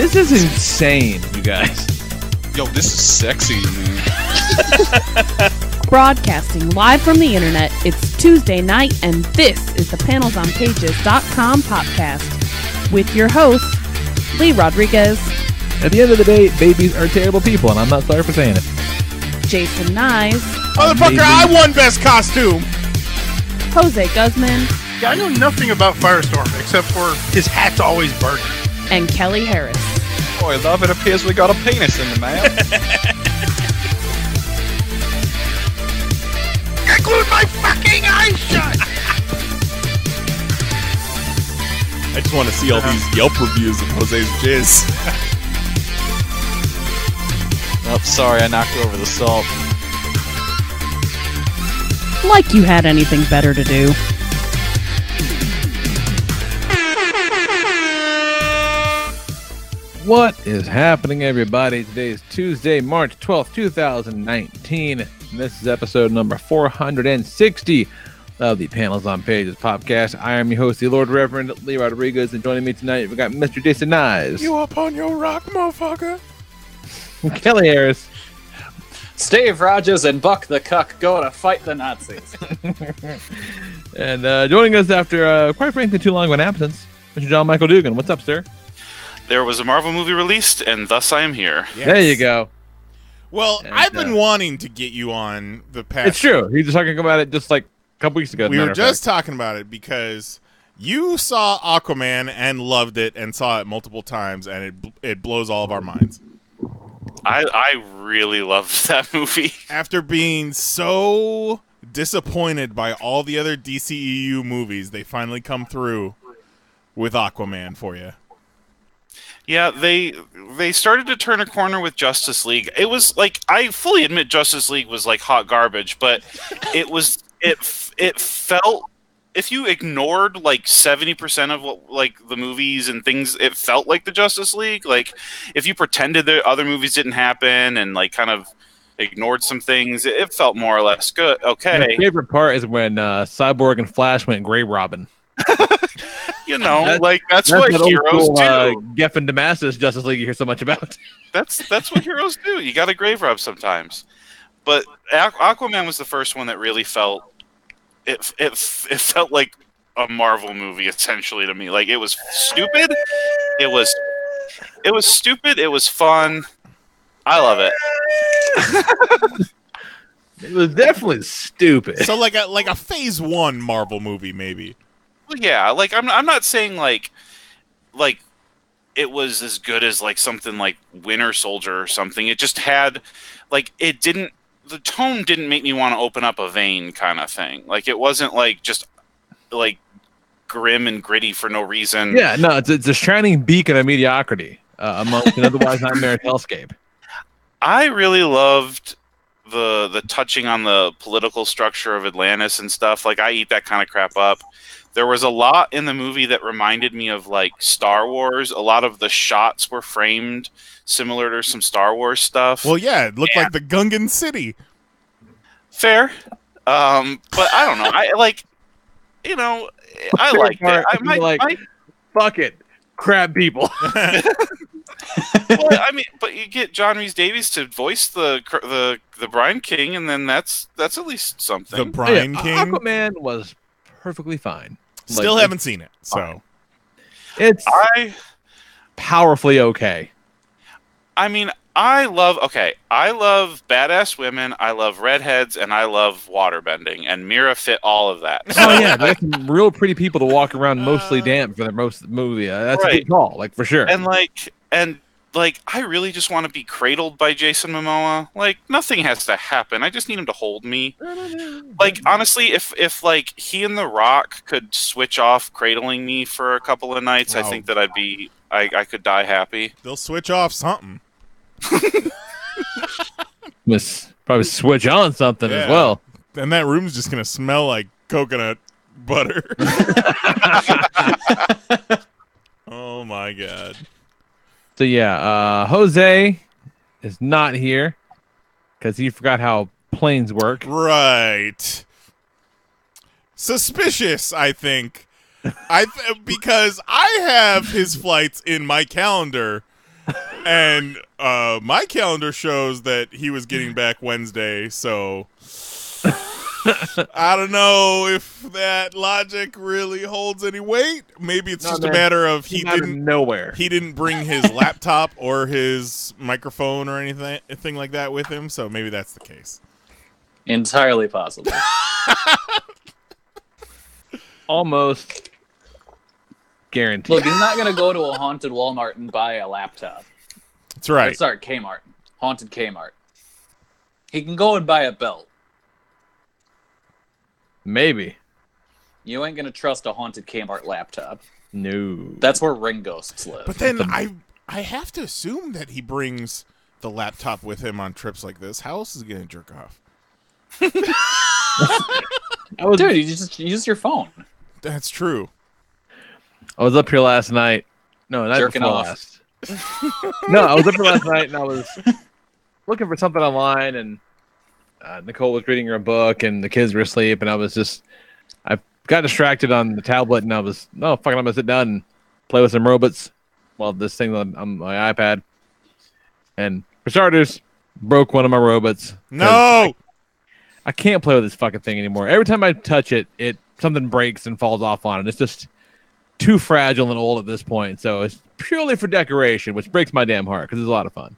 This is insane, you guys. Yo, this is sexy, man. Broadcasting live from the internet, it's Tuesday night, and this is the PanelsOnPages.com podcast with your host, Lee Rodriguez. At the end of the day, babies are terrible people, and I'm not sorry for saying it. Jason Nyes. Motherfucker, I won best costume! Jose Guzman. Yeah, I know nothing about Firestorm, except for his hat's always burning. And Kelly Harris. Boy, love, it appears we got a penis in the mail. I glued my fucking eyes shut! I just want to see all these Yelp reviews of Jose's jizz. Oh, sorry, I knocked over the salt. Like you had anything better to do. What is happening, everybody? Today is Tuesday, March 12th, 2019. And this is episode number 460 of the Panels on Pages podcast. I am your host, the Lord Reverend Lee Rodriguez, and joining me tonight, we've got Mr. Jason Nyes. You up on your rock, motherfucker? Kelly Harris. Steve Rogers and Buck the Cuck go to fight the Nazis. And joining us after, quite frankly, too long of an absence, Mr. John Michael Duggan. What's up, sir? There was a Marvel movie released, and thus I am here. Yes. There you go. Well, And, I've been wanting to get you on the past. It's true. He was talking about it just like a couple weeks ago. We were just talking about it because you saw Aquaman and loved it and saw it multiple times, and it blows all of our minds. I really loved that movie. After being so disappointed by all the other DCEU movies, they finally come through with Aquaman for you. Yeah, they started to turn a corner with Justice League. It was like, I fully admit Justice League was like hot garbage, but it felt, if you ignored like 70% of what, like the movies and things, it felt like the Justice League. Like if you pretended that other movies didn't happen and like kind of ignored some things, it felt more or less good. Okay. My favorite part is when Cyborg and Flash went grave robbing. You know, that's what heroes do. Geffen Damascus Justice League you hear so much about. That's what heroes do. You got to grave rob sometimes. But Aquaman was the first one that really felt it felt like a Marvel movie essentially to me. Like it was stupid. It was stupid. It was fun. I love it. It was definitely stupid. So like a Phase 1 Marvel movie, maybe. Yeah, like I'm not saying like it was as good as like something like Winter Soldier or something. It just had like the tone didn't make me want to open up a vein kind of thing. Like it wasn't like just like grim and gritty for no reason. Yeah, no, it's a shining beacon of mediocrity amongst an otherwise nightmare hellscape. I really loved the touching on the political structure of Atlantis and stuff. Like I eat that kind of crap up. There was a lot in the movie that reminded me of like Star Wars. A lot of the shots were framed similar to some Star Wars stuff. Well, yeah, it looked like the Gungan City. Fair. But I don't know. I like, you know, I liked it. Fuck it. Crab people. Well, I mean, but you get John Rhys Davies to voice the Brine King, and then that's at least something. The Brine King? Aquaman was perfectly fine. Still haven't seen it, so it's powerfully okay. I mean, I love badass women, I love redheads, and I love waterbending, and Mira fit all of that. Oh yeah, there's some real pretty people to walk around mostly damp for the most of the movie. That's right. A good call, like for sure. And I really just want to be cradled by Jason Momoa. Like nothing has to happen. I just need him to hold me. Like honestly, if like he and The Rock could switch off cradling me for a couple of nights, wow. I think that I could die happy. They'll switch off something. Must probably switch on something as well. And that room's just gonna smell like coconut butter. Oh my god. So yeah, Jose is not here because he forgot how planes work. Right. Suspicious, I think. Because I have his flights in my calendar, And my calendar shows that he was getting back Wednesday, so I don't know if that logic really holds any weight. Maybe it's just a matter of he didn't bring his laptop or his microphone or anything like that with him, so maybe that's the case. Entirely possible. Almost guaranteed. Look, he's not going to go to a haunted Walmart and buy a laptop. That's right. Sorry, Kmart. Haunted Kmart. He can go and buy a belt. Maybe. You ain't going to trust a haunted Kmart laptop. No. That's where ring ghosts live. But then I have to assume that he brings the laptop with him on trips like this. How else is he going to jerk off? Dude, you just use your phone. That's true. I was up here last night. No, not jerking before off. last. No, I was up here last night and I was looking for something online, and Nicole was reading her book and the kids were asleep, and I got distracted on the tablet, and I was, I'm gonna sit down and play with some robots while this thing on my iPad. And for starters, broke one of my robots. No! I can't play with this fucking thing anymore. Every time I touch it, something breaks and falls off on it. It's just too fragile and old at this point. So it's purely for decoration, which breaks my damn heart because it's a lot of fun.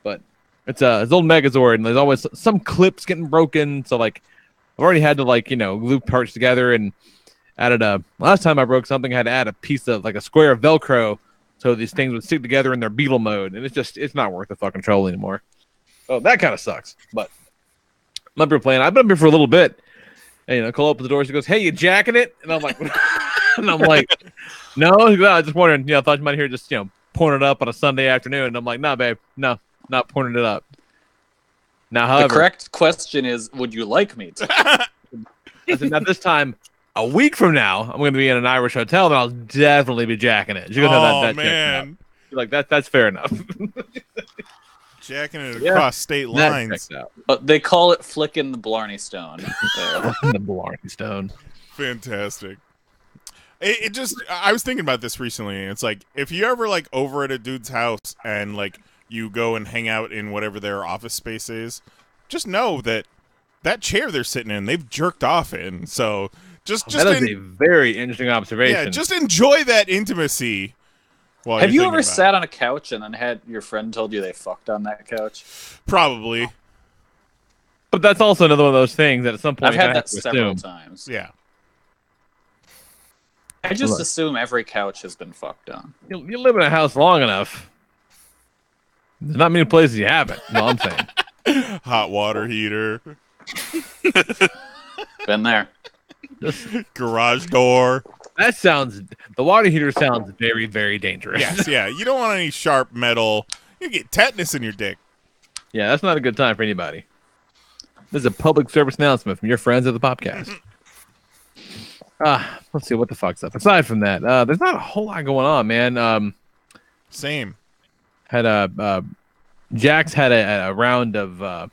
But it's old Megazord, and there's always some clips getting broken. So like, I've already had to glue parts together, and added last time I broke something, I had to add a piece of a square of Velcro so these things would stick together in their beetle mode, and it's not worth the fucking trouble anymore. So that kind of sucks. But I'm up here playing. I've been up here for a little bit. And Nicole opens the door. She goes, "Hey, you jacking it?" And I'm like, and I'm like, "No, I was just wondering. I thought you might hear just pouring it up on a Sunday afternoon." And I'm like, "Nah, babe, no, not pouring it up." Now, however, the correct question is, would you like me to? I said, now this time, a week from now, I'm going to be in an Irish hotel, and I'll definitely be jacking it. She goes, that man. She's like, that's fair enough. Jacking it across state lines. But they call it flicking the Blarney Stone. The Blarney Stone. Fantastic. It just, I was thinking about this recently, and it's like, if you ever over at a dude's house and you go and hang out in whatever their office space is, just know that chair they're sitting in, they've jerked off in. So that is a very interesting observation. Yeah, just enjoy that intimacy. Have you ever sat on a couch and then had your friend told you they fucked on that couch? Probably. But that's also another one of those things that at some point I've had that several times. Yeah. I just assume every couch has been fucked on. You live in a house long enough. There's not many places you haven't. No, I'm saying. Hot water heater. Been there. Garage door. The water heater sounds very, very dangerous. Yes, yeah. You don't want any sharp metal. You get tetanus in your dick. Yeah, that's not a good time for anybody. This is a public service announcement from your friends at the Popcast. Let's see what the fuck's up. Aside from that, there's not a whole lot going on, man. Same. Jax had a round of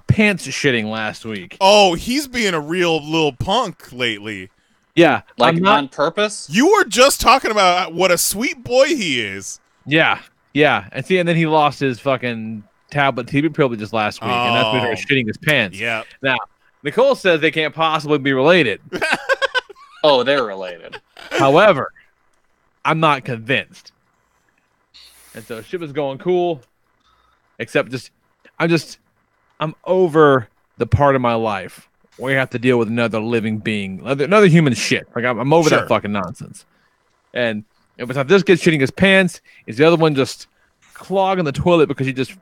pants shitting last week. Oh, he's being a real little punk lately. Yeah, on purpose. You were just talking about what a sweet boy he is. Yeah, and then he lost his fucking tablet TV privilege just last week, and that's when he started shitting his pants. Yeah. Now Nicole says they can't possibly be related. Oh, they're related. However, I'm not convinced. And so shit was going cool, except I'm over the part of my life where you have to deal with another living being, another human shit. I'm over that fucking nonsense. And it was like this kid shitting his pants. Is the other one just clogging the toilet because she just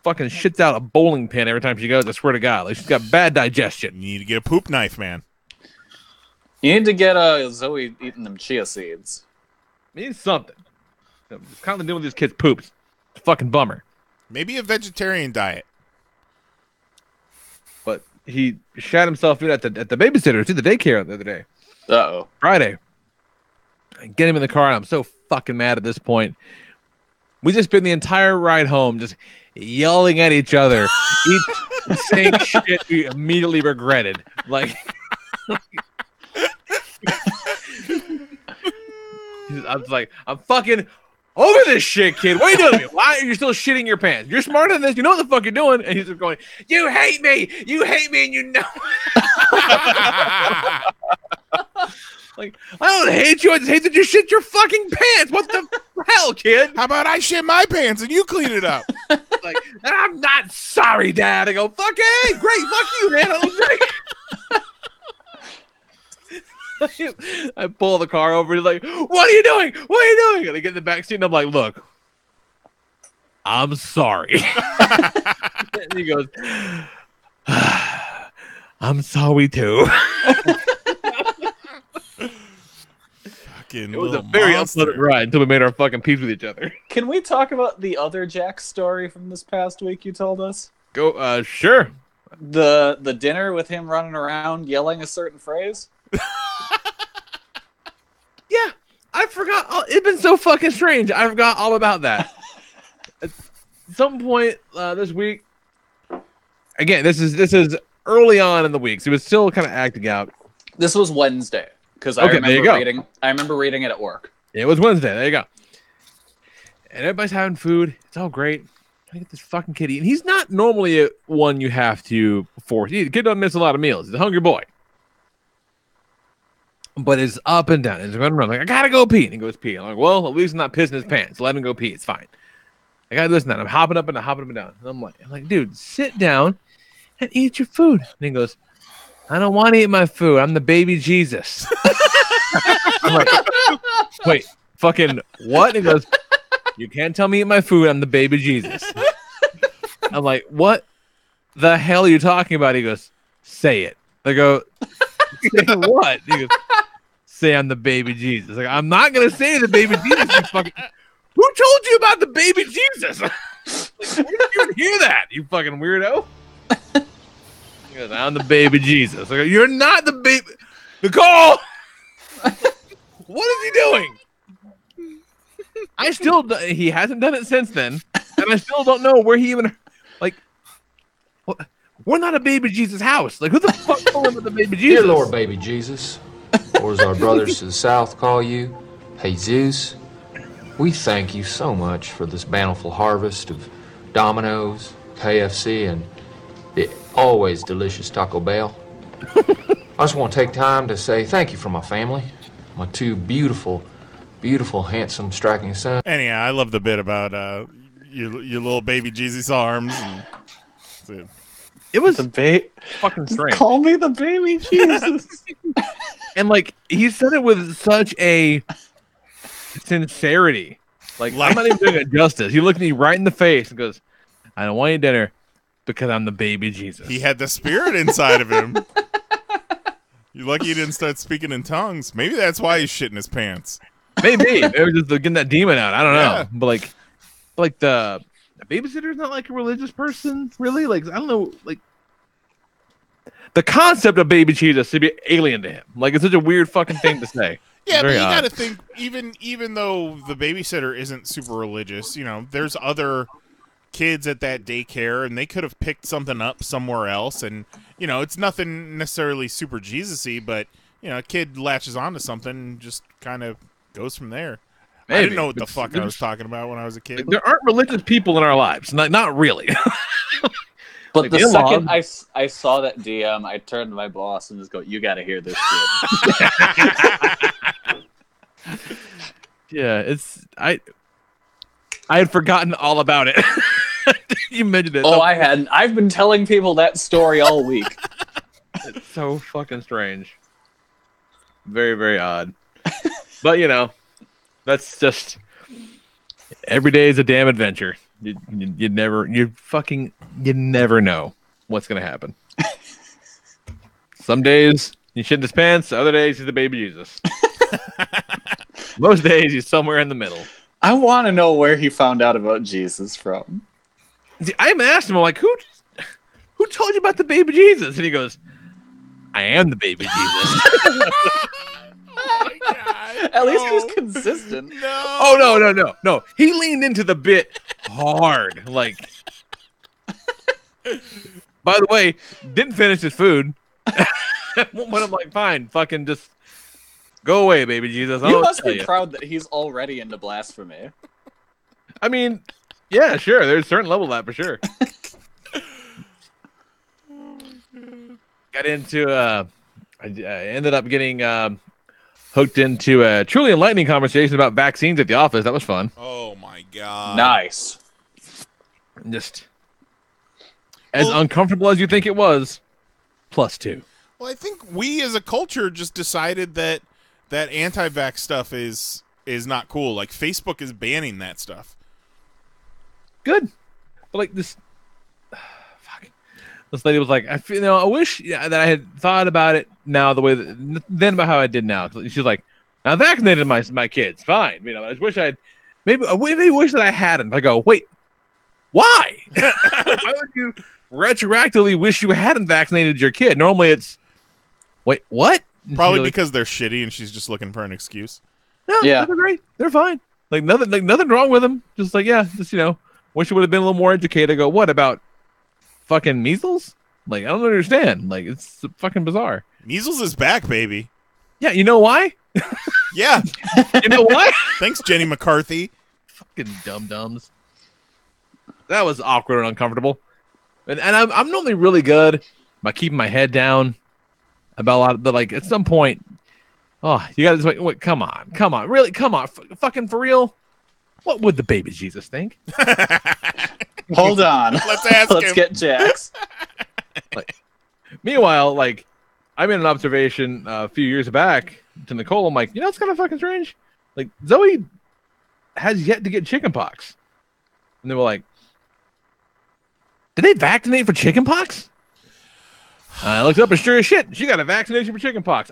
fucking shits out a bowling pin every time she goes? I swear to God, she's got bad digestion. You need to get a poop knife, man. You need to get Zoe eating them chia seeds. Means something. I'm just kind of dealing with these kids' poops. It's a fucking bummer. Maybe a vegetarian diet. But he shat himself in at the babysitter to the daycare the other day. Uh-oh. Friday. I get him in the car, and I'm so fucking mad at this point. We just spent the entire ride home just yelling at each other, saying shit we immediately regretted. I was like, I'm fucking Over this shit, kid. What are you doing to me? Why are you still shitting your pants? You're smarter than this. You know what the fuck you're doing. And he's just going, you hate me. You hate me and you know Like, I don't hate you. I just hate that you shit your fucking pants. What the hell, kid? How about I shit my pants and you clean it up? Like, I'm not sorry, Dad. I go, fuck it. Great. Fuck you, man. That was great. I pull the car over. He's like, what are you doing? What are you doing? And I get in the back seat and I'm like, look, I'm sorry. And he goes, I'm sorry too. It was a very unpleasant ride until we made our fucking peace with each other. Can we talk about the other Jack story from this past week you told us? Go, sure. The dinner with him running around yelling a certain phrase? Yeah, I forgot. It's been so fucking strange. I forgot all about that. At some point this week, again, this is early on in the week, so it was still kind of acting out. This was Wednesday. Because I remember reading it at work. It was Wednesday. There you go. And everybody's having food. It's all great. I get this fucking kid eating. He's not normally one you have to force. The kid doesn't miss a lot of meals. He's a hungry boy. But it's up and down. He's running around like, I gotta go pee. And he goes pee. I'm like, well, at least I'm not pissing his pants. Let him go pee. It's fine. I gotta listen to that. I'm hopping up and down. And I'm like, dude, sit down and eat your food. And he goes, I don't want to eat my food. I'm the baby Jesus. I'm like, wait, fucking what? And he goes, you can't tell me to eat my food. I'm the baby Jesus. I'm like, what the hell are you talking about? He goes, say it. I go, say what? He goes, say I'm the baby Jesus. Like, I'm not going to say the baby Jesus. You fucking... Who told you about the baby Jesus? Like, where did you even hear that, you fucking weirdo? I'm the baby Jesus. Like, you're not the baby. Nicole! What is he doing? He hasn't done it since then. And I still don't know where he even, like, what? We're not a baby Jesus house. Like, who the fuck told him about the baby Jesus? Dear Lord, baby Jesus, or as our brothers to the south call you, Jesus, we thank you so much for this bountiful harvest of Domino's, KFC, and the always delicious Taco Bell. I just want to take time to say thank you for my family, my two beautiful, handsome, striking sons. Anyhow, I love the bit about your little baby Jesus arms. And it was fucking strange. Call me the baby Jesus. And like he said it with such a sincerity. Like I'm not even doing it justice. He looked me right in the face and goes, I don't want your dinner. Because I'm the baby Jesus. He had the spirit inside of him. You're lucky he didn't start speaking in tongues. Maybe that's why he's shitting his pants. Maybe just getting that demon out. I don't know. But like the babysitter's not like a religious person, really. Like I don't know. Like the concept of baby Jesus should be alien to him. Like it's such a weird fucking thing to say. Yeah, but you got to think even though the babysitter isn't super religious, you know, there's other kids at that daycare and they could have picked something up somewhere else, and you know it's nothing necessarily super Jesus-y, but you know a kid latches onto something and just kind of goes from there. Maybe. I didn't know what the fuck I was talking about when I was a kid. There aren't religious people in our lives, not really. But like, the second I saw that DM, I turned to my boss and just go, you gotta hear this shit. Yeah, I had forgotten all about it. You mentioned it. Oh, I hadn't. I've been telling people that story all week. It's so fucking strange. Very, very odd. But, you know, that's just... Every day is a damn adventure. You never know what's going to happen. Some days, you shit in his pants. Other days, he's the baby Jesus. Most days, he's somewhere in the middle. I want to know where he found out about Jesus from. See, I asked him, I'm like, who told you about the baby Jesus? And he goes, I am the baby Jesus. Oh my God. At least he was consistent. No. Oh, no. He leaned into the bit hard. Like, by the way, didn't finish his food. But I'm like, fine, fucking just go away, baby Jesus. You must be proud that he's already into blasphemy. I mean, yeah, sure. There's a certain level of that for sure. Got into I ended up getting hooked into a truly enlightening conversation about vaccines at the office. That was fun. Oh my god! Nice. Just as uncomfortable as you think it was. +2. Well, I think we as a culture just decided that anti-vax stuff is not cool. Like Facebook is banning that stuff. Good, but like this. This lady was like, I wish that I had thought about it now the way then about how I did now. She's like, I vaccinated my kids, fine. I just wish I wish that I hadn't. I go, wait, why? Why would you retroactively wish you hadn't vaccinated your kid? Normally it's, wait, what? Probably because they're shitty and she's just looking for an excuse. No, they're great. They're fine. Like nothing wrong with them. Just like, yeah, just wish you would have been a little more educated. I go, what about fucking measles? Like, I don't understand. Like, it's fucking bizarre. Measles is back, baby. Yeah, you know why? Yeah. You know why? Thanks, Jenny McCarthy. Fucking dum-dums. That was awkward and uncomfortable. And I'm normally really good by keeping my head down about a lot of, but like at some point, you gotta just wait, come on, really, come on, fucking for real. What would the baby Jesus think? Hold on. Let's ask him. Let's get Jax. Meanwhile, like, I made an observation a few years back to Nicole. I'm like, it's kind of fucking strange. Like, Zoe has yet to get chickenpox. And they were like, did they vaccinate for chickenpox? I looked up and sure as shit, she got a vaccination for chickenpox.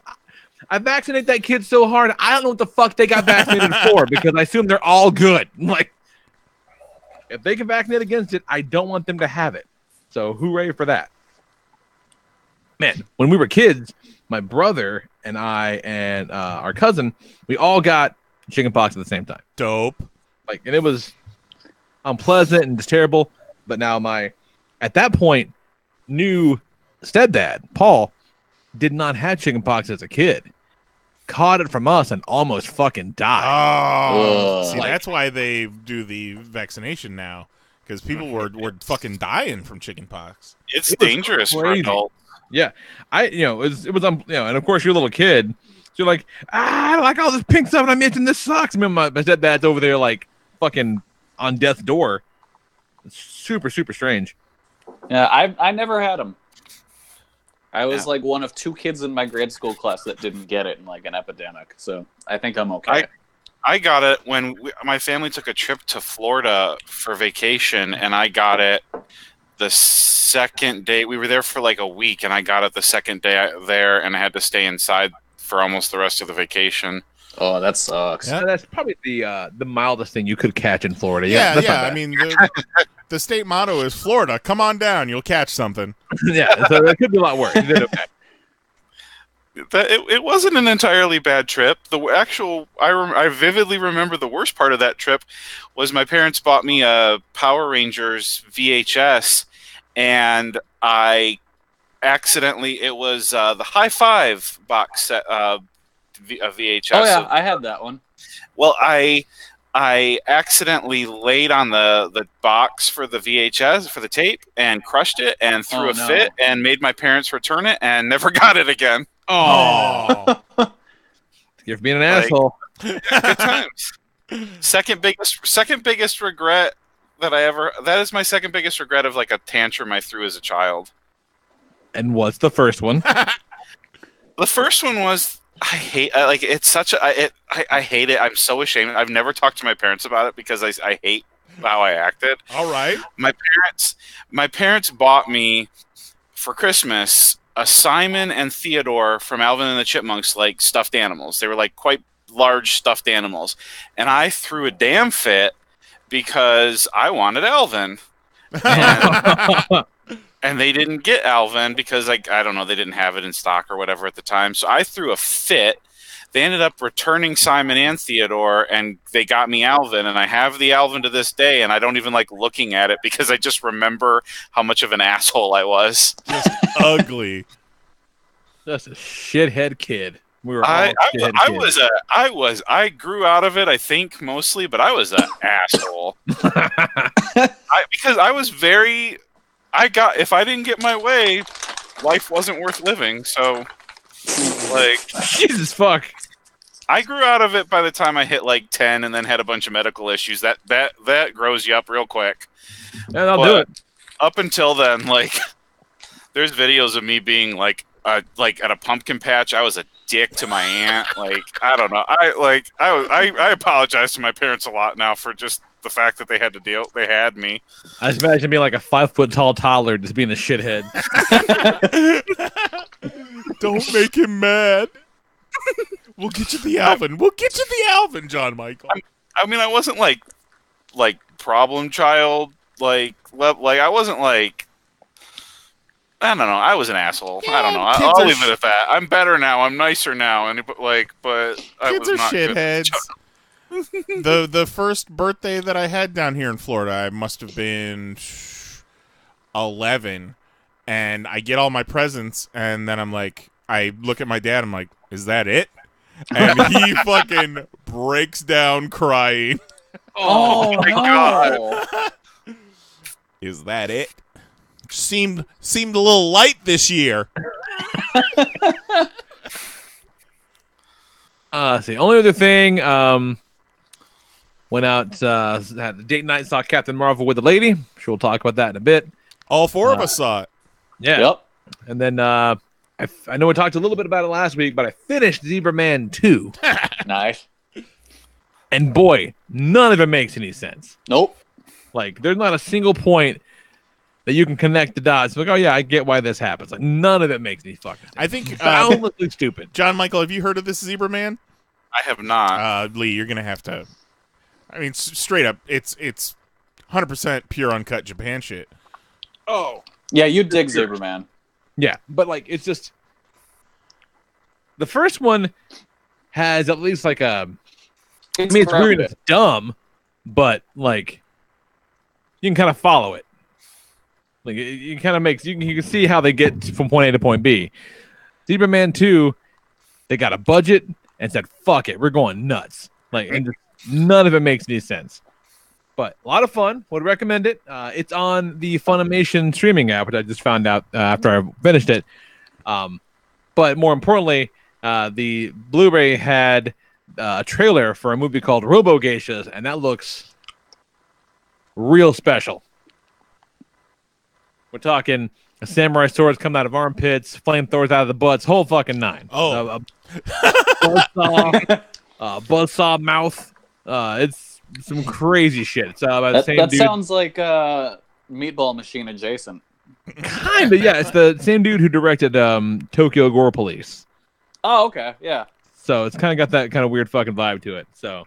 I vaccinate that kid so hard, I don't know what the fuck they got vaccinated for because I assume they're all good. Like, if they can vaccinate against it, I don't want them to have it. So hooray for that. Man, when we were kids, my brother and I and our cousin, we all got chickenpox at the same time. Dope. Like, and it was unpleasant and just terrible. But now at that point, new stepdad, Paul, did not have chickenpox as a kid. Caught it from us and almost fucking died. Oh, see, that's why they do the vaccination now, because people were fucking dying from chickenpox. It's dangerous for adults. Yeah, it was and of course you're a little kid, so you're like, I don't like all this pink stuff, and I'm itching. This sucks. I mean, my stepdad's over there like fucking on death's door. It's super super strange. Yeah, I never had them. I was like one of 2 kids in my grade school class that didn't get it in like an epidemic, so I think I'm okay. I got it when my family took a trip to Florida for vacation, and I got it the second day. We were there for like a week, and I got it the second day there, and I had to stay inside for almost the rest of the vacation. Oh, that sucks. Yeah. That's probably the mildest thing you could catch in Florida. Yeah. I mean, the state motto is Florida. Come on down, you'll catch something. Yeah, so that could be a lot worse. You did okay. It wasn't an entirely bad trip. I vividly remember the worst part of that trip was my parents bought me a Power Rangers VHS, and I accidentally, it was the High Five box set of VHS. Oh yeah, I had that one. Well, I accidentally laid on the box for the VHS, for the tape, and crushed it and threw a fit and made my parents return it and never got it again. Oh. You're being an asshole. Good times. Second biggest regret that is my second biggest regret of like a tantrum I threw as a child. And what's the first one? The first one was, I hate it. I'm so ashamed. I've never talked to my parents about it because I hate how I acted. All right. My parents bought me for Christmas a Simon and Theodore from Alvin and the Chipmunks, like stuffed animals. They were like quite large stuffed animals. And I threw a damn fit because I wanted Alvin. And they didn't get Alvin because, I don't know, they didn't have it in stock or whatever at the time. So I threw a fit. They ended up returning Simon and Theodore, and they got me Alvin. And I have the Alvin to this day, and I don't even like looking at it because I just remember how much of an asshole I was. Just ugly. Just a shithead kid. We were all kids. I grew out of it, I think, mostly, but I was an asshole. Because I was if I didn't get my way, life wasn't worth living. So, like, Jesus fuck. I grew out of it by the time I hit like 10, and then had a bunch of medical issues. That grows you up real quick. And I'll do it. Up until then, like, there's videos of me being like at a pumpkin patch. I was a dick to my aunt. Like, I don't know. I apologize to my parents a lot now for just the fact that they had me. I just imagine being like a 5 foot tall toddler just being a shithead. Don't make him mad. We'll get you the Alvin. We'll get you the Alvin, John Michael. I mean, I wasn't like problem child. Like I wasn't like. I don't know. I was an asshole. I don't know. I'll leave it at that. I'm better now. I'm nicer now. And but I kids was are not shitheads. The first birthday that I had down here in Florida, I must have been 11, and I get all my presents, and then I look at my dad. I'm like, "Is that it?" And he fucking breaks down crying. Oh my God! Is that it? Seemed a little light this year. The only other thing, went out, had a date night, saw Captain Marvel with a lady. Sure, we'll talk about that in a bit. All four of us saw it. Yeah. Yep. And then I know we talked a little bit about it last week, but I finished Zebra Man 2. Nice. And boy, none of it makes any sense. Nope. Like, there's not a single point that you can connect the dots. Like, oh yeah, I get why this happens. Like, none of it makes any fucking sense. I think boundlessly stupid. John Michael, have you heard of this Zebra Man? I have not. Lee, you're gonna have to. I mean, straight up, it's 100% pure uncut Japan shit. Oh. Yeah, you dig Zebra Man. Yeah, but like, it's just the first one has at least like a. It's weird and it's dumb, but like, you can kind of follow it. Like, it kind of makes you can see how they get from point A to point B. Zebra Man 2, they got a budget and said, "Fuck it, we're going nuts." Like, and just, none of it makes any sense. But a lot of fun. Would recommend it. It's on the Funimation streaming app, which I just found out after I finished it. But more importantly, the Blu-ray had a trailer for a movie called Robo Geishas, and that looks real special. We're talking samurai swords coming out of armpits, flamethrowers out of the butts, whole fucking nine. Oh, buzzsaw mouth. It's some crazy shit. It's by the same that dude. sounds like Meatball Machine adjacent. Kind of, yeah. It's the same dude who directed Tokyo Gore Police. Oh, okay, yeah. So it's kind of got that kind of weird fucking vibe to it. So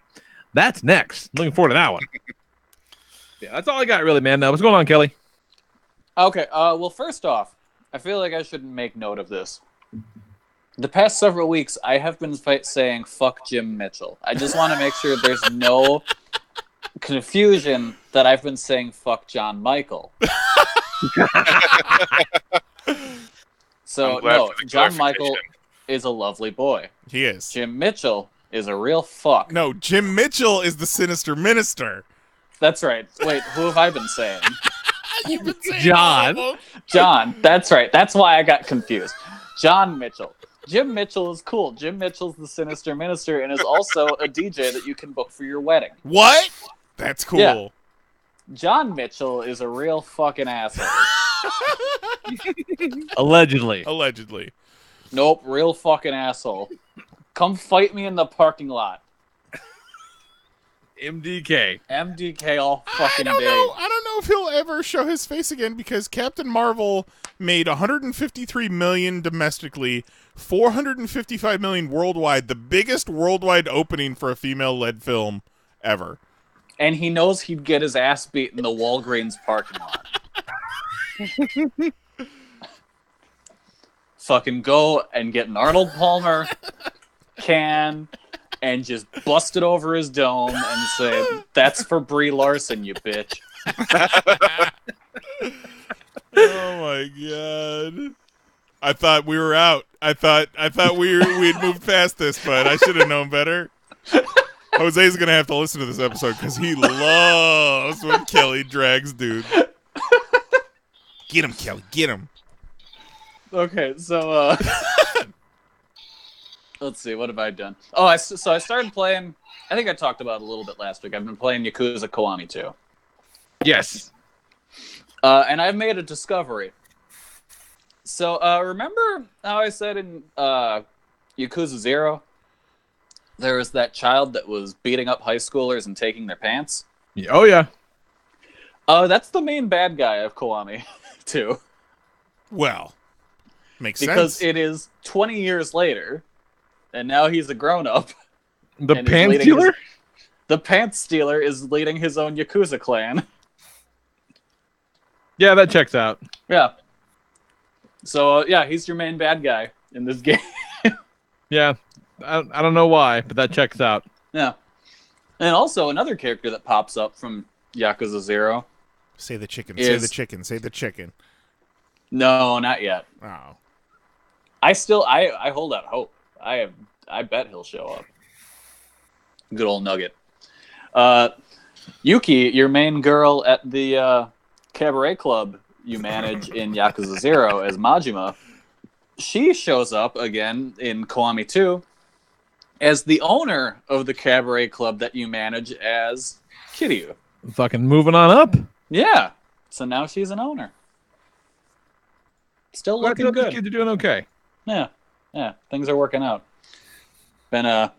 that's next. Looking forward to that one. Yeah, that's all I got really, man. What's going on, Kelly? Okay, well, first off, I feel like I should make note of this. The past several weeks, I have been saying "fuck Jim Mitchell." I just want to make sure there's no confusion that I've been saying "fuck John Michael." So no, John Michael is a lovely boy. He is. Jim Mitchell is a real fuck. No, Jim Mitchell is the sinister minister. That's right. Wait, who have I been saying? You've been saying John. John. That's right. That's why I got confused. John Mitchell. Jim Mitchell is cool. Jim Mitchell's the sinister minister and is also a DJ that you can book for your wedding. What? That's cool. Yeah. John Mitchell is a real fucking asshole. Allegedly. Allegedly. Nope, real fucking asshole. Come fight me in the parking lot. MDK all fucking day. I don't know if he'll ever show his face again because Captain Marvel made $153 million domestically, $455 million worldwide, the biggest worldwide opening for a female-led film ever. And he knows he'd get his ass beat in the Walgreens parking lot. Fucking go and get an Arnold Palmer can and just bust it over his dome and say, "That's for Brie Larson, you bitch." Oh my god. I thought we were out. I thought we'd moved past this, but I should have known better. Jose's gonna have to listen to this episode because he loves when Kelly drags dudes. Get him, Kelly. Get him. Okay, so let's see. What have I done? Oh, I started playing. I think I talked about it a little bit last week. I've been playing Yakuza Kiwami 2. Yes. And I've made a discovery. So, remember how I said in Yakuza 0, there was that child that was beating up high schoolers and taking their pants? Oh, yeah. That's the main bad guy of Kiwami 2. Well, makes because sense. It is 20 years later, and now he's a grown-up. The pants stealer? The pants stealer is leading his own Yakuza clan. Yeah, that checks out. Yeah. So, yeah, he's your main bad guy in this game. Yeah. I don't know why, but that checks out. Yeah. And also, another character that pops up from Yakuza 0. Say the chicken. Say the chicken. Say the chicken. No, not yet. Oh. I hold out hope. I bet he'll show up. Good old Nugget. Yuki, your main girl at the cabaret club you manage in Yakuza 0 as Majima, she shows up again in Kiwami 2 as the owner of the cabaret club that you manage as Kiryu. Fucking moving on up. Yeah. So now she's an owner. Still looking good. The kids are doing okay. Yeah. Yeah. Things are working out. Been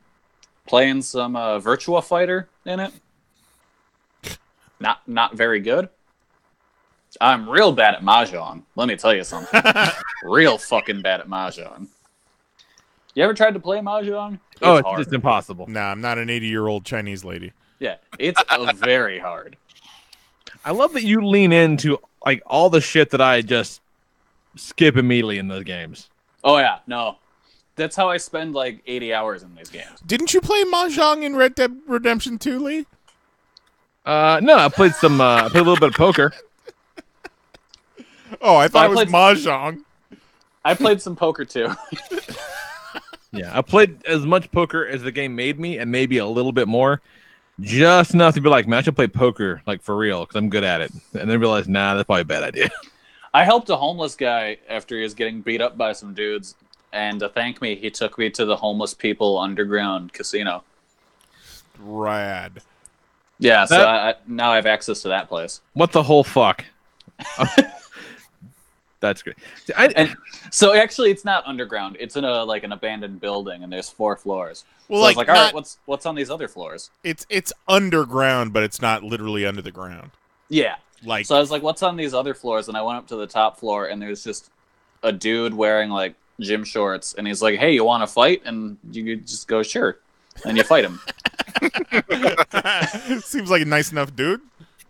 playing some Virtua Fighter in it. Not very good. I'm real bad at Mahjong. Let me tell you something. Real fucking bad at Mahjong. You ever tried to play Mahjong? It's hard. just impossible. Nah, I'm not an 80-year-old Chinese lady. Yeah, it's very hard. I love that you lean into like all the shit that I just skip immediately in those games. Oh yeah, no. That's how I spend like 80 hours in these games. Didn't you play Mahjong in Red Dead Redemption 2, Lee? No, I played a little bit of poker. Oh, I thought it was Mahjong. I played some poker too. Yeah, I played as much poker as the game made me, and maybe a little bit more, just enough to be like, man, I should play poker like for real because I'm good at it. And then realized, nah, that's probably a bad idea. I helped a homeless guy after he was getting beat up by some dudes, and to thank me, he took me to the homeless people underground casino. Rad. Yeah, so now I have access to that place. What the whole fuck? That's great. So actually, it's not underground. It's in an abandoned building, and there's 4 floors. Well, so I was like, all right, what's on these other floors? It's underground, but it's not literally under the ground. Yeah. Like, so I was like, what's on these other floors? And I went up to the top floor, and there's just a dude wearing like gym shorts, and he's like, hey, you want to fight? And you just go, sure. And you fight him. Seems like a nice enough dude.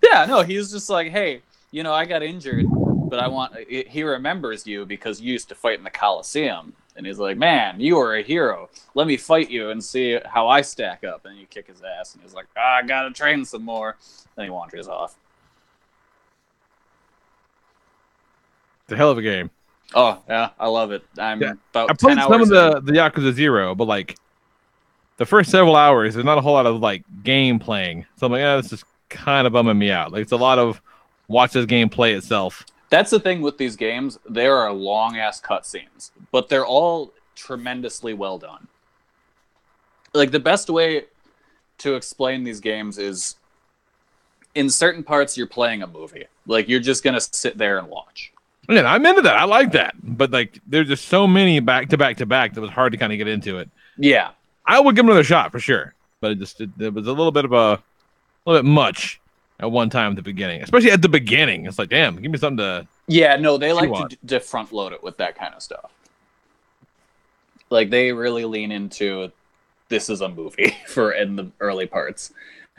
Yeah, no, he's just like, hey, I got injured, but he remembers you because you used to fight in the Coliseum. And he's like, man, you are a hero. Let me fight you and see how I stack up. And you kick his ass, and he's like, I gotta train some more. Then he wanders off. It's a hell of a game. Oh, yeah, I love it. I played some of the Yakuza 0, but like the first several hours, there's not a whole lot of like game playing. So I'm like, this is kind of bumming me out. Like it's a lot of watch this game play itself. That's the thing with these games. There are long-ass cutscenes, but they're all tremendously well done. Like, the best way to explain these games is in certain parts, you're playing a movie. Like, you're just going to sit there and watch. Yeah, I'm into that. I like that. But, like, there's just so many back-to-back that was hard to kind of get into it. Yeah. I would give it another shot, for sure. But it was a little bit much at one time at the beginning. Especially at the beginning. It's like, damn, give me something to... Yeah, no, they like to front load it with that kind of stuff. Like, they really lean into this is a movie in the early parts.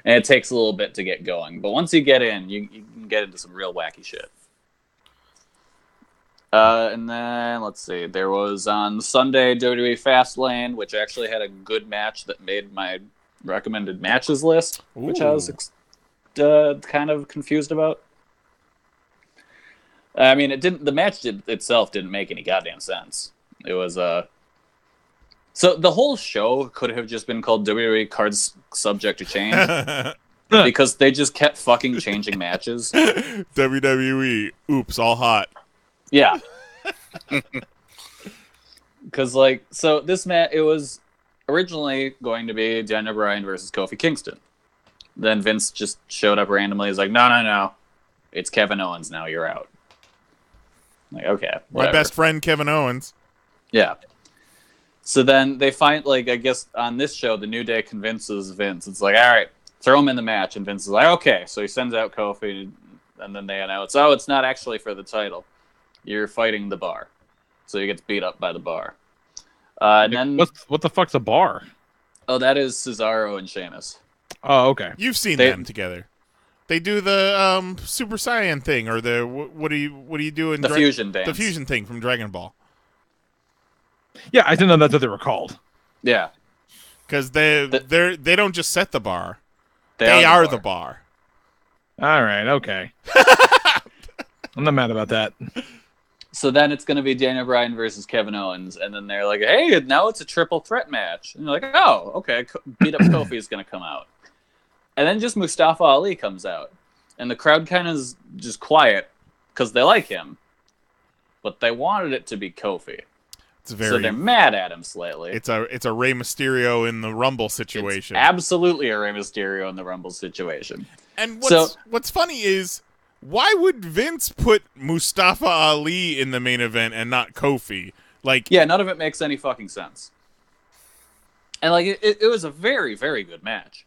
And it takes a little bit to get going. But once you get in, you can get into some real wacky shit. And then, let's see, there was on Sunday WWE Fastlane, which actually had a good match that made my recommended matches list, which I was kind of confused about. I mean, it didn't. The match itself didn't make any goddamn sense. It was So the whole show could have just been called WWE Cards Subject to Change because they just kept fucking changing matches. WWE, oops, all hot. Yeah. Because so this match, it was originally going to be Daniel Bryan versus Kofi Kingston. Then Vince just showed up randomly. He's like, no, it's Kevin Owens now. You're out. Like, okay, whatever. My best friend Kevin Owens. Yeah. So then they find, I guess on this show, the New Day convinces Vince. It's like, all right, throw him in the match. And Vince is like, okay. So he sends out Kofi, and then they announce, oh, it's not actually for the title. You're fighting the Bar. So he gets beat up by the Bar. And then what the fuck's a Bar? Oh, that is Cesaro and Sheamus. Oh, okay. You've seen them together. They do the Super Saiyan thing, or the what do you do in the fusion dance? The fusion thing from Dragon Ball. Yeah, I didn't know that's what they were called. Yeah, because they don't just set the bar; they are the bar. All right, okay. I'm not mad about that. So then it's going to be Daniel Bryan versus Kevin Owens, and then they're like, "Hey, now it's a triple threat match." And you're like, "Oh, okay." Beat up Kofi is going to come out, and then just Mustafa Ali comes out, and the crowd kind of is just quiet because they like him, but they wanted it to be Kofi. So they're mad at him slightly. It's a Rey Mysterio in the Rumble situation. It's absolutely a Rey Mysterio in the Rumble situation. And what's funny is, why would Vince put Mustafa Ali in the main event and not Kofi? Yeah, none of it makes any fucking sense. And it was a very, very good match.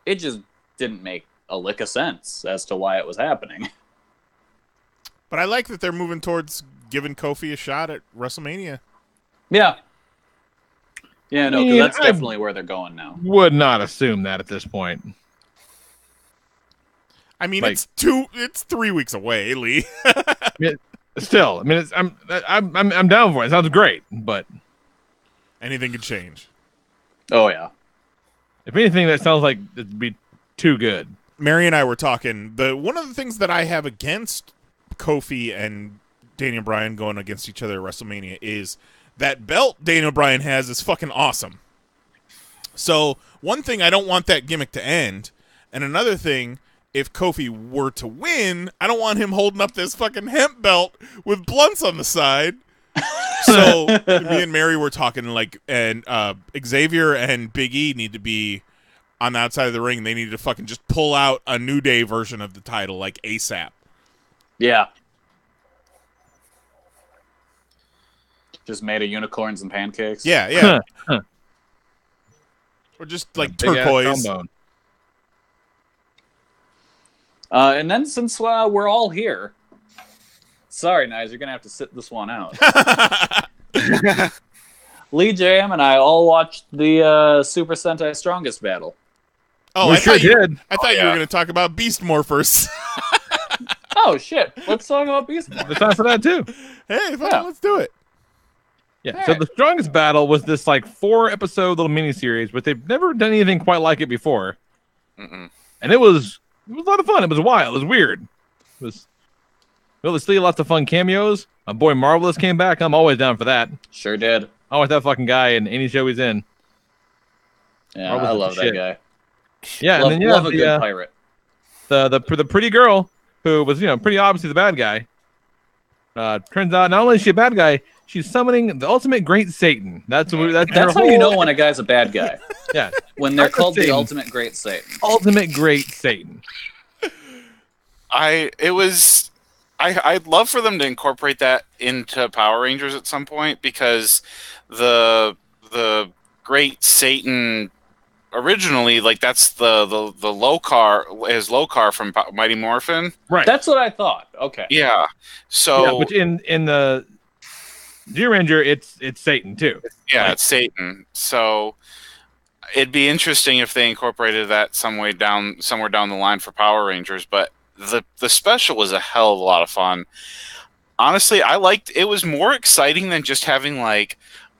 It just didn't make a lick of sense as to why it was happening. But I like that they're moving towards giving Kofi a shot at WrestleMania. Yeah. Yeah, no, because that's definitely where they're going now. Would not assume that at this point. I mean, it's 3 weeks away, Lee. Still, I mean, I'm down for it. It sounds great, but anything could change. Oh yeah. If anything, that sounds like it'd be too good. Mary and I were talking. One of the things that I have against Kofi and Daniel Bryan going against each other at WrestleMania is that belt Daniel Bryan has is fucking awesome. So one thing, I don't want that gimmick to end, and another thing, if Kofi were to win, I don't want him holding up this fucking hemp belt with blunts on the side. So me and Mary were talking, and Xavier and Big E need to be on the outside of the ring. They need to fucking just pull out a New Day version of the title, ASAP. Yeah. Just made of unicorns and pancakes. Yeah. Or just turquoise. And then since we're all here, sorry, Nice, you're gonna have to sit this one out. Lee Jam and I all watched the Super Sentai Strongest battle. Oh, we sure did. I thought you were gonna talk about Beast Morphers. Oh shit! Let's talk about Beast Morphers. There's time for that too. Hey, let's do it. Yeah, so the Strongest Battle was this 4-episode little miniseries, but they've never done anything quite like it before. Mm-mm. And it was a lot of fun. It was wild. It was weird. It was still lots of fun cameos. My boy Marvelous came back. I'm always down for that. Sure did. I want that fucking guy in any show he's in. Yeah, Marvelous, I love that guy. Yeah, love, and then love a good pirate. The pretty girl who was pretty obviously the bad guy. Turns out not only is she a bad guy, she's summoning the ultimate great Satan. That's how you know when a guy's a bad guy. Yeah, when they're called the ultimate great Satan. Ultimate great Satan. I'd love for them to incorporate that into Power Rangers at some point, because the great Satan originally, that's the Lokar from Mighty Morphin. Right. That's what I thought. Okay. Yeah. So which in the G-Ranger, it's Satan too. Yeah, it's Satan. So it'd be interesting if they incorporated that somewhere down the line for Power Rangers. But the special was a hell of a lot of fun. Honestly, I liked it. Was more exciting than just having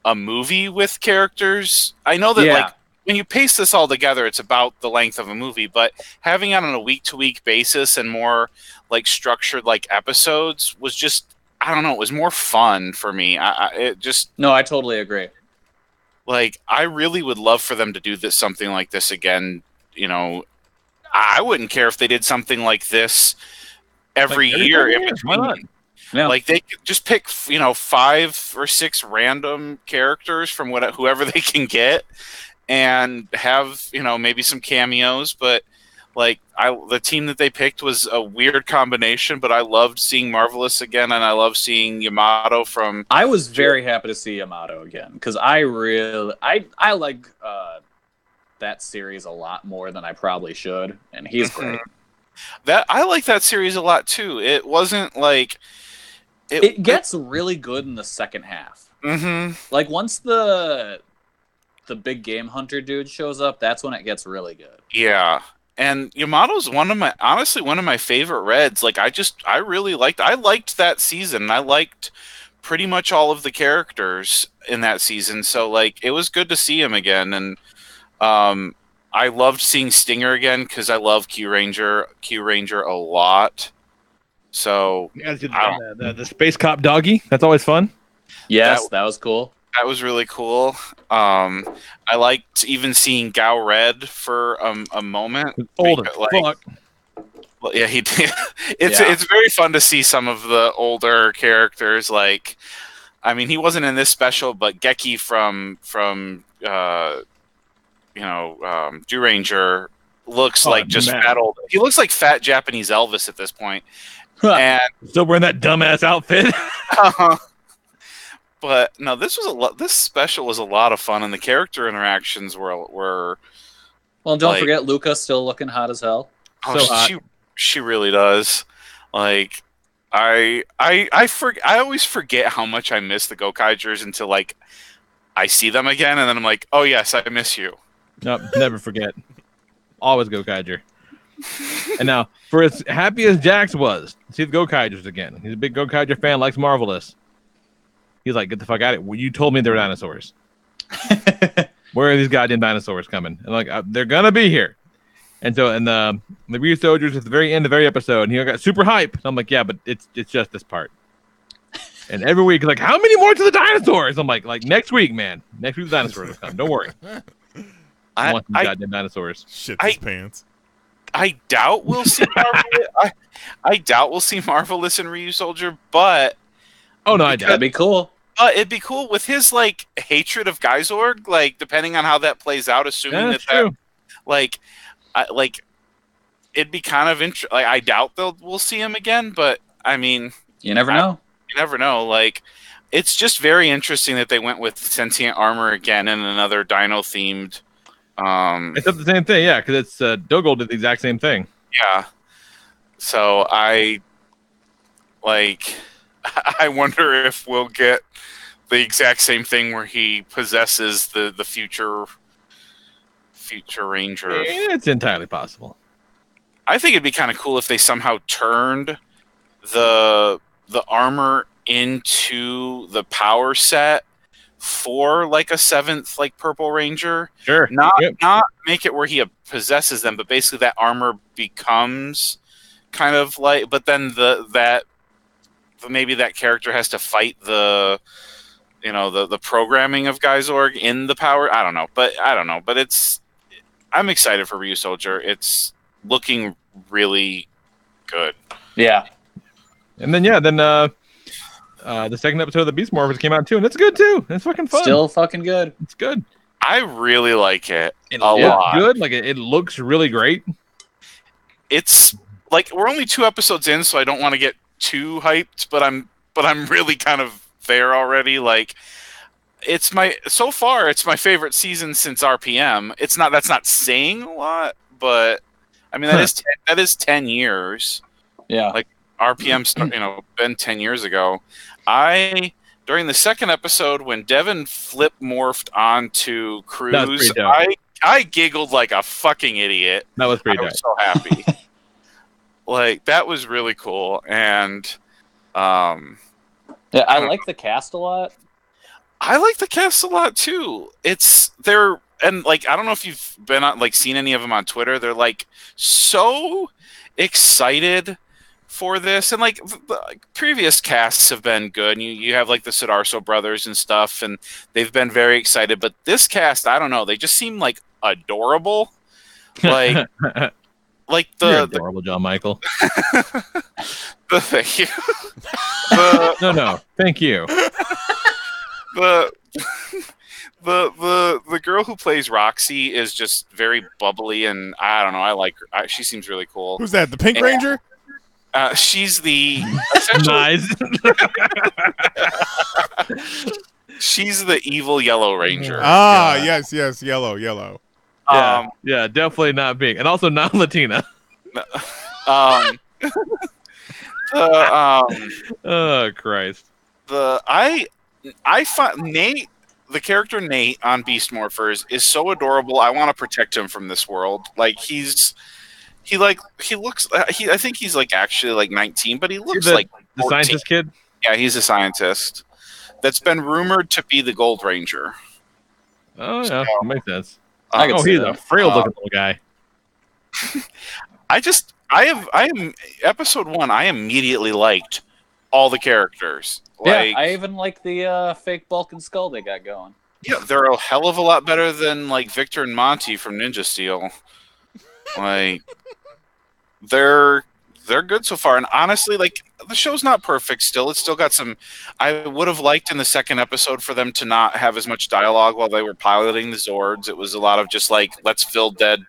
a movie with characters. I know that when you paste this all together, it's about the length of a movie, but having it on a week-to-week basis and more like structured like episodes was just, I don't know, it was more fun for me. It just, No, I totally agree. like, I really would love for them to do this, something like this again. You know, I wouldn't care if they did something like this every year. Why not? Yeah. Like, they could just pick, you know, 5 or 6 random characters from whoever they can get, and have, you know, maybe some cameos. But like, the team that they picked was a weird combination, but I loved seeing Marvelous again, and I love seeing Yamato from. I was very happy to see Yamato again because I like that series a lot more than I probably should, and he's great. That I like that series a lot too. It wasn't like it gets really good in the second half. Mm-hmm. Like once the big game hunter dude shows up, that's when it gets really good. Yeah. And Yamato's one of my favorite Reds. Like, I really liked that season. I liked pretty much all of the characters in that season. So like, it was good to see him again. And I loved seeing Stinger again because I love Q Ranger a lot. So Yeah, the space cop doggy. That's always fun. Yes, that was cool. That was really cool. I liked even seeing Gao Red for a moment. Old as fuck. Well, yeah, he did. It's very fun to see some of the older characters. Like, I mean, he wasn't in this special, but Geki from Ranger looks like just fat old. He looks like fat Japanese Elvis at this point. And still wearing that dumbass outfit. But no, this special was a lot of fun, and the character interactions were. Well, don't forget Luca still looking hot as hell. Oh, so hot. She really does. Like, I always forget how much I miss the Gokaigers until like I see them again, and then I'm like, oh yes, I miss you. Nope, never forget. Always Gokaiger. And now, for as happy as Jax was, see the Gokaigers again. He's a big Gokaiger fan, likes Marvelous. He's like, get the fuck out of it. Well, you told me they were dinosaurs. Where are these goddamn dinosaurs coming? And like, they're gonna be here. And so, and the Ryu soldiers at the very end of every episode, and he got super hype. And I'm like, yeah, but it's just this part. And every week, like, how many more to the dinosaurs? I'm like next week, man. Next week the dinosaurs will come. Don't worry. I want some goddamn dinosaurs. Shit his pants. I doubt we'll see Marvelous. I doubt we'll see Marvelous and Ryu Soldier, but oh no, I doubt. That'd be cool. It'd be cool with his like hatred of Geizorg, like depending on how that plays out. Assuming that like it'd be kind of interesting. Like, I doubt we'll see him again, but I mean, you never know. You never know. Like, it's just very interesting that they went with sentient armor again and another dino themed. It's the same thing, yeah, because it's Duggan did the exact same thing. Yeah. So I wonder if we'll get the exact same thing where he possesses the future Ranger. It's entirely possible. I think it'd be kind of cool if they somehow turned the armor into the power set for like a 7th like Purple Ranger. Sure. Not make it where he possesses them, but basically that armor becomes kind of like, but then maybe that character has to fight the programming of Geizorg in the power. I don't know, but I'm excited for Ryu Soldier. It's looking really good. Yeah. And then the second episode of the Beast Morphers came out too, and it's good too. It's fucking fun. Still fucking good. It's good. I really like it a lot. It's good. Like it looks really great. It's like we're only 2 episodes in, so I don't want to get too hyped, but I'm really kind of there already. Like, so far it's my favorite season since RPM. That's not saying a lot, but I mean that is 10 years. Yeah. Like RPM's been 10 years ago. During the second episode when Devin flip morphed onto Cruz, I giggled like a fucking idiot. That was pretty dope. I was so happy. Like, that was really cool. And I like the cast a lot. I like the cast a lot too. And like, I don't know if you've been on, like, seen any of them on Twitter. They're like so excited for this, and like previous casts have been good. You have like the Sidarso brothers and stuff, and they've been very excited. But this cast, I don't know, they just seem like adorable. Like like You're adorable, John Michael. Thank you. No, thank you. The girl who plays Roxy is just very bubbly, and I don't know. I like her. She seems really cool. Who's that? The Pink Ranger? She's the Nice. she's the evil Yellow Ranger. Yes, yellow. Yeah, definitely not big, and also not Latina. Um, Oh Christ. I find Nate, the character Nate on Beast Morphers, is so adorable. I want to protect him from this world. Like he looks. I think he's like actually like 19, but he looks like 14. The scientist kid. Yeah, he's a scientist that's been rumored to be the Gold Ranger. Oh yeah, So, makes sense. I can see he's that. a frail looking little guy. I am episode 1. I immediately liked all the characters. Like, Yeah, I even like the fake Bulk and Skull they got going. yeah, they're a hell of a lot better than like Victor and Monty from Ninja Steel. Like they're good so far, and honestly, like the show's not perfect still. It's still got some. I would have liked in the second episode for them to not have as much dialogue while they were piloting the Zords. It was a lot of just like, let's fill dead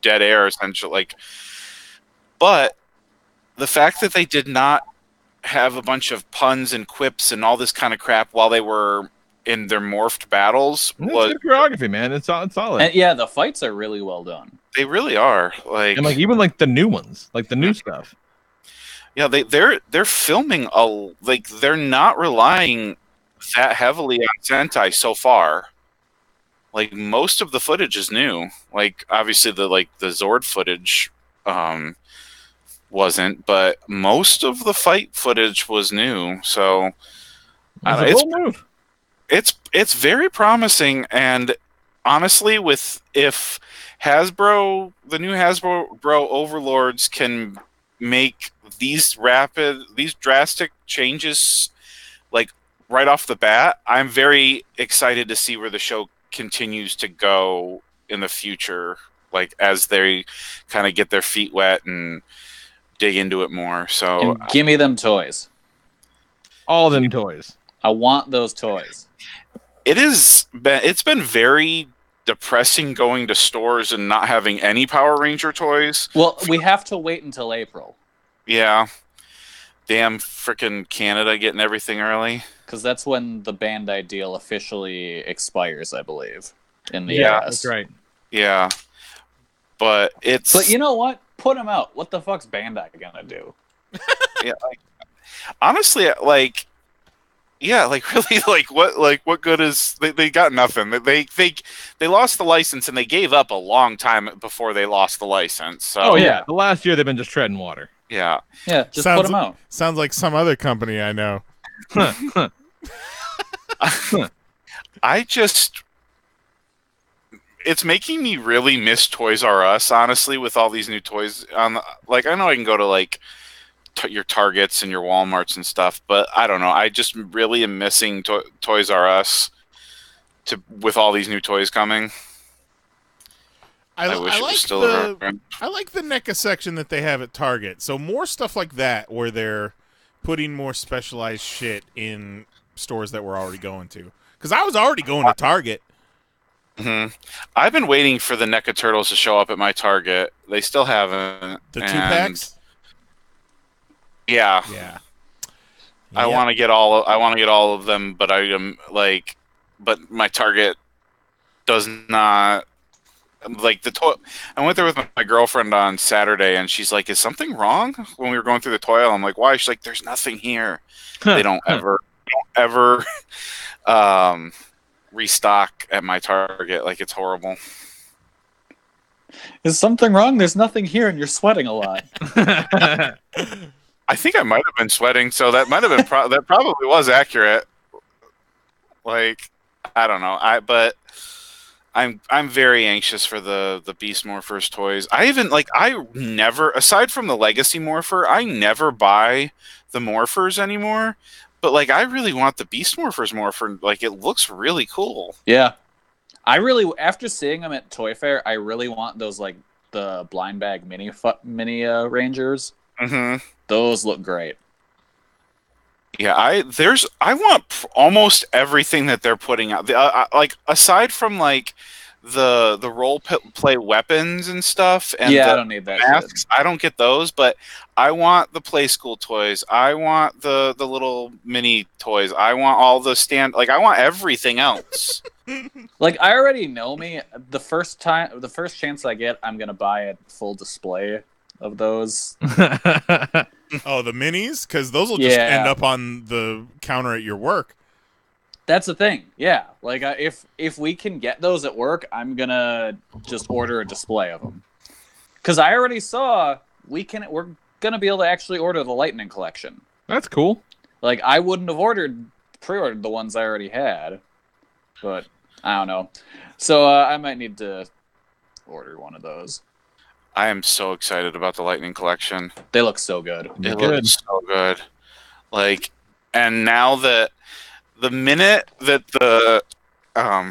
air essentially. Like, but the fact that they did not have a bunch of puns and quips and all this kind of crap while they were in their morphed battles was good choreography, man. It's solid. And yeah, the fights are really well done. they really are like, And like even like the new ones, like the new stuff. yeah, they're filming they're not relying that heavily on Sentai so far. Like most of the footage is new. Like obviously the Zord footage wasn't, but most of the fight footage was new. So it's very promising, and honestly, if the new Hasbro overlords can make these drastic changes like right off the bat, I'm very excited to see where the show continues to go in the future, like as they kind of get their feet wet and dig into it more. So And give me them toys. All them toys. I want those toys. it's been very depressing going to stores and not having any Power Ranger toys. Well, we have to wait until April. Yeah. Damn frickin' Canada getting everything early. Because that's when the Bandai deal officially expires, I believe, in the Yeah, US. That's right. Yeah. But But you know what? Put them out. What the fuck's Bandai gonna do? yeah, honestly, like, yeah, like really, what good is they got nothing. They lost the license and they gave up a long time before they lost the license. So Oh yeah, the last year they've been just treading water. yeah. Yeah, just put them out. Sounds like some other company I know. It's making me really miss Toys R Us, honestly, with all these new toys. I know I can go to like your Targets and your Walmarts and stuff, but I don't know. I just really am missing Toys R Us with all these new toys coming. I wish it was still around. I like the NECA section that they have at Target. So more stuff like that where they're putting more specialized shit in stores that we're already going to. Because I was already going to Target. Mm-hmm. I've been waiting for the NECA Turtles to show up at my Target. They still haven't. The 2-packs? Yeah. Yeah. I want to get all of them, but but my Target does not like the toy. I went there with my girlfriend on Saturday, and she's like, "Is something wrong?" When we were going through the toy aisle, I'm like, "Why?" She's like, "There's nothing here." They don't ever restock at my Target. Like, it's horrible. Is something wrong? There's nothing here, and you're sweating a lot. I think I might have been sweating, so that might have been that probably was accurate. Like, I don't know. I'm very anxious for the Beast Morphers toys. I never, aside from the Legacy Morpher, I never buy the Morphers anymore. But like, I really want the Beast Morphers Morpher. Like, it looks really cool. Yeah, after seeing them at Toy Fair, I really want those, like the blind bag mini Rangers. Mm-hmm. Those look great. Yeah, I want almost everything that they're putting out. Like, aside from like the role play weapons and stuff, and I the don't need that masks, shit. I don't get those, but I want the play school toys. I want the little mini toys. I want all the I want everything else. Like, I already know me. The first chance I get, I'm gonna buy a full display of those. Oh, the minis? Because those will just end up on the counter at your work. That's the thing. Yeah, like if we can get those at work, I'm gonna just order a display of them. Because I already saw we're gonna be able to actually order the Lightning Collection. That's cool. Like, I wouldn't have pre-ordered the ones I already had, but I don't know. So I might need to order one of those. I am so excited about the Lightning Collection. They look so good. It looks so good. Like, and now that the minute that the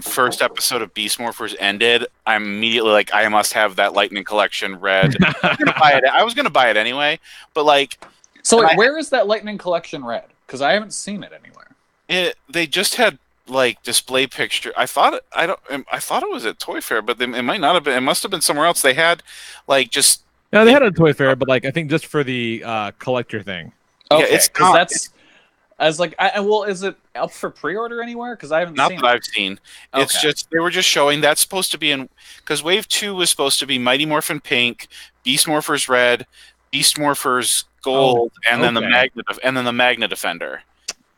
first episode of Beast Morphers ended, I'm immediately like, I must have that Lightning Collection red. I was gonna buy it anyway, but like, so where is that Lightning Collection red? Because I haven't seen it anywhere. They just had like display picture. I thought it was at Toy Fair, but it might not have been. It must have been somewhere else. They had like just. No, they had a Toy Fair, but like I think just for the collector thing. Okay, because that's. I was like, is it up for pre-order anywhere? Because I haven't seen it. Not that I've seen. It's just they were just showing that's supposed to be in, because Wave 2 was supposed to be Mighty Morphin Pink, Beast Morphers Red, Beast Morphers Gold, and then the Magna Defender.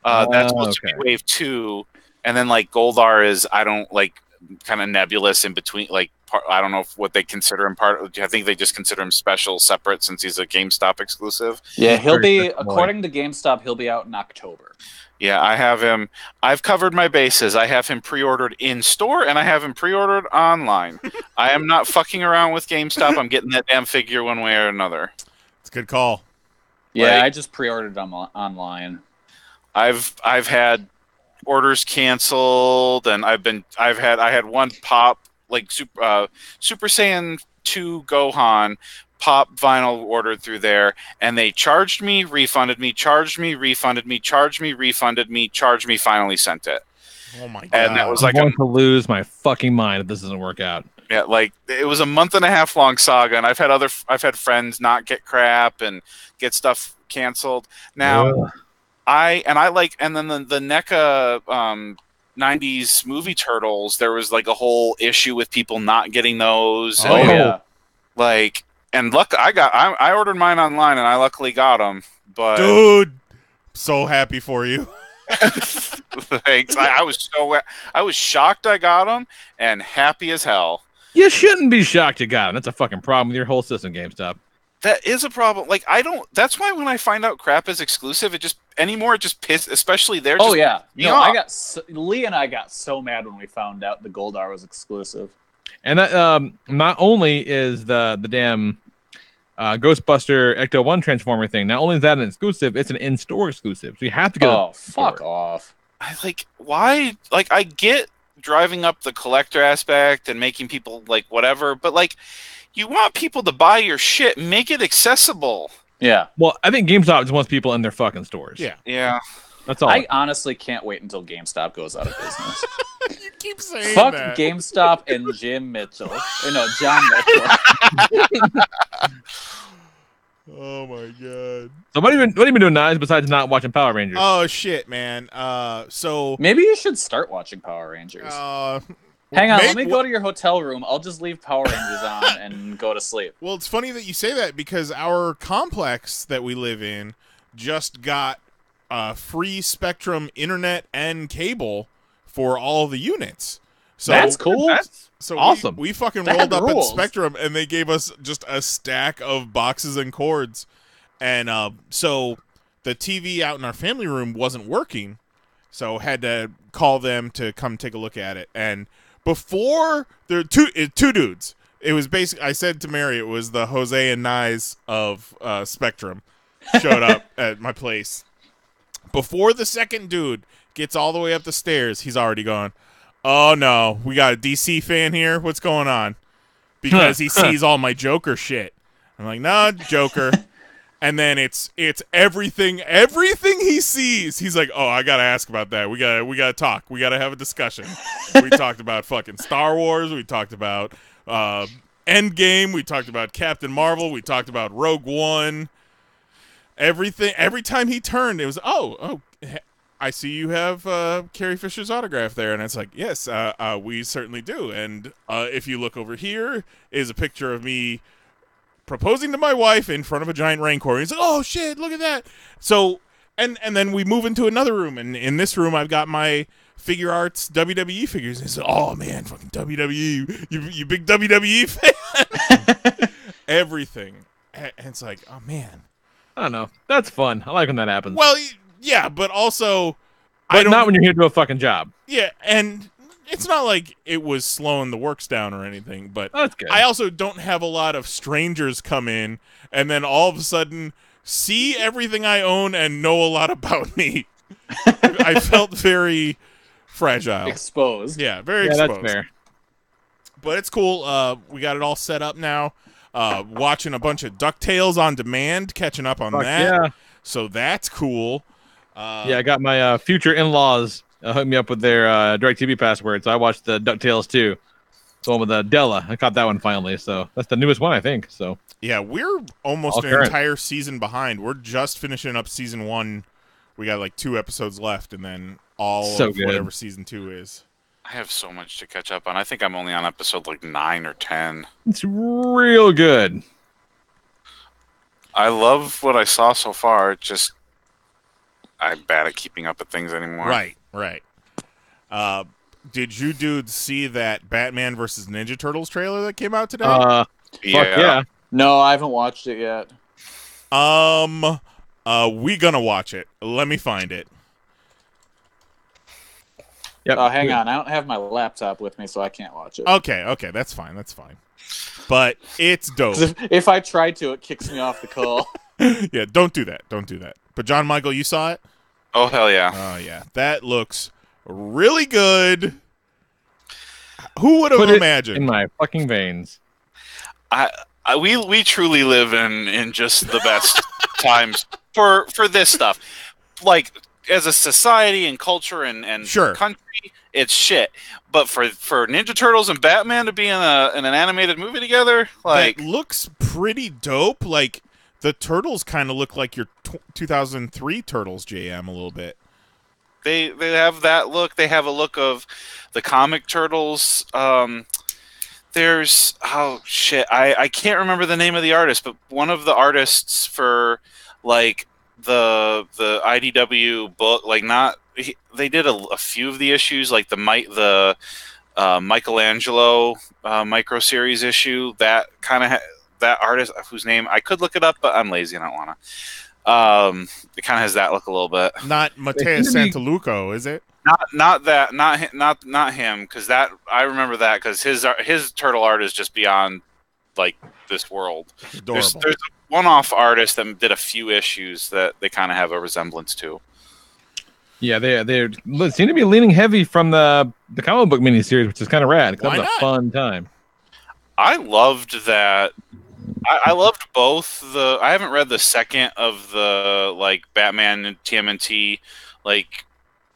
That's supposed to be Wave 2, and then like Goldar is kind of nebulous in between. Like, I don't know what they consider him part. I think they just consider him special, separate, since he's a GameStop exclusive. Yeah, he'll be, according to GameStop, he'll be out in October. Yeah, I have him. I've covered my bases. I have him pre-ordered in store, and I have him pre-ordered online. I am not fucking around with GameStop. I'm getting that damn figure one way or another. It's a good call. Yeah, I just pre-ordered them online. I've had orders canceled, and I had one pop, like Super Saiyan 2 Gohan pop vinyl ordered through there, and they charged me, refunded me, charged me, refunded me, charged me, refunded me, charged me, finally sent it. Oh my god. And that was like, I'm going to lose my fucking mind if this doesn't work out. Yeah, like, it was a 1.5 month long saga, and I've had friends not get crap and get stuff canceled. Now, and then the NECA 90s movie Turtles, there was like a whole issue with people not getting those. Like, and look, I ordered mine online, and I luckily got them. But dude, so happy for you. Thanks. I was shocked I got them, and happy as hell. You shouldn't be shocked you got them. That's a fucking problem with your whole system, GameStop. That is a problem. Like, that's why when I find out crap is exclusive, it just pisses, especially there. Oh yeah, no, Lee and I got so mad when we found out the Goldar was exclusive. And that not only is the damn Ghostbuster Ecto 1 Transformer thing, not only is that an exclusive, it's an in-store exclusive. So you have to get Oh, fuck off. Why? Like, I get driving up the collector aspect and making people like whatever, but like, you want people to buy your shit, make it accessible. Yeah. Well, I think GameStop just wants people in their fucking stores. Yeah. That's all. I honestly can't wait until GameStop goes out of business. You keep saying Fuck that. GameStop and Jim Mitchell. Or no, John Mitchell. Oh my god. So what have you been doing, Nice, besides not watching Power Rangers? Oh shit, man. So maybe you should start watching Power Rangers. Hang on, let me go to your hotel room. I'll just leave Power Rangers on and go to sleep. Well, it's funny that you say that because our complex that we live in just got free Spectrum internet and cable for all the units. So that's cool. So awesome. We fucking that rolled up at rules. Spectrum, and they gave us just a stack of boxes and cords. And so the TV out in our family room wasn't working, so had to call them to come take a look at it. And before there were two dudes. It was basically, I said to Mary, it was the Jose and Nyes of Spectrum showed up at my place. Before the second dude gets all the way up the stairs, he's already gone, oh no, we got a DC fan here? What's going on? Because he sees all my Joker shit. I'm like, nah, Joker. And then it's everything he sees. He's like, oh, I gotta ask about that. We gotta talk. We gotta have a discussion. We talked about fucking Star Wars. We talked about Endgame. We talked about Captain Marvel. We talked about Rogue One. Everything. Every time he turned, it was, oh, I see you have Carrie Fisher's autograph there. And it's like, yes, we certainly do. And if you look over here is a picture of me proposing to my wife in front of a giant rancor. He's like, oh shit, look at that. So, and then we move into another room, and in this room I've got my figure arts WWE figures. And he's like, oh man, fucking WWE, you big WWE fan. Everything. And it's like, oh man. I don't know. That's fun. I like when that happens. Well, yeah, but also, but not when you're here to do a fucking job. Yeah, and it's not like it was slowing the works down or anything, but that's good. I also don't have a lot of strangers come in and then all of a sudden see everything I own and know a lot about me. I felt very fragile. Exposed. Yeah, very exposed. That's fair. But it's cool. We got it all set up now. Watching a bunch of DuckTales on demand, catching up on that. Yeah. So that's cool. Yeah, I got my future in-laws hooked me up with their DirecTV password, so I watched the DuckTales 2. The one with Della. I caught that one finally, so that's the newest one, I think. So yeah, we're almost an entire season behind. We're just finishing up season 1. We got like 2 episodes left, and then all of whatever season 2 is. I have so much to catch up on. I think I'm only on episode like 9 or 10. It's real good. I love what I saw so far. Just I'm bad at keeping up with things anymore. Right. Did you dudes see that Batman versus Ninja Turtles trailer that came out today? Fuck yeah. No, I haven't watched it yet. We gonna watch it. Let me find it. Yep. Oh, hang on. I don't have my laptop with me, so I can't watch it. Okay, that's fine. But it's dope. If I try to, it kicks me off the call. Yeah, don't do that. But John Michael, you saw it? Oh, hell yeah. Oh, yeah. That looks really good. Who would have imagined? In my fucking veins. We truly live in just the best times for this stuff. Like, as a society and culture and country, it's shit. But for Ninja Turtles and Batman to be in an animated movie together, like, that looks pretty dope. Like, the Turtles kind of look like your 2003 Turtles, JM, a little bit. They have that look. They have a look of the comic Turtles. There's I can't remember the name of the artist, but one of the artists for like the IDW book, like they did a few of the issues, like the Michelangelo micro series issue. That kind of that artist whose name I could look it up, but I'm lazy and I don't want to. It kind of has that look a little bit. Not Mateus Santaluco, is it? Not him, because that I remember that because his turtle art is just beyond like this world. There's a one-off artist that did a few issues that they kind of have a resemblance to. Yeah, they seem to be leaning heavy from the comic book miniseries, which is kind of rad. That was a fun time. I loved that. I loved both I haven't read the second of the like Batman TMNT like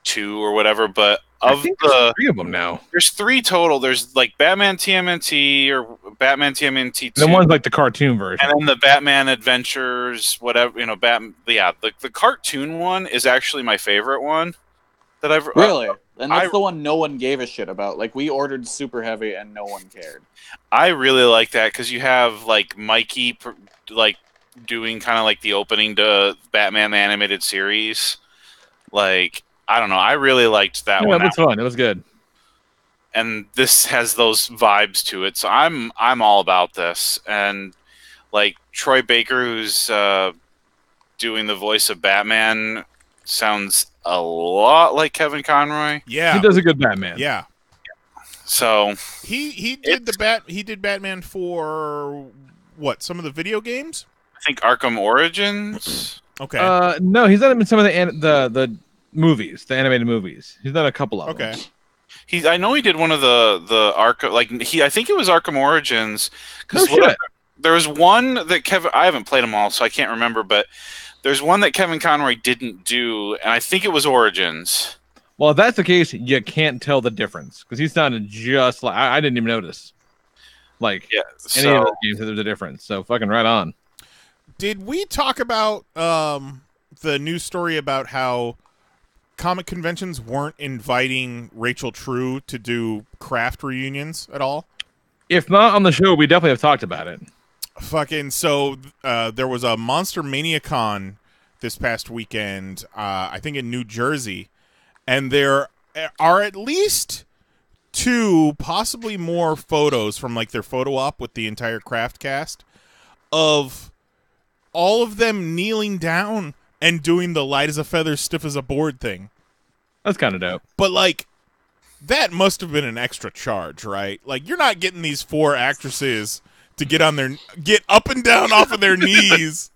2 or whatever, but of there's 3 of them now. There's 3 total. There's like Batman TMNT or Batman TMNT 2. The one's like the cartoon version, and then the Batman Adventures, whatever the cartoon one is actually my favorite one that I've really. And that's the one no one gave a shit about. Like, we ordered super heavy and no one cared. I really like that because you have, like, Mikey, like, doing kind of like the opening to Batman the Animated Series. Like, I don't know. I really liked that one. Yeah, it was fun. It was good. And this has those vibes to it. So I'm all about this. And, like, Troy Baker, who's doing the voice of Batman, sounds a lot like Kevin Conroy. Yeah. He does a good Batman. Yeah. So he did Batman for what? Some of the video games? I think Arkham Origins. Okay. No, he's done it in some of the movies, the animated movies. He's done a couple of them. I know he did one of the Arkham, I think it was Arkham Origins. There was one that I haven't played them all, so I can't remember, but there's one that Kevin Conroy didn't do, and I think it was Origins. Well, if that's the case, you can't tell the difference because he sounded just like I didn't even notice. Any of those games, there's a difference. So fucking right on. Did we talk about the news story about how comic conventions weren't inviting Rachel True to do craft reunions at all? If not on the show, we definitely have talked about it. There was a Monster Mania Con this past weekend, I think in New Jersey, and there are at least 2, possibly more photos from their photo op with the entire craft cast of all of them kneeling down and doing the light as a feather, stiff as a board thing. That's kind of dope. But that must have been an extra charge, right? You're not getting these 4 actresses to get up and down off of their knees.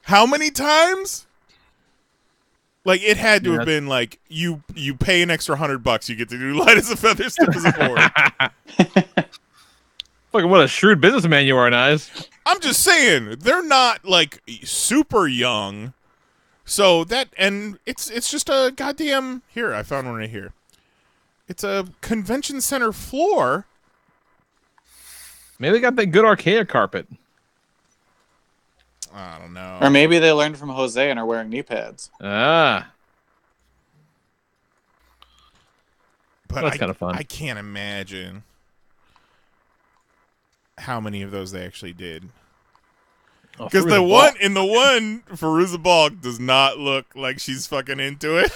How many times? It had to have been you pay an extra $100, you get to do light as a feather, stiff as a board. Fucking what a shrewd businessman you are, Nice. I'm just saying, they're not super young. So it's just a goddamn, here, I found one right here. It's a convention center floor. Maybe they got that good archaic carpet. I don't know. Or maybe they learned from Jose and are wearing knee pads. But that's kind of fun. I can't imagine how many of those they actually did. Because the one Firuza Balk does not look like she's fucking into it.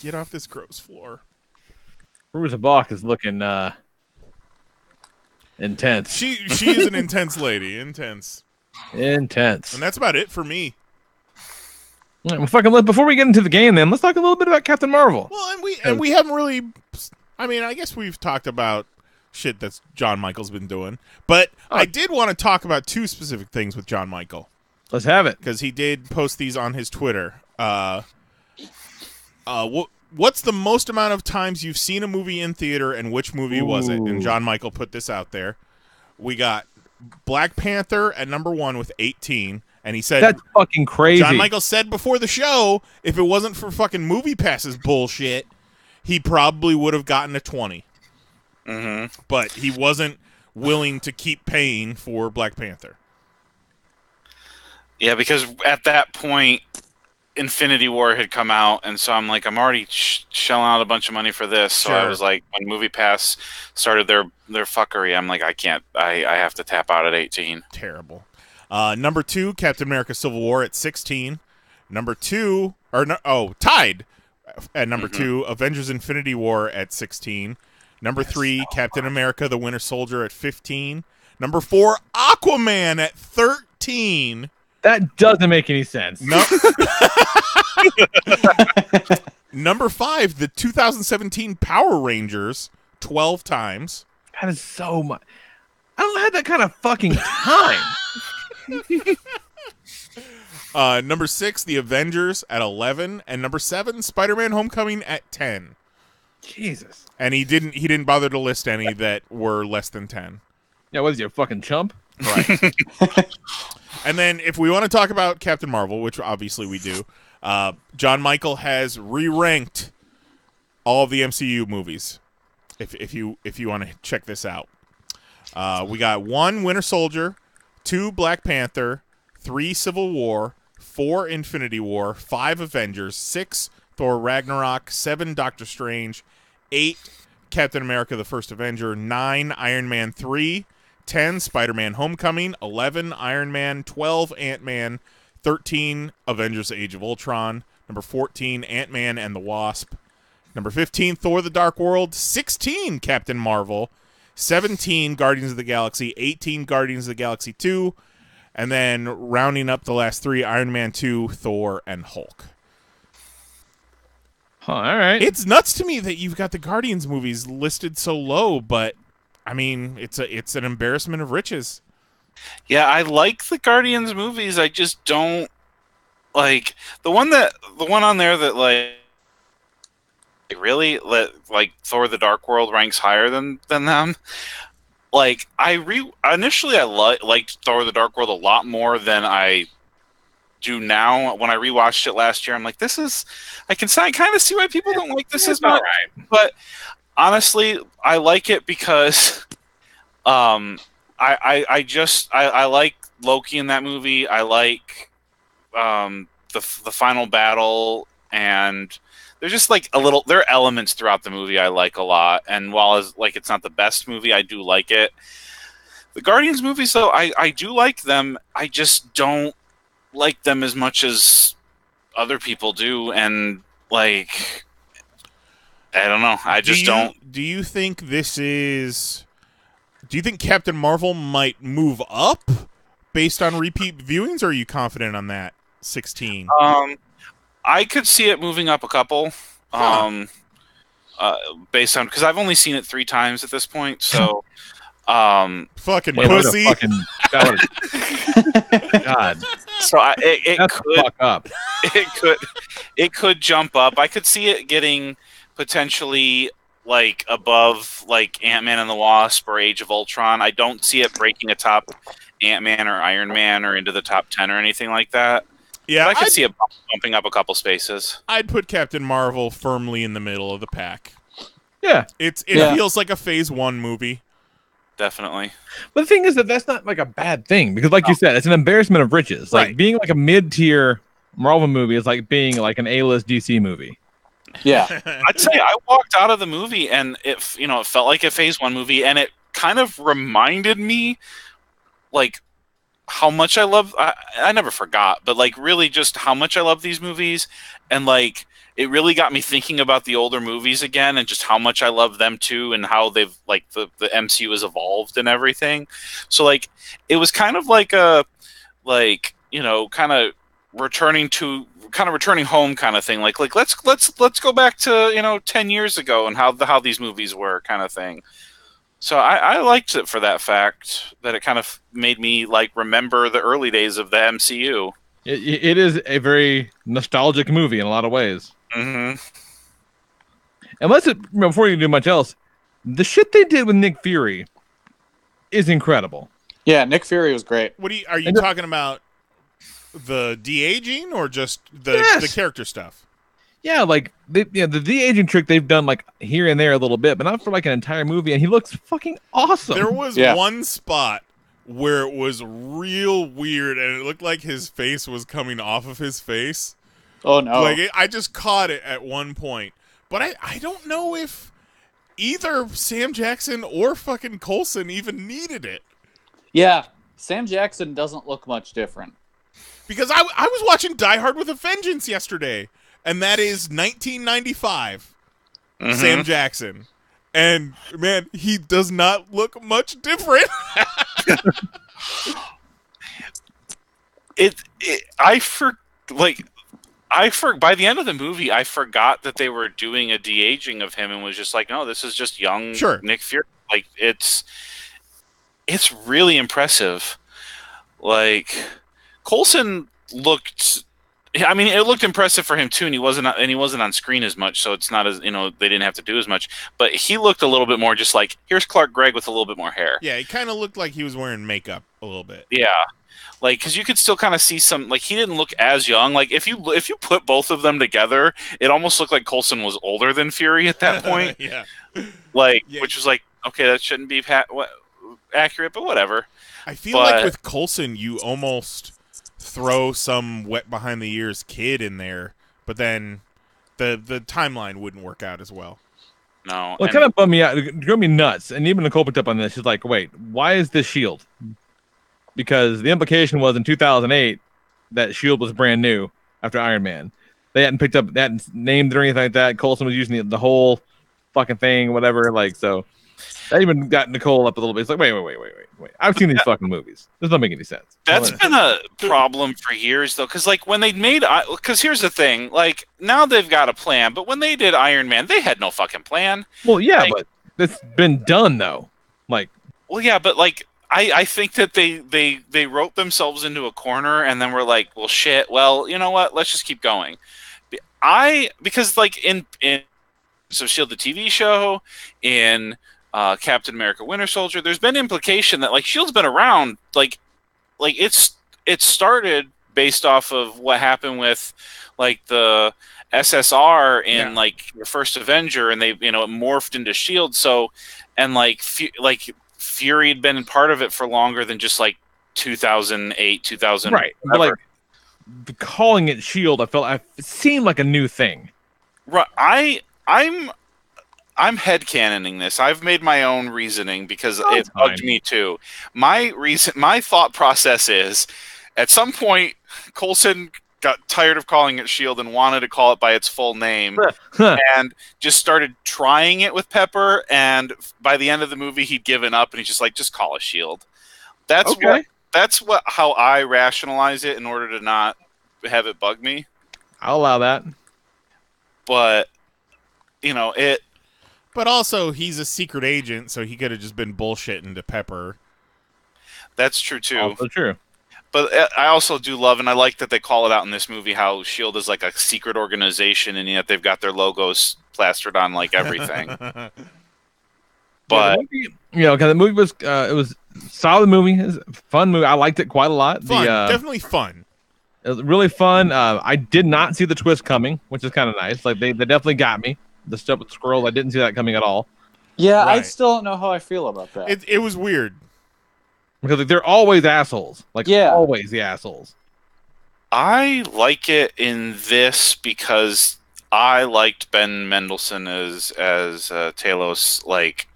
Get off this gross floor. Firuza Balk is looking intense. She is an intense lady. Intense. And that's about it for me. All right, before we get into the game, then let's talk a little bit about Captain Marvel. Well, and we haven't really. I mean, I guess we've talked about shit that's John Michael's been doing, but I did want to talk about 2 specific things with John Michael. Let's have it, because he did post these on his Twitter. What's the most amount of times you've seen a movie in theater, and which movie was it? And John Michael put this out there. We got Black Panther at number 1 with 18, and he said that's fucking crazy. John Michael said before the show, if it wasn't for fucking Movie Passes bullshit, he probably would have gotten a 20. Mm-hmm. But he wasn't willing to keep paying for Black Panther. Yeah, because at that point, Infinity War had come out, and so I'm already shelling out a bunch of money for this. So I was when Movie Pass started their fuckery, I'm I have to tap out at 18. Terrible. Number 2, Captain America: Civil War at 16. Number 2, tied at number 2, Avengers: Infinity War at 16. Number 3, Captain America: The Winter Soldier at 15. Number 4, Aquaman at 13. That doesn't make any sense. No. Number 5, the 2017 Power Rangers, 12 times. That is so much. I don't have that kind of fucking time. Number 6, The Avengers at 11, and number 7, Spider-Man: Homecoming at 10. Jesus. And he didn't bother to list any that were less than 10. Yeah, what is he, a fucking chump? Right. And then if we want to talk about Captain Marvel, which obviously we do, John Michael has re-ranked all of the MCU movies. If you want to check this out. We got 1 Winter Soldier, 2 Black Panther, 3 Civil War, 4 Infinity War, 5 Avengers, 6 Thor Ragnarok, 7 Doctor Strange, 8 Captain America: The First Avenger, 9 Iron Man 3, 10 Spider-Man: Homecoming, 11 Iron Man, 12 Ant-Man, 13 Avengers: Age of Ultron, number 14 Ant-Man and the Wasp, number 15 Thor: The Dark World, 16 Captain Marvel, 17 Guardians of the Galaxy, 18 Guardians of the Galaxy 2, and then rounding up the last 3, Iron Man 2, Thor, and Hulk. Huh, all right. It's nuts to me that you've got the Guardians movies listed so low, but I mean, it's an embarrassment of riches. Yeah, I like the Guardians movies. I just don't like the one on there that like really like Thor: The Dark World ranks higher than them. Like initially I liked Thor: The Dark World a lot more than I do now. When I rewatched it last year, I'm like, I kind of see why people don't like this as much. Right. But honestly, I like it because I like Loki in that movie. I like the final battle, and there's just like there are elements throughout the movie I like a lot. And while it's not the best movie, I do like it. The Guardians movies, though, I do like them. I just don't like them as much as other people do, and like I don't know. I just don't. Do you think this is? Do you think Captain Marvel might move up based on repeat viewings, or are you confident on that? 16. I could see it moving up a couple. Based on, because I've only seen it 3 times at this point, so fucking pussy. God. So it could fuck up. It could jump up. I could see it getting potentially like above like Ant-Man and the Wasp or Age of Ultron. I don't see it breaking a top Ant-Man or Iron Man or into the top 10 or anything like that. Yeah, but I could see it bumping up a couple spaces. I'd put Captain Marvel firmly in the middle of the pack. Yeah. It feels like a Phase 1 movie. Definitely. But the thing is that's not like a bad thing, because like you said, it's an embarrassment of riches. Like Right. being like a mid-tier Marvel movie is like being like an A-list DC movie. Yeah. I'd say I walked out of the movie and it felt like a Phase 1 movie, and it kind of reminded me like how much I love I never forgot, but like really just how much I love these movies, and like it really got me thinking about the older movies again and just how much I love them too, and how they've like the MCU has evolved and everything. So like it was kind of like a kind of returning home kind of thing. Like let's go back to 10 years ago and how these movies were kind of thing. So I liked it for that fact, that it kind of made me like remember the early days of the MCU. It is a very nostalgic movie in a lot of ways. Mm-hmm. And before you do much else, the shit they did with Nick Fury is incredible. Yeah, Nick Fury was great. Are you talking about the de-aging or just the character stuff? Yeah, like the de-aging trick they've done like here and there a little bit, but not for like an entire movie, and he looks fucking awesome. There was one spot where it was real weird and it looked like his face was coming off of his face. Oh no. Like I just caught it at one point. But I don't know if either Sam Jackson or fucking Coulson even needed it. Yeah, Sam Jackson doesn't look much different. Because I was watching Die Hard with a Vengeance yesterday, and that is 1995 Sam Jackson. And, man, he does not look much different. By the end of the movie, I forgot that they were doing a de-aging of him and was just like, no, this is just young Nick Fury. Like, it's really impressive. Like, Coulson looked... I mean, it looked impressive for him too, and he wasn't on screen as much, so it's not as they didn't have to do as much. But he looked a little bit more just like, here's Clark Gregg with a little bit more hair. Yeah, he kind of looked like he was wearing makeup a little bit. Yeah, like because you could still kind of see some, like he didn't look as young. Like if you put both of them together, it almost looked like Coulson was older than Fury at that point. Yeah, which was like, okay, that shouldn't be accurate, but whatever. I feel like with Coulson, you almost throw some wet behind the ears kid in there, but then the timeline wouldn't work out as well. No. Well, it kind of bummed me out. It drove me nuts. And even Nicole picked up on this. She's like, wait, why is this S.H.I.E.L.D.? Because the implication was in 2008 that S.H.I.E.L.D. was brand new after Iron Man. They hadn't named it or anything like that. Coulson was using the whole fucking thing, whatever. Like, so. That even got Nicole up a little bit. It's like, wait. I've seen these fucking movies. This doesn't make any sense. That's been a problem for years, though, because like when they made, because here's the thing, like now they've got a plan, but when they did Iron Man, they had no fucking plan. Well, yeah, like, but it's been done though. Like, well, yeah, but like I think that they wrote themselves into a corner, and then we're like, well, shit. Well, you know what? Let's just keep going. Because like in so Shield the TV show, in Captain America Winter Soldier, there's been implication that like Shield's been around, like it started based off of what happened with like the SSR in like your first Avenger, and they it morphed into Shield. So and like Fury had been part of it for longer than just like 2008, 2000. right, but like calling it Shield, it seemed like a new thing. Right, I'm headcanoning this. I've made my own reasoning because it bugged me too. My thought process is, at some point, Coulson got tired of calling it Shield and wanted to call it by its full name, and just started trying it with Pepper. And by the end of the movie, he'd given up, and he's just like, just call it Shield. That's how I rationalize it in order to not have it bug me. I'll allow that. But it. But also, he's a secret agent, so he could have just been bullshitting to Pepper. That's true, too. Also true. But I also do love, and I like that they call it out in this movie, how S.H.I.E.L.D. is like a secret organization, and yet they've got their logos plastered on like everything. But, because the movie was, it was a solid movie. It was a fun movie. I liked it quite a lot. Fun, definitely fun. It was really fun. I did not see the twist coming, which is kind of nice. Like, they definitely got me. The stuff with the squirrels, I didn't see that coming at all. Yeah, Right. I still don't know how I feel about that. It was weird. Because like, they're always assholes. Like, always the assholes. I like it in this because I liked Ben Mendelsohn as Talos like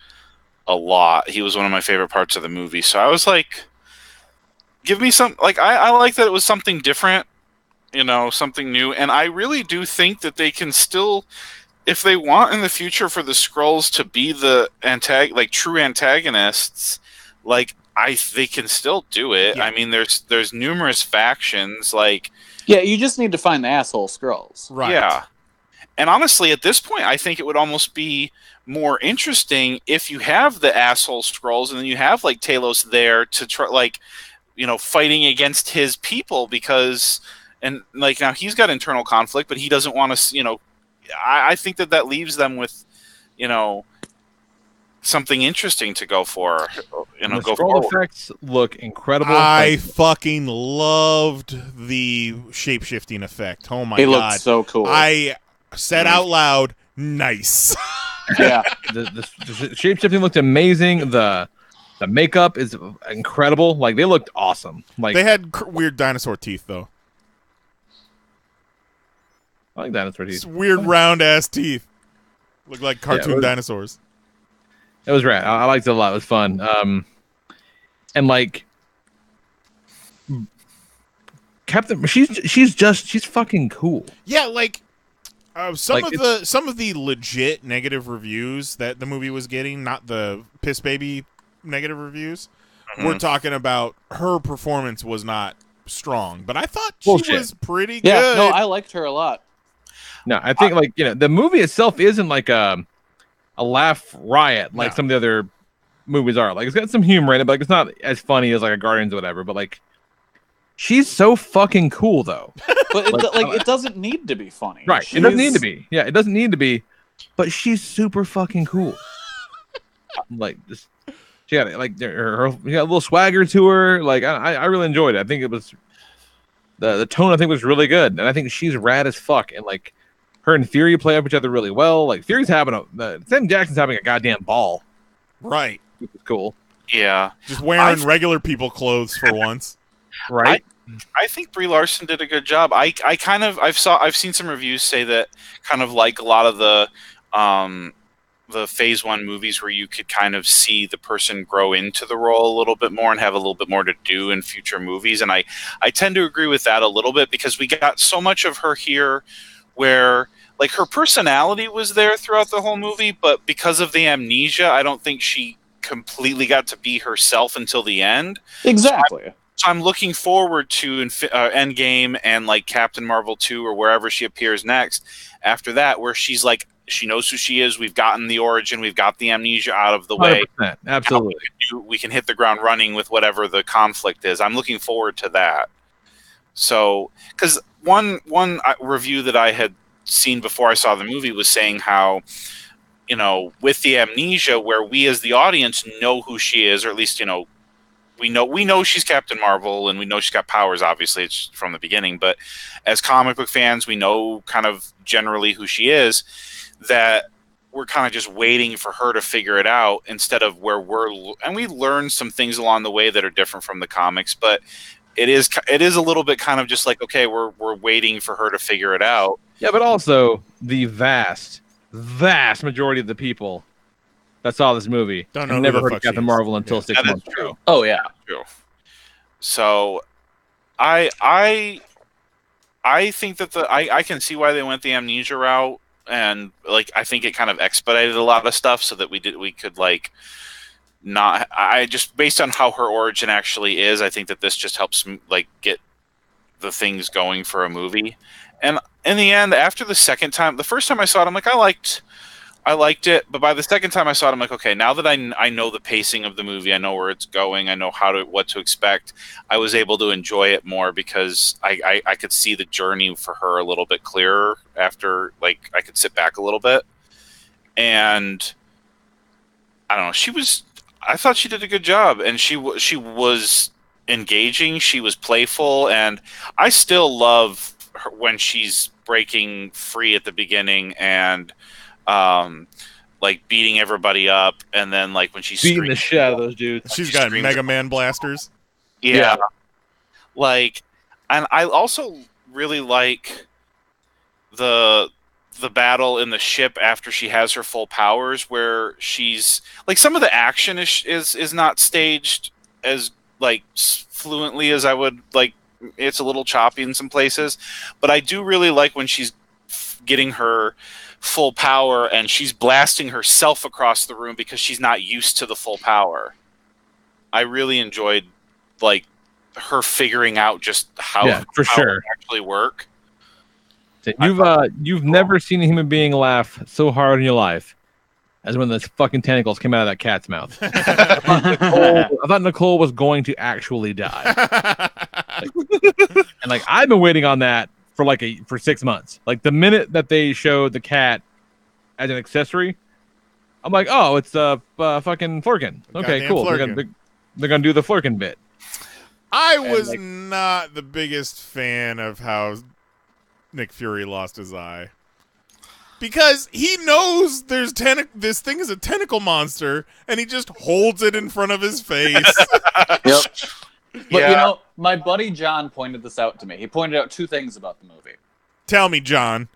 a lot. He was one of my favorite parts of the movie. So I was like, give me some, like, I like that it was something different, something new. And I really do think that they can still, if they want in the future for the Skrulls to be the true antagonists, like they can still do it. Yeah. I mean, there's numerous factions. Like, yeah, you just need to find the asshole Skrulls, right? Yeah, and honestly, at this point, I think it would almost be more interesting if you have the asshole Skrulls and then you have like Talos there to try, like, fighting against his people because, and like now he's got internal conflict, but he doesn't want to, I think that leaves them with, something interesting to go for. The go Skrull forward. effects look incredible. I fucking loved the shape-shifting effect. Oh my god. It looked so cool. I said out loud, nice. Yeah. The shape-shifting looked amazing. The makeup is incredible. Like, they looked awesome. Like, they had weird dinosaur teeth, though. I like dinosaur teeth. It's weird round-ass teeth. Look like cartoon dinosaurs. It was rad. I liked it a lot. It was fun. And like Captain, she's fucking cool. Yeah, like some of the legit negative reviews that the movie was getting, not the piss baby negative reviews, were talking about her performance was not strong, but I thought she was pretty good. Yeah, no, I liked her a lot. No, I think the movie itself isn't like a laugh riot like some of the other movies are. Like, it's got some humor in it, but like, it's not as funny as like a Guardians or whatever. But like, she's so fucking cool though. But it doesn't need to be funny, right? It doesn't need to be. Yeah, it doesn't need to be. But she's super fucking cool. Like, just she got like her she got a little swagger to her. Like, I really enjoyed it. I think it was the tone. I think was really good, and I think she's rad as fuck. And like, her and Fury play up each other really well. Like, Fury's having Sam Jackson's having a goddamn ball. Right. Which is cool. Yeah. Just wearing regular people clothes for once. Right. I think Brie Larson did a good job. I've seen some reviews say that kind of like a lot of the Phase 1 movies where you could kind of see the person grow into the role a little bit more and have a little bit more to do in future movies. And I tend to agree with that a little bit because we got so much of her here where like her personality was there throughout the whole movie, but because of the amnesia, I don't think she completely got to be herself until the end. Exactly. So I'm looking forward to Endgame and like Captain Marvel 2 or wherever she appears next after that, where she's like, she knows who she is. We've gotten the origin. We've got the amnesia out of the way. Absolutely. We can hit the ground running with whatever the conflict is. I'm looking forward to that. So, because one review that I had seen before I saw the movie was saying how, you know, with the amnesia, where we as the audience know who she is, or at least, you know, we know she's Captain Marvel and we know she's got powers, obviously it's from the beginning, but as comic book fans, we know kind of generally who she is, that we're kind of just waiting for her to figure it out instead of where and we learned some things along the way that are different from the comics, but it is a little bit kind of just like, okay, we're waiting for her to figure it out. Yeah, but also the vast majority of the people that saw this movie Don't know never who the heard of fuck she Captain is. Marvel until Yeah. 6 That is months true. ago. Oh yeah. True. So I think that I can see why they went the amnesia route, and like I think it kind of expedited a lot of stuff so that we could like not. I just based on how her origin actually is, I think that this just helps like get the things going for a movie. And in the end, after the first time I saw it, I'm like, I liked it, but by the second time I saw it, I'm like, okay, now that I know the pacing of the movie, I know where it's going, I know what to expect, I was able to enjoy it more because I could see the journey for her a little bit clearer after, like, I could sit back a little bit. And I don't know, I thought she did a good job, and she was engaging, she was playful, and I still love her when she's breaking free at the beginning and like beating everybody up, and then like when she's Beating the shit out of those dudes. She's got Mega Man blasters. yeah. Like, and I also really like the battle in the ship after she has her full powers, where she's like, some of the action is not staged as like fluently as I would like. It's a little choppy in some places, but I do really like when she's getting her full power and she's blasting herself across the room because she's not used to the full power. I really enjoyed like her figuring out just how it actually work. You've never seen a human being laugh so hard in your life as when those fucking tentacles came out of that cat's mouth. I thought Nicole was going to actually die. And like, I've been waiting on that for 6 months. Like, the minute that they showed the cat as an accessory, I'm like, oh, it's fucking Flurkin. Okay, Goddamn cool. Flurkin. They're gonna do the Flurkin bit. I was not the biggest fan of how Nick Fury lost his eye. Because he knows this thing is a tentacle monster, and he just holds it in front of his face. Yep. But you know, my buddy John pointed this out to me. He pointed out two things about the movie. Tell me, John.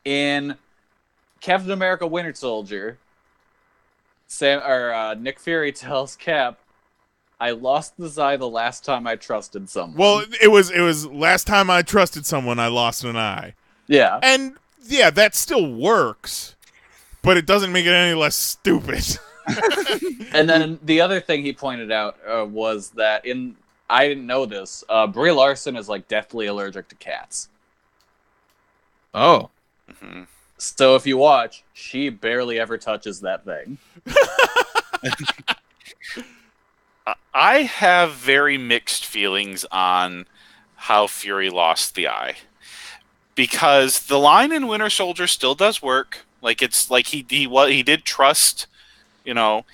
In Captain America: Winter Soldier, Nick Fury tells Cap, "I lost this eye the last time I trusted someone." Well, it was last time I trusted someone, I lost an eye. Yeah. And yeah, that still works, but it doesn't make it any less stupid. And then the other thing he pointed out was that I didn't know this, Brie Larson is like deathly allergic to cats. Oh. Mm-hmm. So if you watch, she barely ever touches that thing. I have very mixed feelings on how Fury lost the eye, because the line in Winter Soldier still does work. Like, it's like he did trust, you know.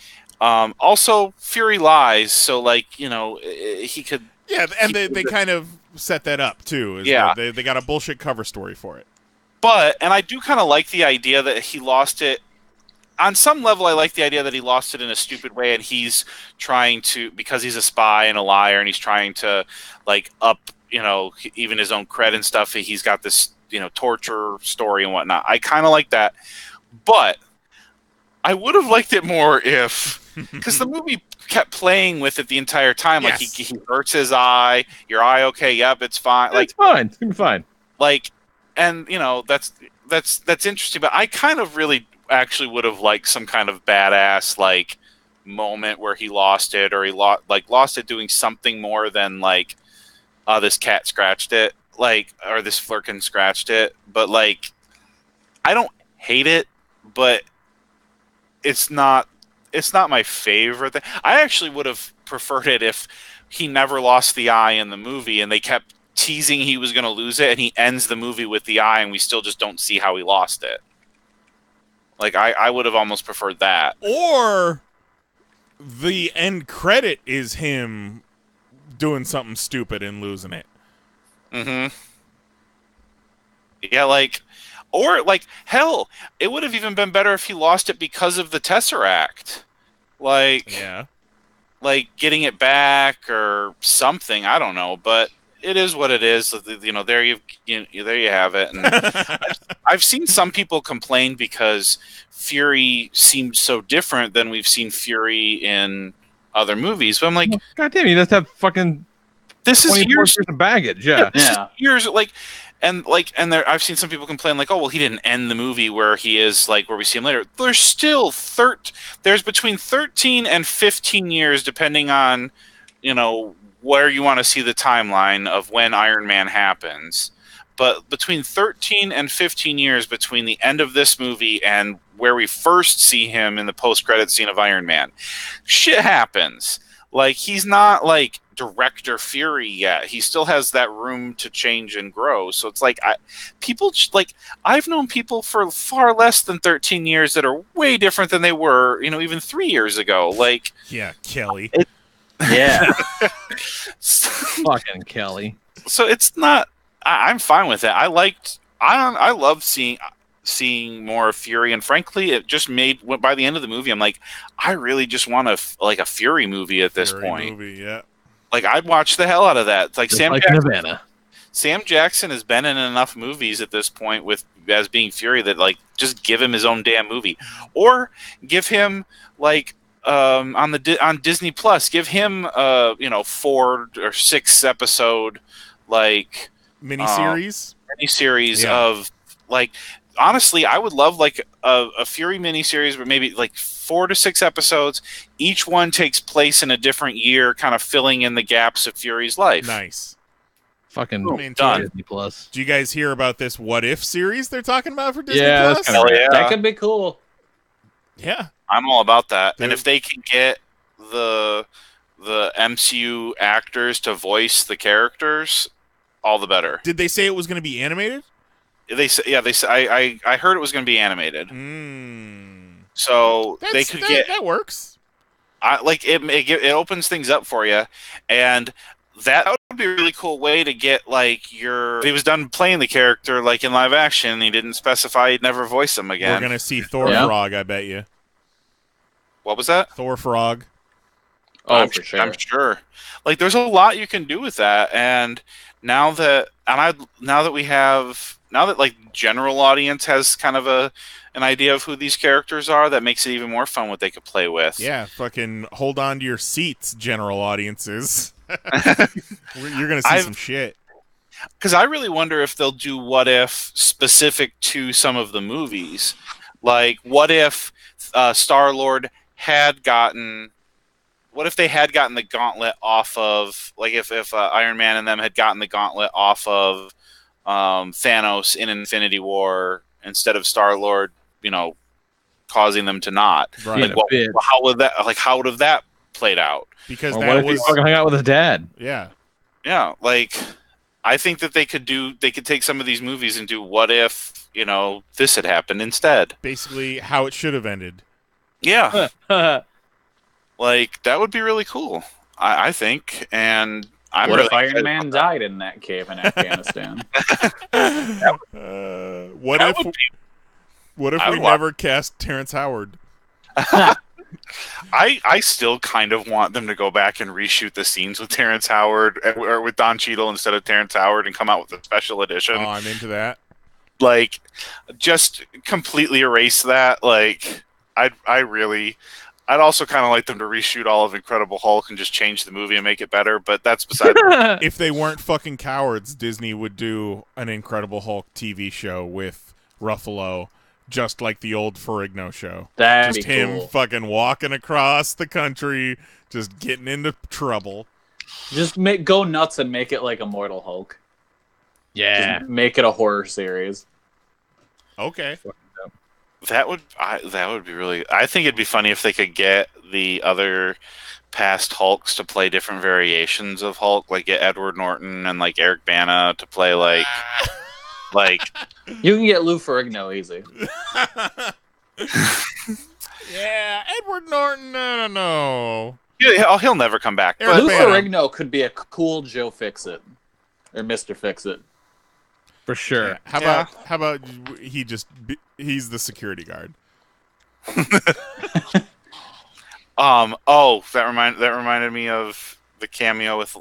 Also, Fury lies, so like, you know, he could. Yeah, and they kind of set that up too. Yeah, they got a bullshit cover story for it. But, and I do kind of like the idea that he lost it. On some level, I like the idea that he lost it in a stupid way, and he's trying to, because he's a spy and a liar, and he's trying to, like, up, you know, even his own cred and stuff. He's got this, you know, torture story and whatnot. I kind of like that. But I would have liked it more if, because the movie kept playing with it the entire time. Like, yes. he hurts his eye. Your eye okay? Yep, it's fine. Like, it's fine. It's gonna be fine. Like, and, you know, that's interesting, but I kind of really actually would have liked some kind of badass like moment where he lost it, or he lost it doing something more than like, this cat scratched it, like, or this flirkin scratched it. But like, I don't hate it, but it's not my favorite thing. I actually would have preferred it if he never lost the eye in the movie and they kept teasing he was going to lose it, and he ends the movie with the eye and we still just don't see how he lost it. Like, I would have almost preferred that. Or the end credit is him doing something stupid and losing it. Mm-hmm. Yeah, like, or like, hell, it would have even been better if he lost it because of the Tesseract. Like, yeah, like getting it back or something. I don't know, but it is what it is. You know, there you have it. And I've seen some people complain because Fury seemed so different than we've seen Fury in other movies. But I'm like, God damn, you just have fucking this is years of baggage. Yeah. This is years like. And there, I've seen some people complain like, oh well, he didn't end the movie where he is like where we see him later. There's still there's between 13 and 15 years, depending on, you know, where you want to see the timeline of when Iron Man happens. But between 13 and 15 years between the end of this movie and where we first see him in the post-credit scene of Iron Man, shit happens. Like, he's not like Director Fury yet. He still has that room to change and grow. So it's like, I've known people for far less than 13 years that are way different than they were, you know, even 3 years ago. Like, yeah, Kelly. Yeah. Fucking Kelly. So it's not. I'm fine with it. I love seeing more of Fury, and frankly, it just by the end of the movie, I'm like, I really just want a Fury movie at this point. Movie, yeah. Like, I'd watch the hell out of that. It's like Just like Nevada. Sam Jackson has been in enough movies at this point as being Fury that, like, just give him his own damn movie, or give him like on Disney Plus, give him 4 or 6 episode like miniseries of like. Honestly, I would love like a Fury miniseries where maybe like 4 to 6 episodes. Each one takes place in a different year, kind of filling in the gaps of Fury's life. Nice. Fucking done. Disney Plus. Do you guys hear about this What If series they're talking about for Disney Yeah, Plus? that's Yeah. That could be cool. Yeah. I'm all about that. Dude. And if they can get the MCU actors to voice the characters, all the better. Did they say it was going to be animated? They say, yeah. They say I heard it was going to be animated. So they could get that works. it opens things up for you, and that would be a really cool way to get like if he was done playing the character like in live action, and he didn't specify he'd never voice him again. We're going to see Thor Frog, I bet you. What was that? Thor Frog. Oh, for sure. I'm sure. Like, there's a lot you can do with that, and now that like general audience has kind of an idea of who these characters are, that makes it even more fun what they could play with. Yeah, fucking hold on to your seats, general audiences. You're going to see some shit. Because I really wonder if they'll do What If specific to some of the movies. Like, what if Star-Lord had gotten... What if they had gotten the gauntlet off of... Like, if Iron Man and them had gotten the gauntlet off of Thanos in Infinity War instead of Star-Lord, causing them to not. Right. Like, how would have that played out? Because Or that what if was he fucking hung out with his dad? Yeah. Yeah, like, I think that they could take some of these movies and do what if, this had happened instead. Basically how it should have ended. Yeah. Like, that would be really cool, I think. And I'm What really if Iron excited Man about died in that cave in Afghanistan? What that if would be- what if I we would never cast Terrence Howard? I still kind of want them to go back and reshoot the scenes with Terrence Howard or with Don Cheadle instead of Terrence Howard and come out with a special edition. Oh, I'm into that. Like, just completely erase that. Like, I'd also kind of like them to reshoot all of Incredible Hulk and just change the movie and make it better, but that's beside If they weren't fucking cowards, Disney would do an Incredible Hulk TV show with Ruffalo, just like the old Ferrigno show. That'd Just be him cool. fucking walking across the country, just getting into trouble. Just go nuts and make it like Immortal Hulk. Yeah. Just make it a horror series. Okay. That would be really. I think it'd be funny if they could get the other past Hulks to play different variations of Hulk, like get Edward Norton and like Eric Bana to play like You can get Lou Ferrigno easy. Yeah, Edward Norton, I don't know. he'll never come back. Eric But Lou Bana. Ferrigno could be a cool Joe Fixit or Mr. Fixit. For sure. How about he's the security guard. That reminded me of the cameo with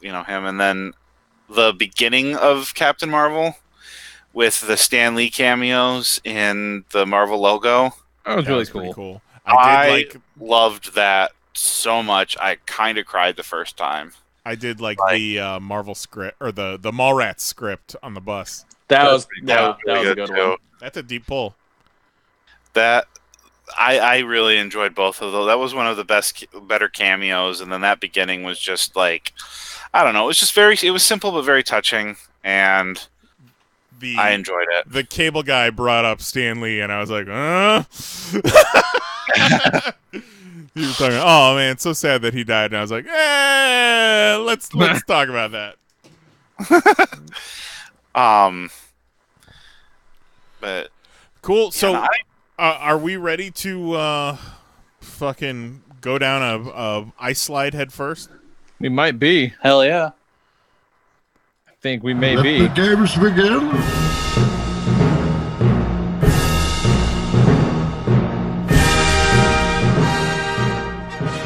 him, and then the beginning of Captain Marvel with the Stan Lee cameos in the Marvel logo. That was really pretty cool. I loved that so much. I kind of cried the first time. I did like the Marvel script or the Mallrats script on the bus. That was really a good too. one. That's a deep pull. That I really enjoyed both of those. That was one of the better cameos, and then that beginning was just like, I don't know. It was just it was simple but very touching, and I enjoyed it. The cable guy brought up Stan Lee, and I was like, He was talking, oh man, it's so sad that he died, and I was like, let's talk about that. But cool. Yeah, So, are we ready to fucking go down a ice slide head first? We might be. Hell yeah. I think we may Let be. the games begin.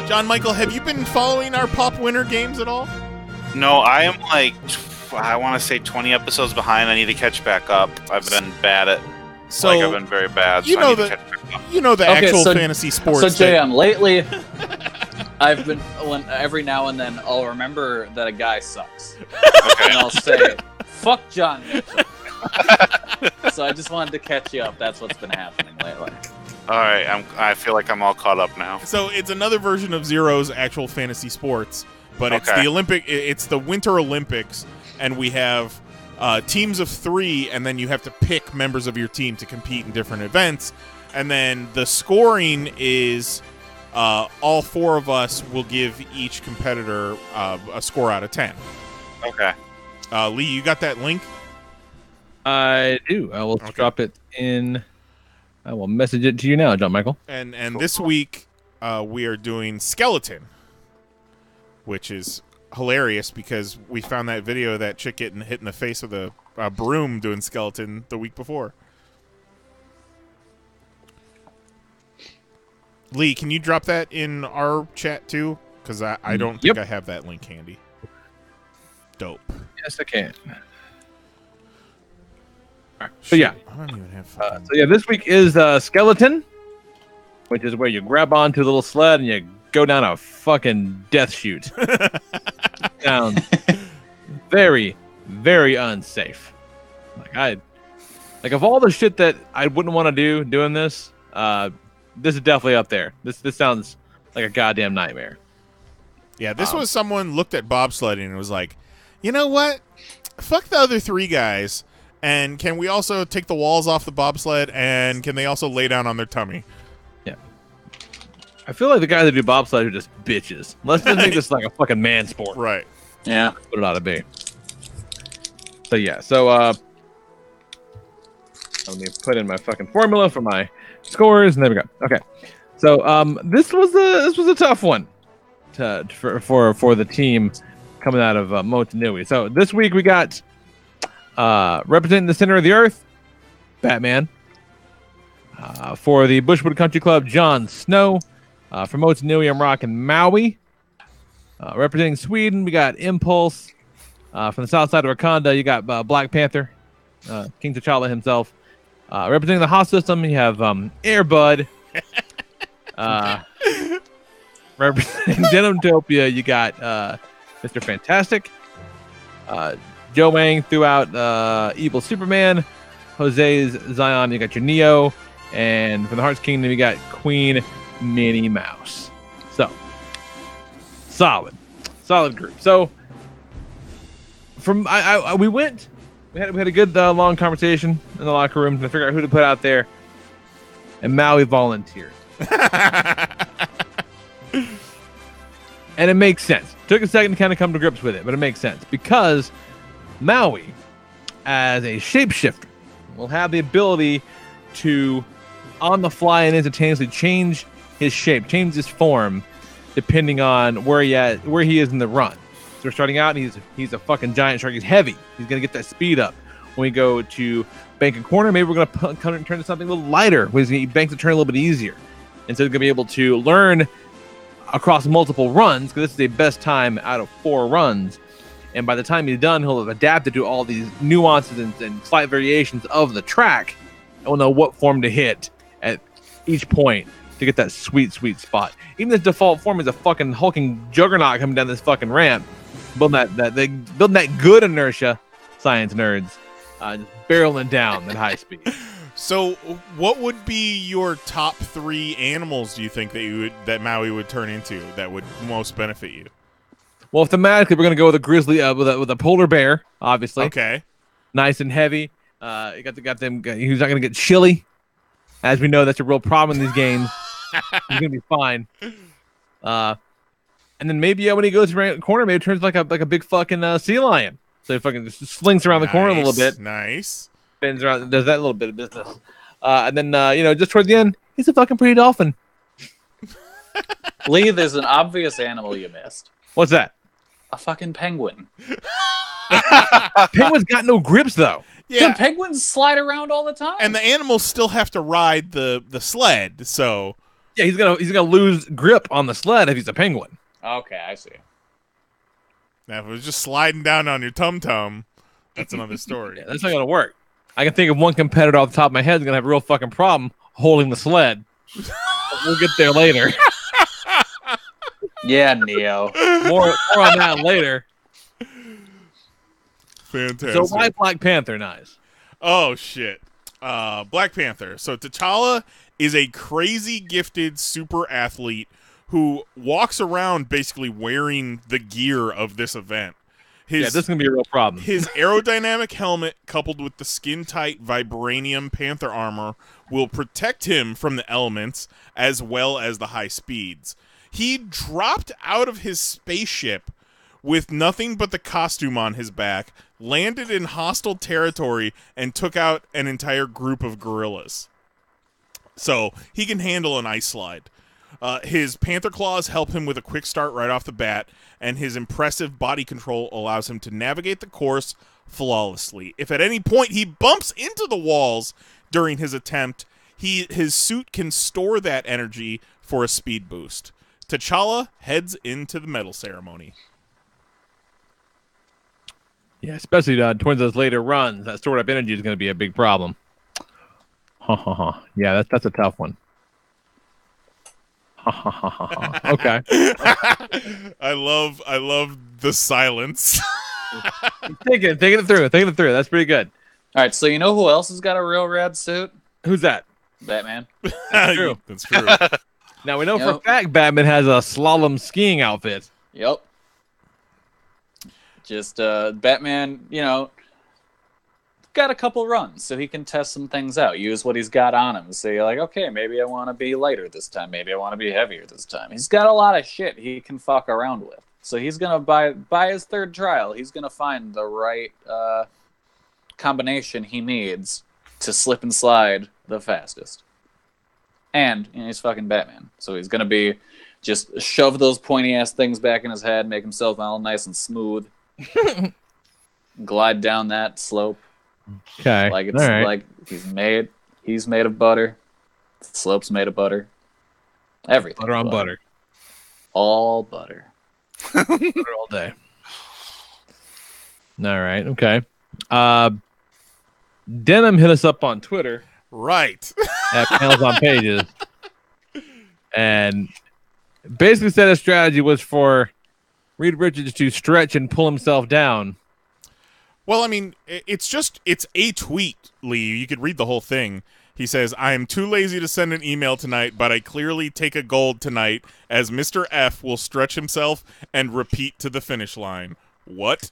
John Michael, have you been following our Pop Winter games at all? no, I am like, I want to say 20 episodes behind. I need to catch back up. I've been bad at. So I've been very bad. you so know I need to the catch back up. you know the Okay, actual so- fantasy sports. So that- JM, lately, I've been every now and then I'll remember that a guy sucks, and I'll say, "Fuck John Mitchell." So I just wanted to catch you up. That's what's been happening lately. All right, I feel like I'm all caught up now. So it's another version of Zero's actual fantasy sports, but it's Okay. it's the Winter Olympics, and we have teams of 3, and then you have to pick members of your team to compete in different events, and then the scoring is all 4 of us will give each competitor a score out of 10. Okay. Lee, you got that link? I do. I will drop it in. I will message it to you now, John Michael. And this week we are doing Skeleton, which is hilarious because we found that video of that chick getting hit in the face with a broom doing Skeleton the week before. Lee, can you drop that in our chat too? Because I don't think I have that link handy. Dope. Yes, I can. All right. So yeah. I don't even have So yeah, this week is Skeleton, which is where you grab onto a little sled and you go down a fucking death chute. Sounds very, very unsafe. Like of all the shit that I wouldn't want to do doing this, this is definitely up there. This sounds like a goddamn nightmare. Yeah, this was someone looked at bobsledding and was like, you know what? Fuck the other 3 guys. And can we also take the walls off the bobsled? And can they also lay down on their tummy? Yeah. I feel like the guys that do bobsled are just bitches. Let's just make this like a fucking man sport. Right. Yeah. That's what it ought to be. So yeah. So let me put in my fucking formula for my scores, and there we go. Okay. So this was a tough one for the team coming out of Motunui. So this week we got representing the center of the earth, Batman. For the Bushwood Country Club, Jon Snow. For Motunui, I'm rocking Maui. Representing Sweden, we got Impulse. From the south side of Wakanda, you got Black Panther, King T'Challa himself. Representing the Haas system, you have Air Bud. Representing Denimtopia, you got Mr. Fantastic. Joe Wang threw out Evil Superman. Jose's Zion, you got your Neo, and from the Hearts Kingdom, you got Queen Minnie Mouse. So, solid group. So, from we had a good long conversation in the locker room to figure out who to put out there, and Maui volunteered. And it makes sense. Took a second to kind of come to grips with it, but it makes sense because Maui, as a shapeshifter, will have the ability to, on the fly and instantaneously, change his shape, change his form, depending on where he is in the run. So we're starting out, and he's a fucking giant shark. He's heavy. He's gonna get that speed up. When we go to bank and corner, maybe we're gonna turn to something a little lighter. He banks the turn a little bit easier, and so he's gonna be able to learn across multiple runs, because this is the best time out of 4 runs. And by the time he's done, he'll have adapted to all these nuances and slight variations of the track, and will know what form to hit at each point to get that sweet spot. Even his default form is a fucking hulking juggernaut coming down this fucking ramp, building that good inertia, science nerds, just barreling down at high speed. So, what would be your top 3 animals, do you think, that Maui would turn into that would most benefit you? Well, thematically, we're gonna go with a grizzly, with a polar bear, obviously. Okay. Nice and heavy. You got them. He's not gonna get chilly, as we know that's a real problem in these games. He's gonna be fine. And then maybe when he goes around the corner, maybe it turns like a big fucking sea lion. So he fucking just slings around the corner a little bit. Nice. Spins around, does that little bit of business. And then just towards the end, he's a fucking pretty dolphin. Lee, there's an obvious animal you missed. What's that? A fucking penguin. Penguins got no grips though. Yeah. The penguins slide around all the time. And the animals still have to ride the sled, so Yeah, he's gonna lose grip on the sled if he's a penguin. Okay, I see. now if it was just sliding down on your tum-tum, that's another story. Yeah, that's not gonna work. I can think of one competitor off the top of my head is gonna have a real fucking problem holding the sled. We'll get there later. Yeah, Neo. More on that later. Fantastic. So why Black Panther, Nice? Oh, shit. Black Panther. So T'Challa is a crazy gifted super athlete who walks around basically wearing the gear of this event. This is going to be a real problem. His aerodynamic helmet coupled with the skin-tight vibranium Panther armor will protect him from the elements as well as the high speeds. He dropped out of his spaceship with nothing but the costume on his back, landed in hostile territory, and took out an entire group of gorillas. So, he can handle an ice slide. His Panther Claws help him with a quick start right off the bat, and his impressive body control allows him to navigate the course flawlessly. If at any point he bumps into the walls during his attempt, his suit can store that energy for a speed boost. T'Challa heads into the medal ceremony. Yeah, especially towards those later runs, that stored up energy is going to be a big problem. Yeah, that's a tough one. Okay. I love the silence. Taking it through. That's pretty good. All right, so you know who else has got a real rad suit? Who's that? Batman. That's true. That's true. Now we know for a fact Batman has a slalom skiing outfit. Yep. Just Batman, got a couple runs, so he can test some things out. Use what he's got on him. Say like, okay, maybe I want to be lighter this time. Maybe I want to be heavier this time. He's got a lot of shit he can fuck around with. So he's gonna by his third trial, he's gonna find the right combination he needs to slip and slide the fastest. And he's fucking Batman, so he's gonna be just shove those pointy ass things back in his head, make himself all nice and smooth, glide down that slope. Okay, like it's like he's made of butter. The slope's made of butter. Everything. Butter on butter. All butter. Butter all day. All right. Okay. Denim hit us up on Twitter. Right. At Panels on Pages. And basically said his strategy was for Reed Richards to stretch and pull himself down. Well, I mean, it's a tweet, Lee. You could read the whole thing. He says, I am too lazy to send an email tonight, but I clearly take a gold tonight as Mr. F will stretch himself and repeat to the finish line. What?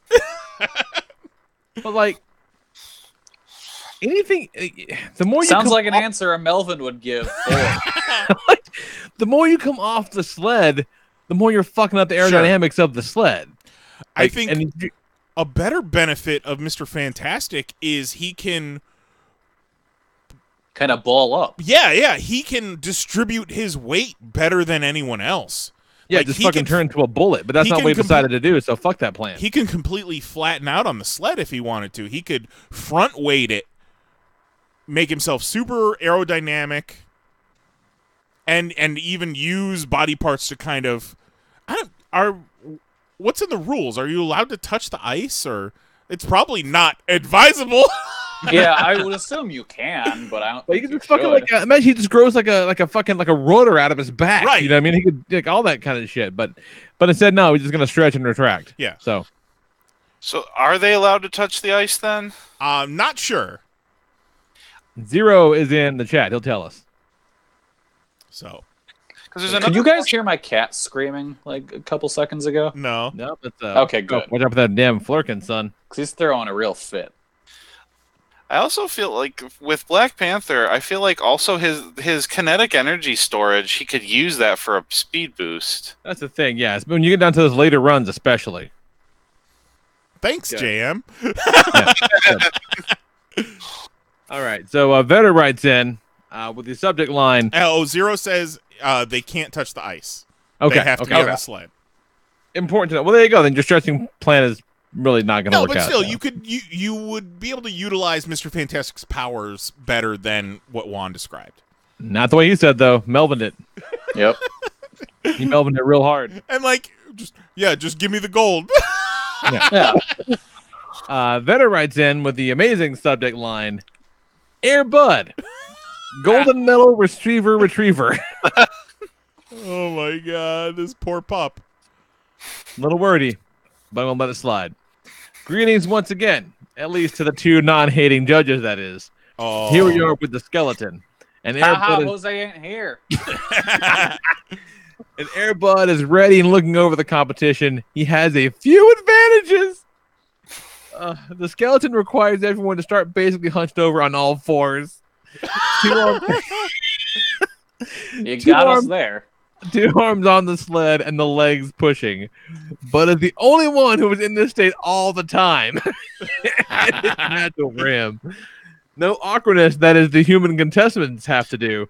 But, like, anything, the more you Sounds come like an off, answer a Melvin would give. like, the more you come off the sled, the more you're fucking up the aerodynamics of the sled. I Like, think and a better benefit of Mr. Fantastic is he can... kind of ball up. Yeah, he can distribute his weight better than anyone else. yeah, Like, just he fucking can- turn into a bullet. But that's he not can what we decided to do, so fuck that plan. He can completely flatten out on the sled if he wanted to. He could front weight it, make himself super aerodynamic, and even use body parts to kind of... What's in the rules? Are you allowed to touch the ice, or... It's probably not advisable. Yeah, I would assume you can, but I don't. But he think could just you fucking should. imagine he just grows like a fucking rotor out of his back. Right. You know what I mean? He could like all that kind of shit. But instead, no, he's just gonna stretch and retract. Yeah. So So are they allowed to touch the ice then? Not sure. Zero is in the chat. He'll tell us. So, Because there's Could another you guys hear my cat screaming like a couple seconds ago? no. No, that's Okay, good. Watch out for that damn Flurkin, son. 'Cause he's throwing a real fit. I also feel like with Black Panther, I feel like also his kinetic energy storage, he could use that for a speed boost. That's the thing. Yeah, when you get down to those later runs, especially. Thanks, JM. All right. So Vetter writes in with the subject line. Zero says they can't touch the ice. Okay. They have to be on the sled. Important to know. Well, there you go. Then your stretching plan is really not going to No, work but out. still, so. you would be able to utilize Mr. Fantastic's powers better than what Juan described. Not the way he said though. Melvin it. Yep. He Melvin it real hard. And just give me the gold. Yeah. Vetter writes in with the amazing subject line, Air Bud, Golden Medal Retriever. Oh my god, this poor pup. Little wordy, but I'm going to let it slide. Greetings once again, at least to the two non-hating judges, that is. Oh. Here we are with the skeleton. And Air Haha, Bud is, Jose ain't here. and Air Bud is ready and looking over the competition. He has a few advantages. The skeleton requires everyone to start basically hunched over on all fours. You Two got us arms- there. 2 arms on the sled and the legs pushing, but is the only one who was in this state all the time. It's natural for him. No awkwardness that is the human contestants have to do.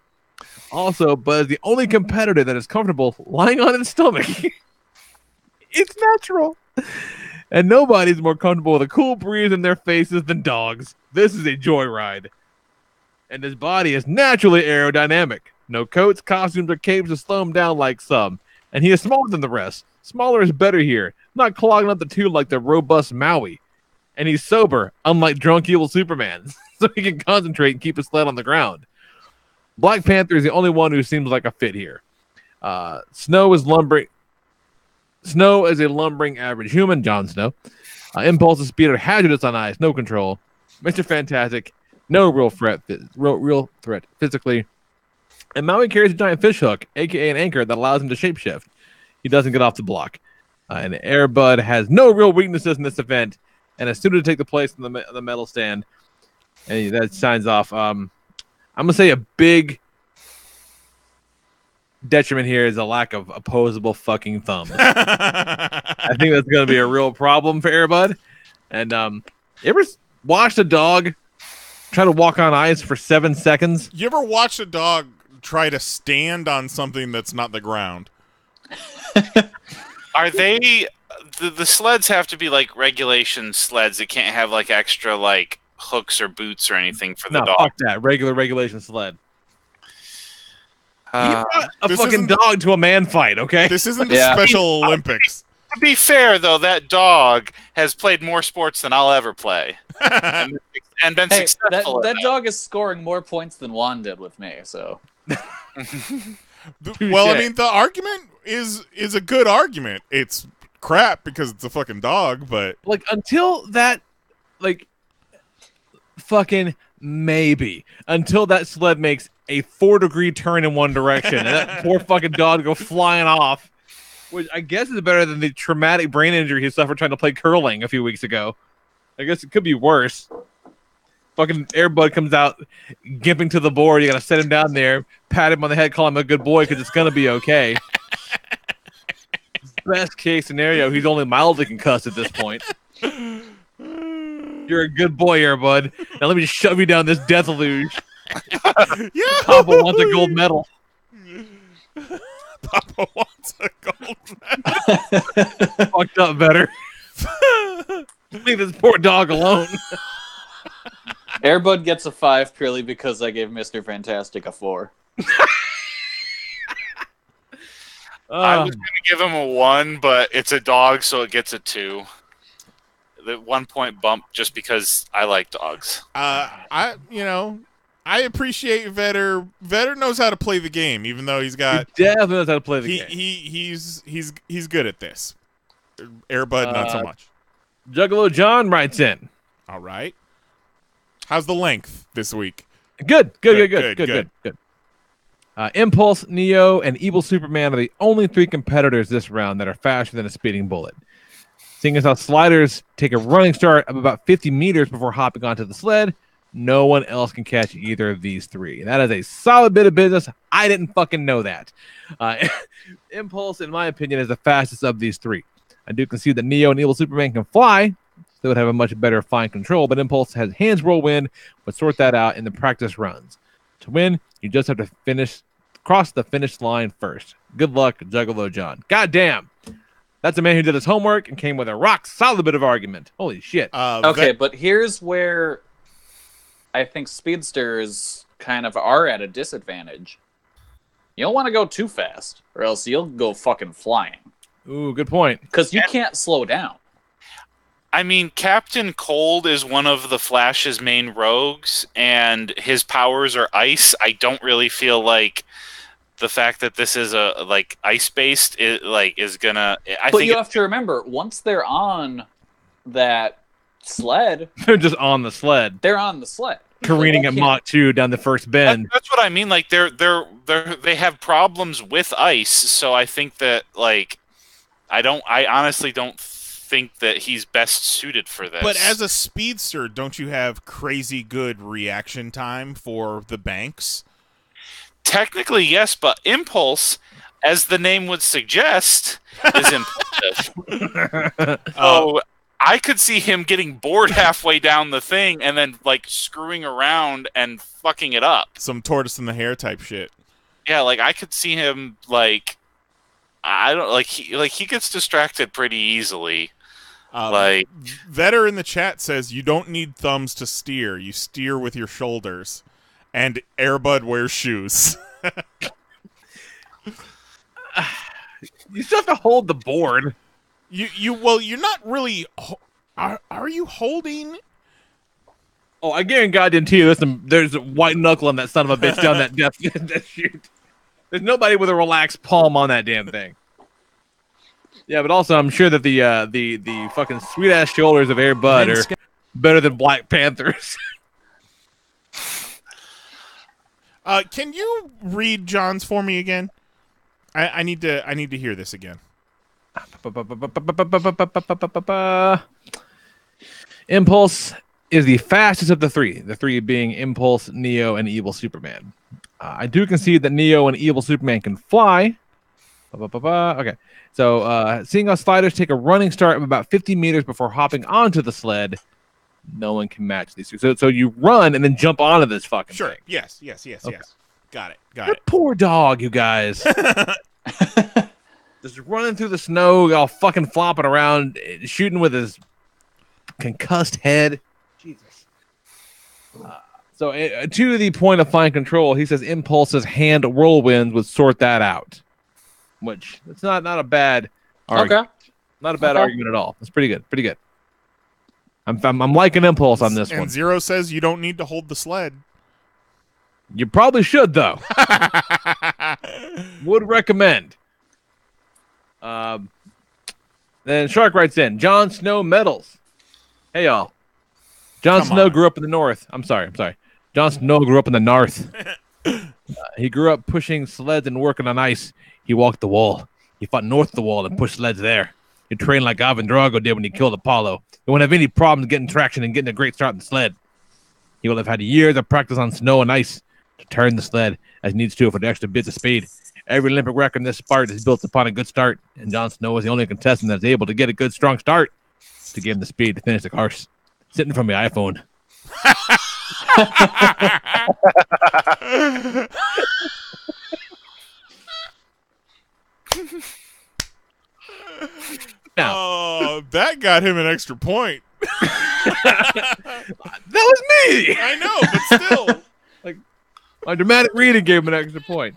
Also, but is the only competitor that is comfortable lying on its stomach. It's natural. And nobody's more comfortable with a cool breeze in their faces than dogs. This is a joyride. And his body is naturally aerodynamic. No coats, costumes, or capes to slow him down like some. And he is smaller than the rest. Smaller is better here. Not clogging up the tube like the robust Maui. And he's sober, unlike drunk evil Superman. So he can concentrate and keep his sled on the ground. Black Panther is the only one who seems like a fit here. Snow is lumbering. Snow is a lumbering average human, Jon Snow. Impulse and speed are hazardous on ice, no control. Mr. Fantastic, no real threat physically. And Maui carries a giant fish hook, aka an anchor, that allows him to shapeshift. He doesn't get off the block. And Air Bud has no real weaknesses in this event, and is suited to take the place in the medal stand. And that signs off. I'm gonna say a big detriment here is a lack of opposable fucking thumbs. I think that's gonna be a real problem for Air Bud. And you ever watched a dog try to walk on ice for 7 seconds? You ever watch a dog try to stand on something that's not the ground? Are they the sleds have to be like regulation sleds? It can't have like extra like hooks or boots or anything for the No, dog. fuck that. Regulation sled. You brought a This fucking isn't- dog to a man fight, okay? This isn't the Yeah. Special Olympics. To be fair, though, that dog has played more sports than I'll ever play, and been Hey, successful. that dog is scoring more points than Juan did with me, so. Well, I mean, the argument is a good argument. It's crap because it's a fucking dog, but Like until that like fucking maybe until that sled makes a 4-degree turn in one direction and that poor fucking dog go flying off, which I guess is better than the traumatic brain injury he suffered trying to play curling a few weeks ago. I guess it could be worse. Fucking Airbud comes out gimping to the board. You gotta set him down there, pat him on the head, call him a good boy because it's gonna be okay. Best case scenario, he's only mildly concussed at this point. You're a good boy, Airbud. Now let me just shove you down this death luge. Papa wants a gold medal. Papa wants a gold medal. Fucked up better. Leave this poor dog alone. Airbud gets a 5 purely because I gave Mr. Fantastic a 4. I was going to give him a 1, but it's a dog, so it gets a 2. The 1 point bump just because I like dogs. I appreciate Vetter. Vetter knows how to play the game, even though he's got. He definitely knows how to play the game. He's good at this. Airbud, not so much. Juggalo John writes in. All right. How's the length this week? Good. Impulse, Neo, and Evil Superman are the only 3 competitors this round that are faster than a speeding bullet. Seeing as how sliders take a running start of about 50 meters before hopping onto the sled, no one else can catch either of these 3. That is a solid bit of business. I didn't fucking know that. Impulse, in my opinion, is the fastest of these 3. I do concede that Neo and Evil Superman can fly. They would have a much better fine control, but Impulse has hands whirlwind, but sort that out in the practice runs. To win, you just have to cross the finish line first. Good luck, Juggalo John. Goddamn. That's a man who did his homework and came with a rock solid bit of argument. Holy shit. Okay, but here's where I think speedsters kind of are at a disadvantage. You don't want to go too fast, or else you'll go fucking flying. Ooh, good point. Because you can't slow down. I mean, Captain Cold is one of the Flash's main rogues, and his powers are ice. I don't really feel like the fact that this is ice-based is gonna. But you have to remember, once they're on that sled, they're just on the sled. They're on the sled, careening at Mach 2 down the first bend. That's what I mean. Like they have problems with ice, so I think that I honestly don't think that he's best suited for this. But as a speedster, don't you have crazy good reaction time for the banks? Technically, yes, but Impulse, as the name would suggest, is impulsive. So I could see him getting bored halfway down the thing and then screwing around and fucking it up. Some tortoise in the hare type shit. Yeah, I could see him he gets distracted pretty easily. Vetter in the chat says you don't need thumbs to steer. You steer with your shoulders. And Airbud wears shoes. You still have to hold the board. You're not really. Are you holding? Oh, I guarantee you, there's a white knuckle on that son of a bitch down that that chute. There's nobody with a relaxed palm on that damn thing. Yeah, but also I'm sure that the fucking sweet ass shoulders of Airbud are better than Black Panthers. Can you read John's for me again? I need to hear this again. Impulse is the fastest of the 3. The 3 being Impulse, Neo, and Evil Superman. I do concede that Neo and Evil Superman can fly. Okay. So, seeing how sliders take a running start of about 50 meters before hopping onto the sled, no one can match these 2. So you run and then jump onto this fucking thing. Yes. Okay. Got it. Poor dog, you guys. Just running through the snow, all fucking flopping around, shooting with his concussed head. Jesus. So to the point of fine control, he says Impulse's hand whirlwinds would sort that out. Which it's not a bad argument. Okay. Not a bad argument at all. It's pretty good. I'm liking Impulse on this one. And Zero says you don't need to hold the sled. You probably should though. Would recommend. Then Shark writes in, Jon Snow medals. Hey y'all. Jon Come Snow on. grew up in the north. I'm sorry. Jon Snow grew up in the north. He grew up pushing sleds and working on ice. He walked the wall. He fought north of the wall and pushed sleds there. He trained like Ivan Drago did when he killed Apollo. He won't have any problems getting traction and getting a great start in the sled. He will have had years of practice on snow and ice to turn the sled as he needs to for the extra bits of speed. Every Olympic record in this sport is built upon a good start, and Jon Snow is the only contestant that's able to get a good, strong start to give him the speed to finish the course. Sitting from my iPhone. Now, Oh, that got him an extra point. that was me. I know, but still. My dramatic reading gave him an extra point.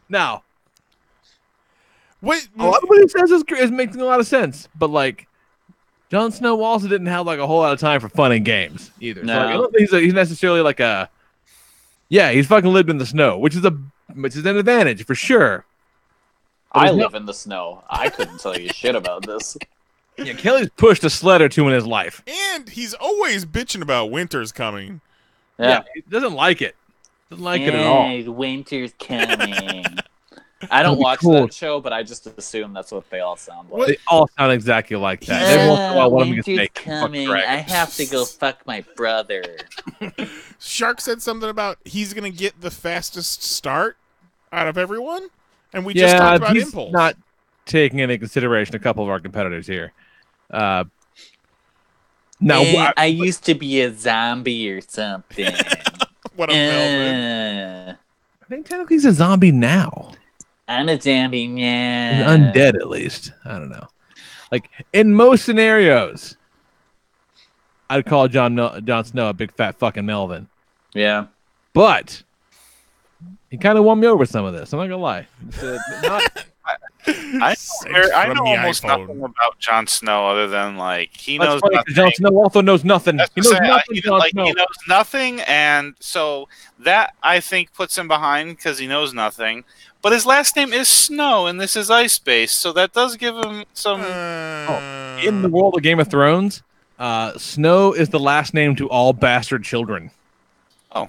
Now, Wait, a lot of what he says is making a lot of sense, but like, Jon Snow also didn't have like a whole lot of time for fun and games either. So, like, I don't think he's necessarily like a. Yeah, he's fucking lived in the snow, which is an advantage for sure. I live in the snow. I couldn't tell you shit about this. Yeah, Kelly's pushed a sled or two in his life. and he's always bitching about winter's coming. Yeah, he doesn't like it. Doesn't like it at all. Winter's coming. I don't watch cool. that show, but I just assume that's what they all sound like. They all sound exactly like that. Every once in a while, one of them gets winter's naked. coming. Fuck I have to go fuck my brother. Shark said something about he's going to get the fastest start out of everyone, and we just talked about he's impulse. not taking into consideration a couple of our competitors here. Now, I used to be a zombie or something. What a Melvin. I think technically he's a zombie now. I'm a zombie He's now. undead, at least. I don't know. Like, in most scenarios, I'd call Jon Snow a big fat fucking Melvin. Yeah. But he kind of won me over with some of this. I'm not gonna lie. I know from the almost iPhone. nothing about Jon Snow other than like he That's knows funny, 'cause nothing. Jon Snow also knows nothing. That's He what knows I'm saying. nothing. Jon Snow. He knows nothing, and so that I think puts him behind because he knows nothing. But his last name is Snow, and this is ice based, so that does give him some. In the world of Game of Thrones, Snow is the last name to all bastard children. Oh,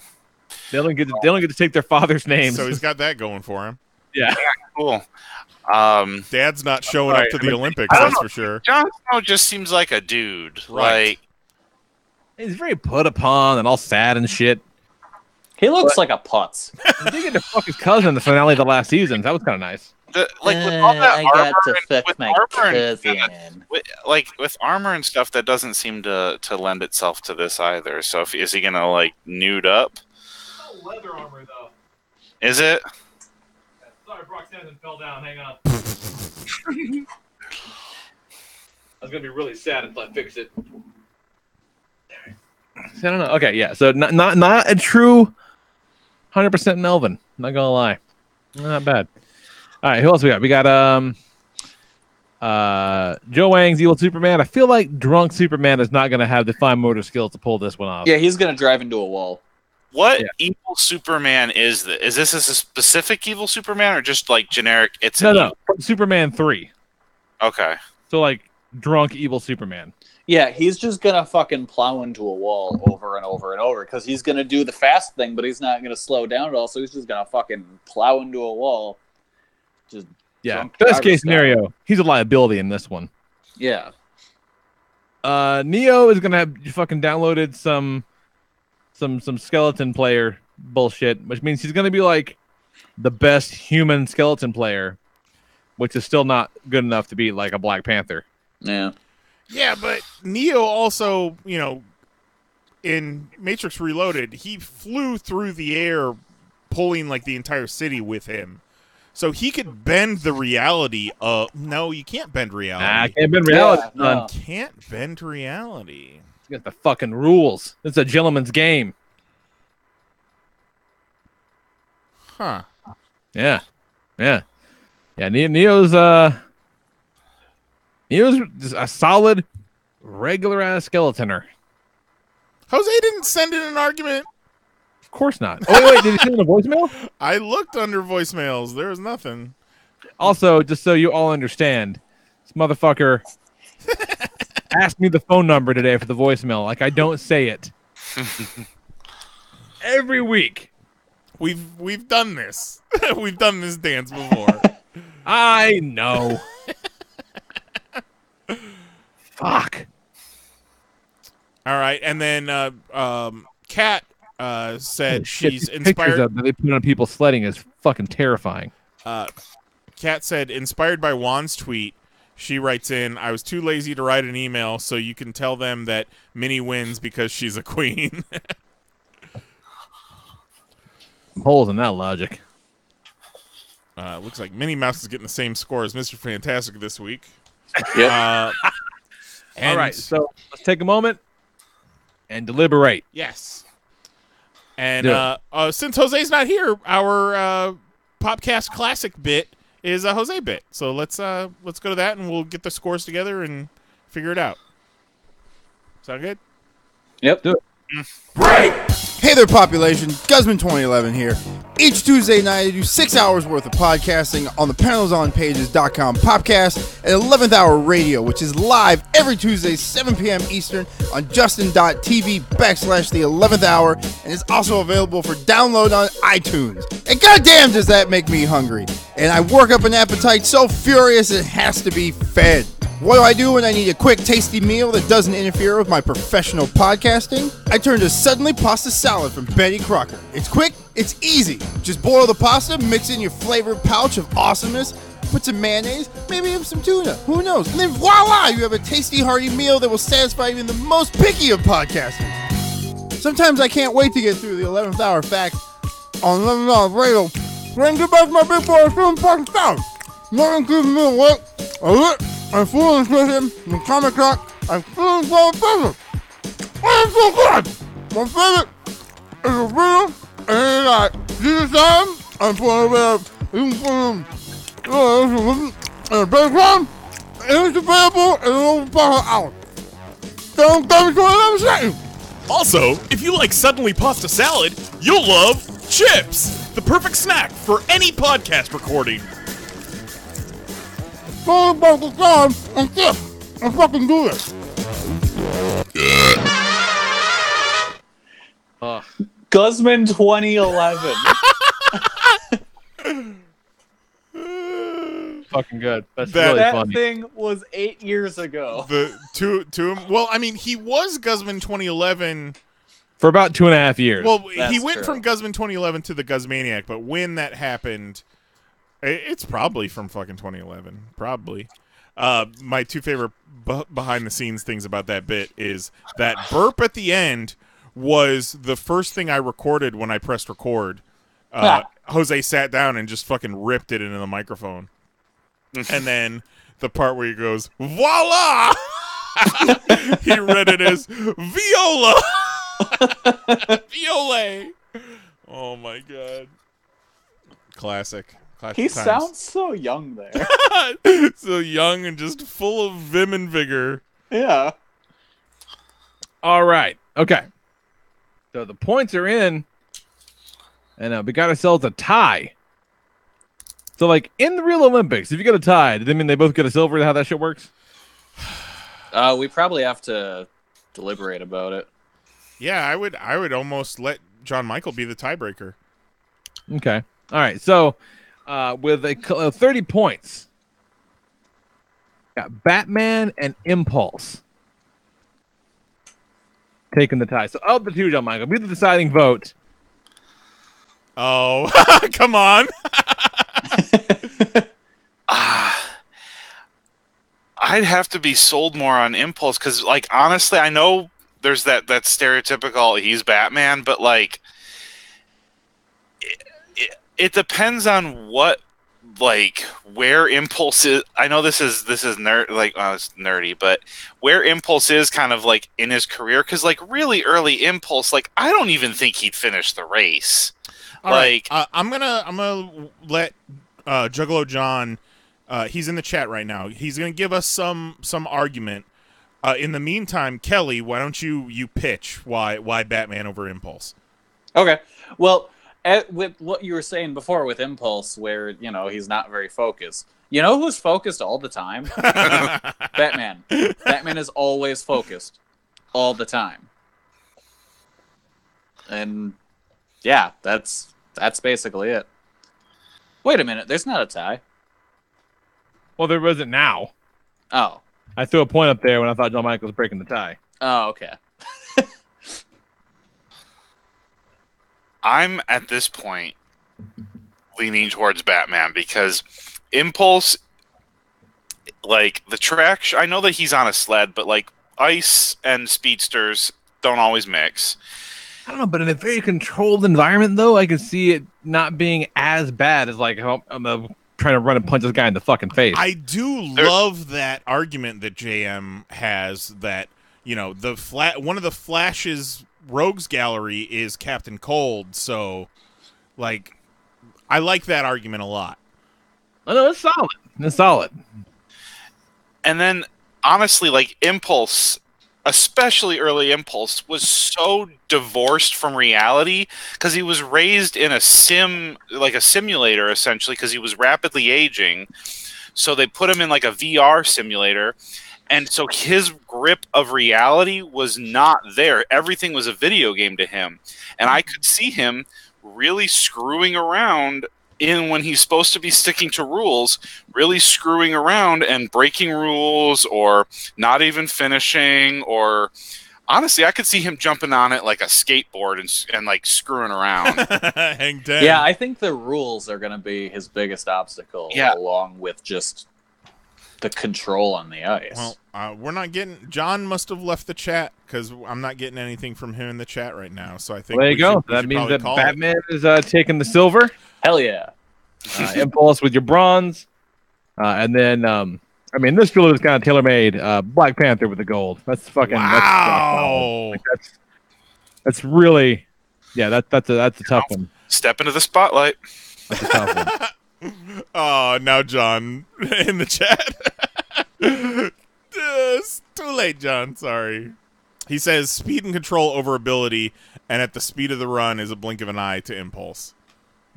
they don't get to take their father's names. So he's got that going for him. Yeah, cool. Dad's not showing up to the Olympics, I don't that's know. for sure. Jon Snow just seems like a dude. Right. Like he's very put upon and all sad and shit. He looks like a putz. He did get to fuck his cousin in the finale of the last season. That was kind of nice. with all that I armor, got to and, fuck with my armor and cousin. with armor and stuff, that doesn't seem to lend itself to this either. So, is he gonna like nude up? Leather armor though. Is it? Sorry, Brock Stanton fell down. Hang on. I was gonna be really sad until I fix it. I don't know. Okay, yeah. So not a true 100% Melvin. Not gonna lie, not bad. All right, who else we got? We got Joe Wang's Evil Superman. I feel like drunk Superman is not gonna have the fine motor skills to pull this one off. Yeah, he's gonna drive into a wall. What evil Superman is this? Is this a specific evil Superman or just like generic? It's No. Superman 3. Okay. So like drunk evil Superman. Yeah, he's just gonna fucking plow into a wall over and over and over because he's gonna do the fast thing, but he's not gonna slow down at all. So he's just gonna fucking plow into a wall. Just drunk Best driver case style. scenario, he's a liability in this one. Yeah. Neo is gonna have fucking downloaded some skeleton player bullshit, which means he's gonna be like the best human skeleton player, which is still not good enough to be like a Black Panther. Yeah. Yeah, but Neo also, in Matrix Reloaded, he flew through the air pulling like the entire city with him. So he could bend the reality of... No, you can't bend reality. I can't bend reality. Yeah, no. You can't bend reality. It's against the fucking rules. It's a gentleman's game. Huh. Yeah. Neo's just a solid, regular ass skeletoner. Jose didn't send in an argument. Of course not. Oh wait, did he send in a voicemail? I looked under voicemails. There was nothing. Also, just so you all understand, this motherfucker asked me the phone number today for the voicemail. Like I don't say it. Every week. We've done this. We've done this dance before. I know. Fuck. All right, and then Kat said she's Pictures inspired. of that they put on people sledding is fucking terrifying. Kat said, inspired by Juan's tweet, she writes in, I was too lazy to write an email, so you can tell them that Minnie wins because she's a queen. Holes in that logic. Looks like Minnie Mouse is getting the same score as Mr. Fantastic this week. Yep. All right, so let's take a moment and deliberate. Yes. And since Jose's not here, our Popcast Classic bit is a Jose bit. So let's go to that, and we'll get the scores together and figure it out. Sound good? Yep. Do it. Hey there, population. Guzman 2011 here. Each Tuesday night, I do 6 hours worth of podcasting on the PanelsOnPages.com podcast and 11th Hour Radio, which is live every Tuesday, 7 p.m. Eastern on Justin.tv/the 11th Hour, and is also available for download on iTunes. And goddamn, does that make me hungry. And I work up an appetite so furious it has to be fed. What do I do when I need a quick, tasty meal that doesn't interfere with my professional podcasting? I turn to Suddenly Pasta Salad from Betty Crocker. It's quick, it's easy. Just boil the pasta, mix in your flavored pouch of awesomeness, put some mayonnaise, maybe even some tuna, who knows? And then voila, you have a tasty, hearty meal that will satisfy even the most picky of podcasters. Sometimes I can't wait to get through the 11th Hour fact on 11th Hour Radio. Then get back to my big boy, film pasta salad. Nothing keeps me awake. I'm full of nutrition, the comic clock, I'm feeling so pleasant. I'm so good! My favorite is a real, and like, Jesus time, I'm putting a bit of, and a background, and it's available in over about an hour. Don't tell me what I'm saying. Also, if you like Suddenly Pasta Salad, you'll love Chips, the perfect snack for any podcast recording. Go about the time and skip and fucking do this. Guzman 2011. Fucking good. That's That- really That funny. thing was 8 years ago. The to him. Well, I mean, he was Guzman 2011. For about 2.5 years. Well, he That's went true. from Guzman 2011 to the Guzmaniac, but when that happened, it's probably from fucking 2011. Probably. My two favorite behind the scenes things about that bit is that burp at the end was the first thing I recorded when I pressed record. Jose sat down and just fucking ripped it into the microphone. And then the part where he goes, voila! He read it as viola! Viola! Oh my god. Classic. He times. sounds so young there. So young and just full of vim and vigor. Yeah. All right. Okay. So the points are in, and we got ourselves a tie. So, like, in the real Olympics, if you get a tie, does that mean they both get a silver? How that shit works? We probably have to deliberate about it. Yeah, I would almost let John Michael be the tiebreaker. Okay. All right. So, with 30 points, got Batman and Impulse taking the tie. So, of the two, John Michael, be the deciding vote. Oh, come on. I'd have to be sold more on Impulse because, like, honestly, I know there's that stereotypical he's Batman, but like, it depends on what, like, where Impulse is. I know this is it's nerdy, but where Impulse is kind of like in his career, because like really early Impulse, like I don't even think he'd finish the race. All right, I'm gonna let Juggalo John. He's in the chat right now. He's gonna give us some argument. In the meantime, Kelly, why don't you pitch why Batman over Impulse? Okay. Well, with what you were saying before with Impulse, where he's not very focused. You know who's focused all the time? Batman. Batman is always focused, all the time. And yeah, that's basically it. Wait a minute, there's not a tie. Well, there wasn't now. Oh. I threw a point up there when I thought John Michael was breaking the tie. Oh, okay. I'm at this point leaning towards Batman because Impulse, like the track, I know that he's on a sled, but like ice and speedsters don't always mix. I don't know, but in a very controlled environment, though, I can see it not being as bad as like I'm trying to run and punch this guy in the fucking face. I do love that argument that JM has that one of the Flash's rogues gallery is Captain Cold, so like I like that argument a lot. Oh, no, it's solid. It's solid. And then honestly, like Impulse, especially early Impulse, was so divorced from reality because he was raised in a simulator essentially because he was rapidly aging. So they put him in like a VR simulator. And so his grip of reality was not there. Everything was a video game to him. And I could see him really screwing around when he's supposed to be sticking to rules, really screwing around and breaking rules or not even finishing. Or honestly, I could see him jumping on it like a skateboard and like screwing around. Hang down. Yeah, I think the rules are going to be his biggest obstacle, along with just the control on the ice. Well, we're not getting... John must have left the chat because I'm not getting anything from him in the chat right now. So I think there you go. That means that Batman is taking the silver. Hell yeah. Impulse with your bronze. And then, this really was kind of tailor-made. Black Panther with the gold. That's fucking... Wow. That's really... Yeah, that's a tough one. Step into the spotlight. That's a tough one. Oh, now John in the chat. It's too late, John. Sorry. He says speed and control over ability, and at the speed of the run is a blink of an eye to Impulse.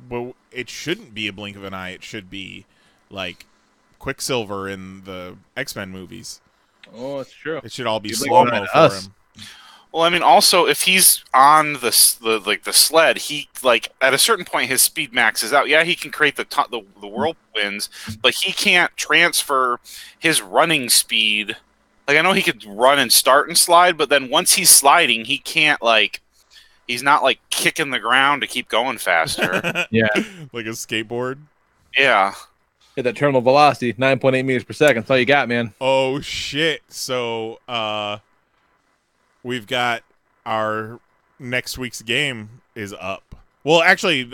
Well, it shouldn't be a blink of an eye. It should be like Quicksilver in the X-Men movies. Oh, it's true. It should all be slow-mo for him. Well, I mean, also, if he's on the sled, he like at a certain point his speed maxes out. Yeah, he can create the whirlwinds, but he can't transfer his running speed. Like I know he could run and start and slide, but then once he's sliding, he can't he's not like kicking the ground to keep going faster. Yeah, like a skateboard. Yeah. Hit that terminal velocity, 9.8 meters per second. That's all you got, man. Oh shit! So, we've got our next week's game is up. Well, actually,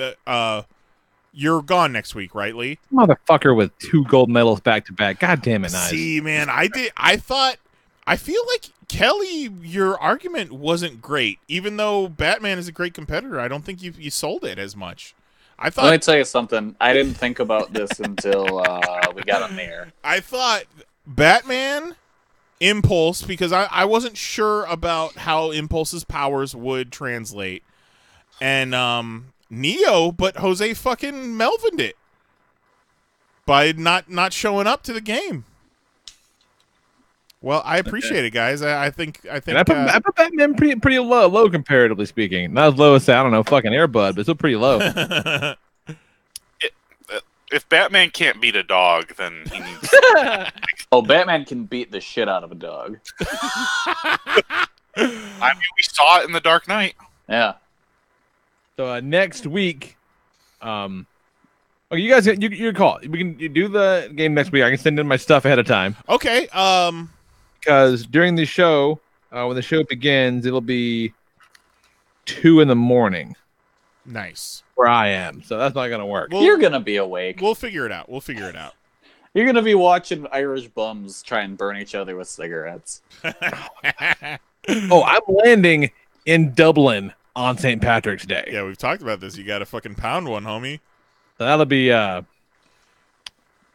you're gone next week, right, Lee? Motherfucker with 2 gold medals back to back. God damn it, nice. See, man, I feel like Kelly, your argument wasn't great. Even though Batman is a great competitor, I don't think you sold it as much. Let me tell you something. I didn't think about this until we got on the air. I thought Batman, Impulse, because I wasn't sure about how Impulse's powers would translate, and Neo, but Jose fucking Melvined it by not showing up to the game. Well, I appreciate it, guys. I think I put Batman pretty low comparatively speaking. Not as low as I don't know, fucking Airbud, but still pretty low. If Batman can't beat a dog, then he needs. Oh, Batman can beat the shit out of a dog. I mean, we saw it in The Dark Knight. Yeah. So next week, okay, you guys, your call. We can do the game next week. I can send in my stuff ahead of time. Okay. Because during the show, when the show begins, it'll be 2 a.m. Nice. Where I am, so that's not gonna work. You're gonna be awake. We'll figure it out. You're gonna be watching Irish bums try and burn each other with cigarettes. Oh, I'm landing in Dublin on St. Patrick's Day. Yeah, we've talked about this. You got to fucking pound one, homie. So that'll be that's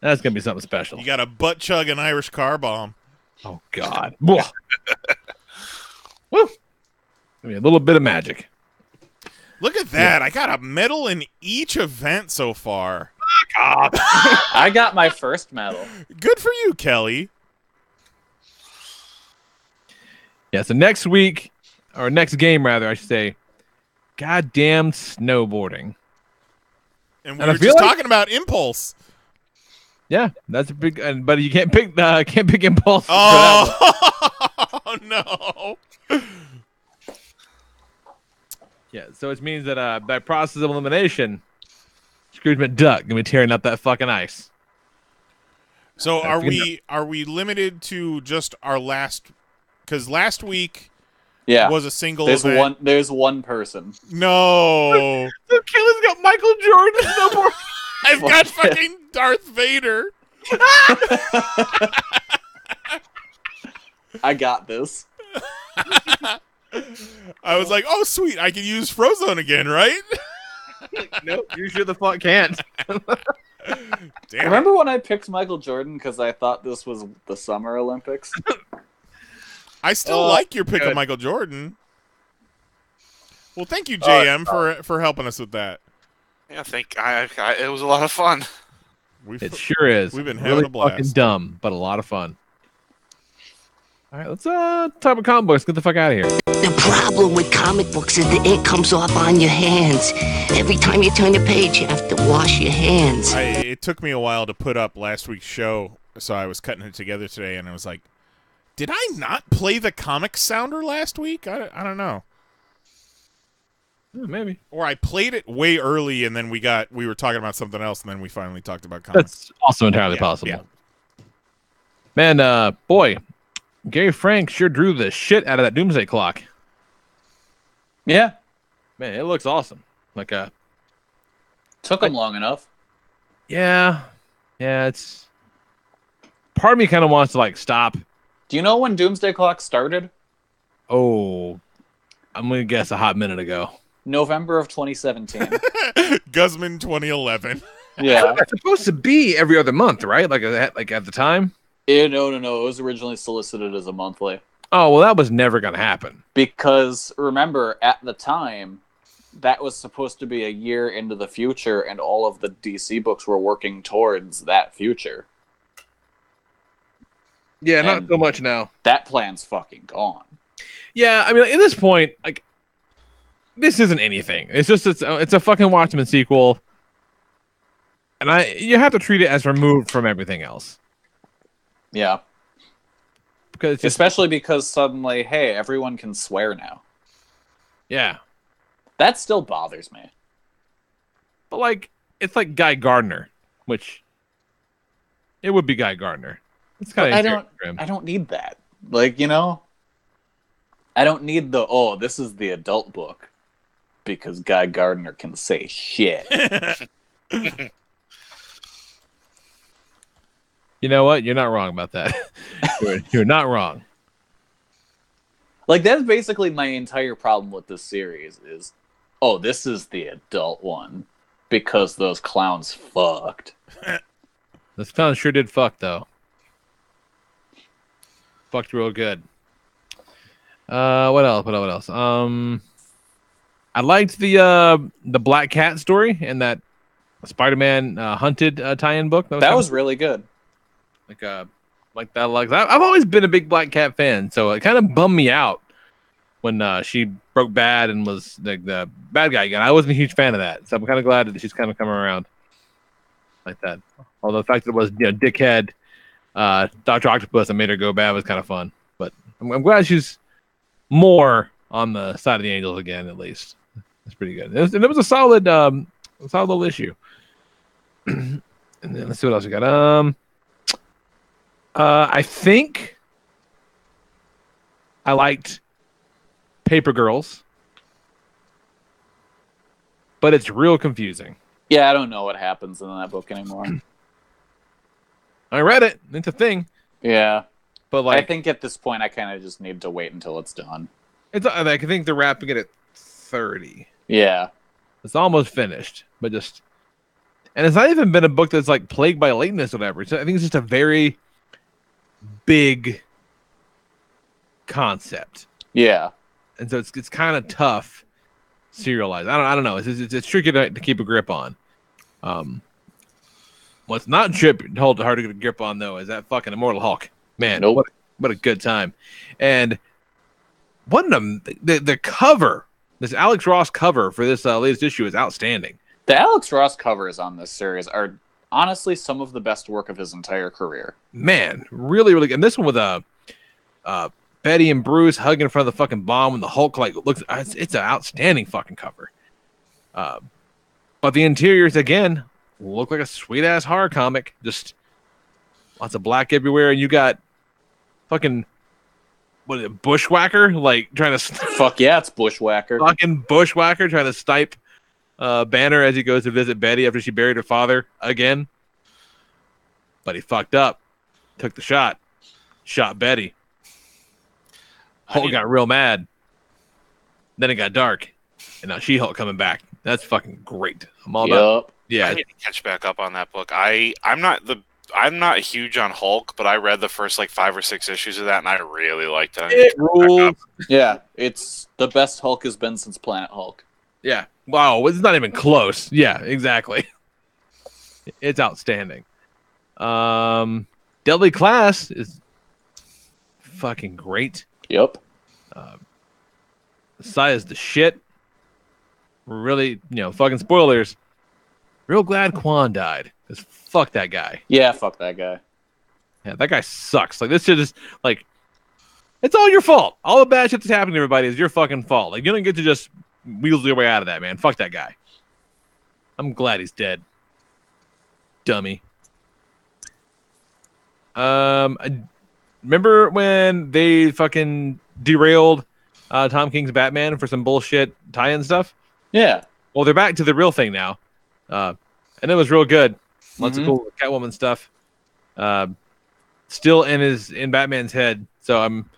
gonna be something special. You got to butt chug an Irish car bomb. Oh God. Woo. I mean, a little bit of magic. Look at that! I got a medal in each event so far. I got my first medal. Good for you, Kelly. Yeah, so next week, or next game rather, I should say, goddamn snowboarding. And we And I were feel just like- talking about Impulse. Yeah, that's a big, but you can't pick Impulse. for that one. Oh no! Yeah, so it means that by process of elimination, Scrooge McDuck gonna be tearing up that fucking ice. So That's are we limited to just our last? Because last week Yeah. was a single There's event. There's one person. No, So Kelly's got Michael Jordan snowboard. I've got fucking Darth Vader. I got this. I was like, oh sweet, I can use Frozone again, right? Nope, you sure the fuck can't. Damn. Remember when I picked Michael Jordan because I thought this was the Summer Olympics? I still Oh, like your pick of good. Michael Jordan. Well, thank you, JM, for helping us with that. Yeah, it was a lot of fun. It sure is. We've been having really a blast. fucking dumb, but a lot of fun. All right, let's talk about comic books. Get the fuck out of here. The problem with comic books is the ink comes off on your hands. Every time you turn the page, you have to wash your hands. It took me a while to put up last week's show, so I was cutting it together today, and I was like, did I not play the comic sounder last week? I don't know. Yeah, maybe. Or I played it way early, and then we were talking about something else, and then we finally talked about comics. That's also entirely Yeah, possible. yeah. Man, boy, Gary Frank sure drew the shit out of that Doomsday Clock. Yeah. Man, it looks awesome. Took him long enough. Yeah, it's. Part of me kind of wants to stop. Do you know when Doomsday Clock started? Oh, I'm gonna guess a hot minute ago. November of 2017. Guzman 2011. Yeah. It's supposed to be every other month, right? Like at the time. No. It was originally solicited as a monthly. Oh well, that was never gonna happen. Because remember, at the time, that was supposed to be a year into the future, and all of the DC books were working towards that future. Yeah, not And- so much now. That plan's fucking gone. Yeah, I mean, at this point, this isn't anything. It's just it's a fucking Watchmen sequel, and you have to treat it as removed from everything else Yeah. because it's just, Especially because suddenly, hey, everyone can swear now. yeah. That still bothers me. But it's like Guy Gardner, which it would be Guy Gardner. It's kind of I don't need that. I don't need this is the adult book because Guy Gardner can say shit. You know what? You're not wrong about that. You're not wrong. That's basically my entire problem with this series is, this is the adult one because those clowns fucked. This clown sure did fuck though. Fucked real good. What else? I liked the Black Cat story and that Spider-Man Hunted tie-in book. That was really good. Like that. I've always been a big Black Cat fan, so it kind of bummed me out when she broke bad and was the bad guy again. I wasn't a huge fan of that, so I'm kind of glad that she's kind of coming around like that. Although the fact that it was dickhead Dr. Octopus that made her go bad was kind of fun, but I'm glad she's more on the side of the Angels again. At least it's pretty good. It was a solid little issue. And then let's see what else we got. I think I liked Paper Girls, but it's real confusing. Yeah, I don't know what happens in that book anymore. I read it. It's a thing. Yeah. But I think at this point I kind of just need to wait until it's done. I think they're wrapping it at 30. Yeah. It's almost finished, but and it's not even been a book that's plagued by lateness or whatever. So I think it's just a very big concept. Yeah. And so it's kind of tough serialized. I don't know. It's tricky to keep a grip on. What's not hard to get a grip on though is that fucking Immortal Hulk. Man, Nope. what a good time. And the cover, this Alex Ross cover for this latest issue is outstanding. The Alex Ross covers on this series are honestly some of the best work of his entire career. Man, really, really good. And this one with Betty and Bruce hugging in front of the fucking bomb, and the Hulk looks. It's an outstanding fucking cover. But the interiors again look like a sweet ass horror comic. Just lots of black everywhere, and you got fucking Bushwhacker trying to fuck yeah, it's Bushwhacker. Fucking Bushwhacker trying to stipe Banner as he goes to visit Betty after she buried her father again. But he fucked up, took the shot Betty. Hulk got real mad. Then it got dark, and now She-Hulk coming back. That's fucking great. I'm all about. Yeah, I need to catch back up on that book. I'm not huge on Hulk, but I read the first 5 or 6 issues of that, and I really liked it. It rules. Yeah, it's the best Hulk has been since Planet Hulk. Yeah. Wow, it's not even close. Yeah, exactly. It's outstanding. Deadly Class is fucking great. Yep. Size the shit. Really, fucking spoilers. Real glad Quan died. Because fuck that guy. Yeah, fuck that guy. Yeah, that guy sucks. This shit is, it's all your fault. All the bad shit that's happening to everybody is your fucking fault. You don't get to just weasel your way out of that, man. Fuck that guy. I'm glad he's dead. Dummy. Remember when they fucking derailed Tom King's Batman for some bullshit tie-in stuff? Yeah. Well, they're back to the real thing now. And it was real good. Lots of cool Catwoman stuff. Still in Batman's head. So I'm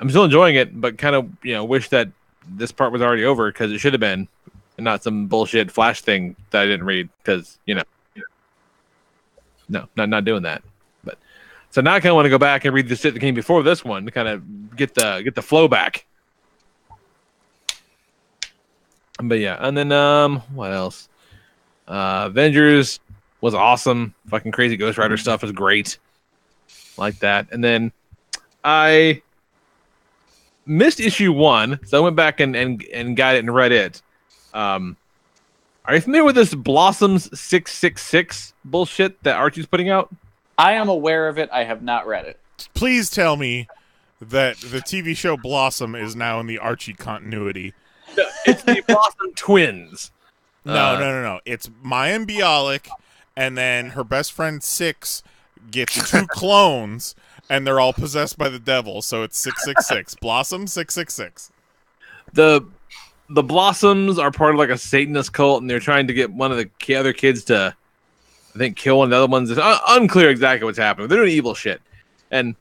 still enjoying it, but kind of, wish that this part was already over because it should have been, and not some bullshit Flash thing that I didn't read because, no, not doing that. But so now I kind of want to go back and read the shit that came before this one to kind of get the flow back. But yeah, and then what else? Avengers was awesome. Fucking crazy Ghost Rider stuff was great. Like that. And then I missed issue 1, so I went back and got it and read it. Are you familiar with this Blossoms 666 bullshit that Archie's putting out? I am aware of it. I have not read it. Please tell me that the TV show Blossom is now in the Archie continuity. It's the Blossom twins. No. It's Maya and Bialik, and then her best friend Six gets 2 clones, and they're all possessed by the devil. So it's 666. Blossom 666. The Blossoms are part of a Satanist cult, and they're trying to get one of the other kids to, I think, kill one of the other ones. It's unclear exactly what's happening. They're doing evil shit. And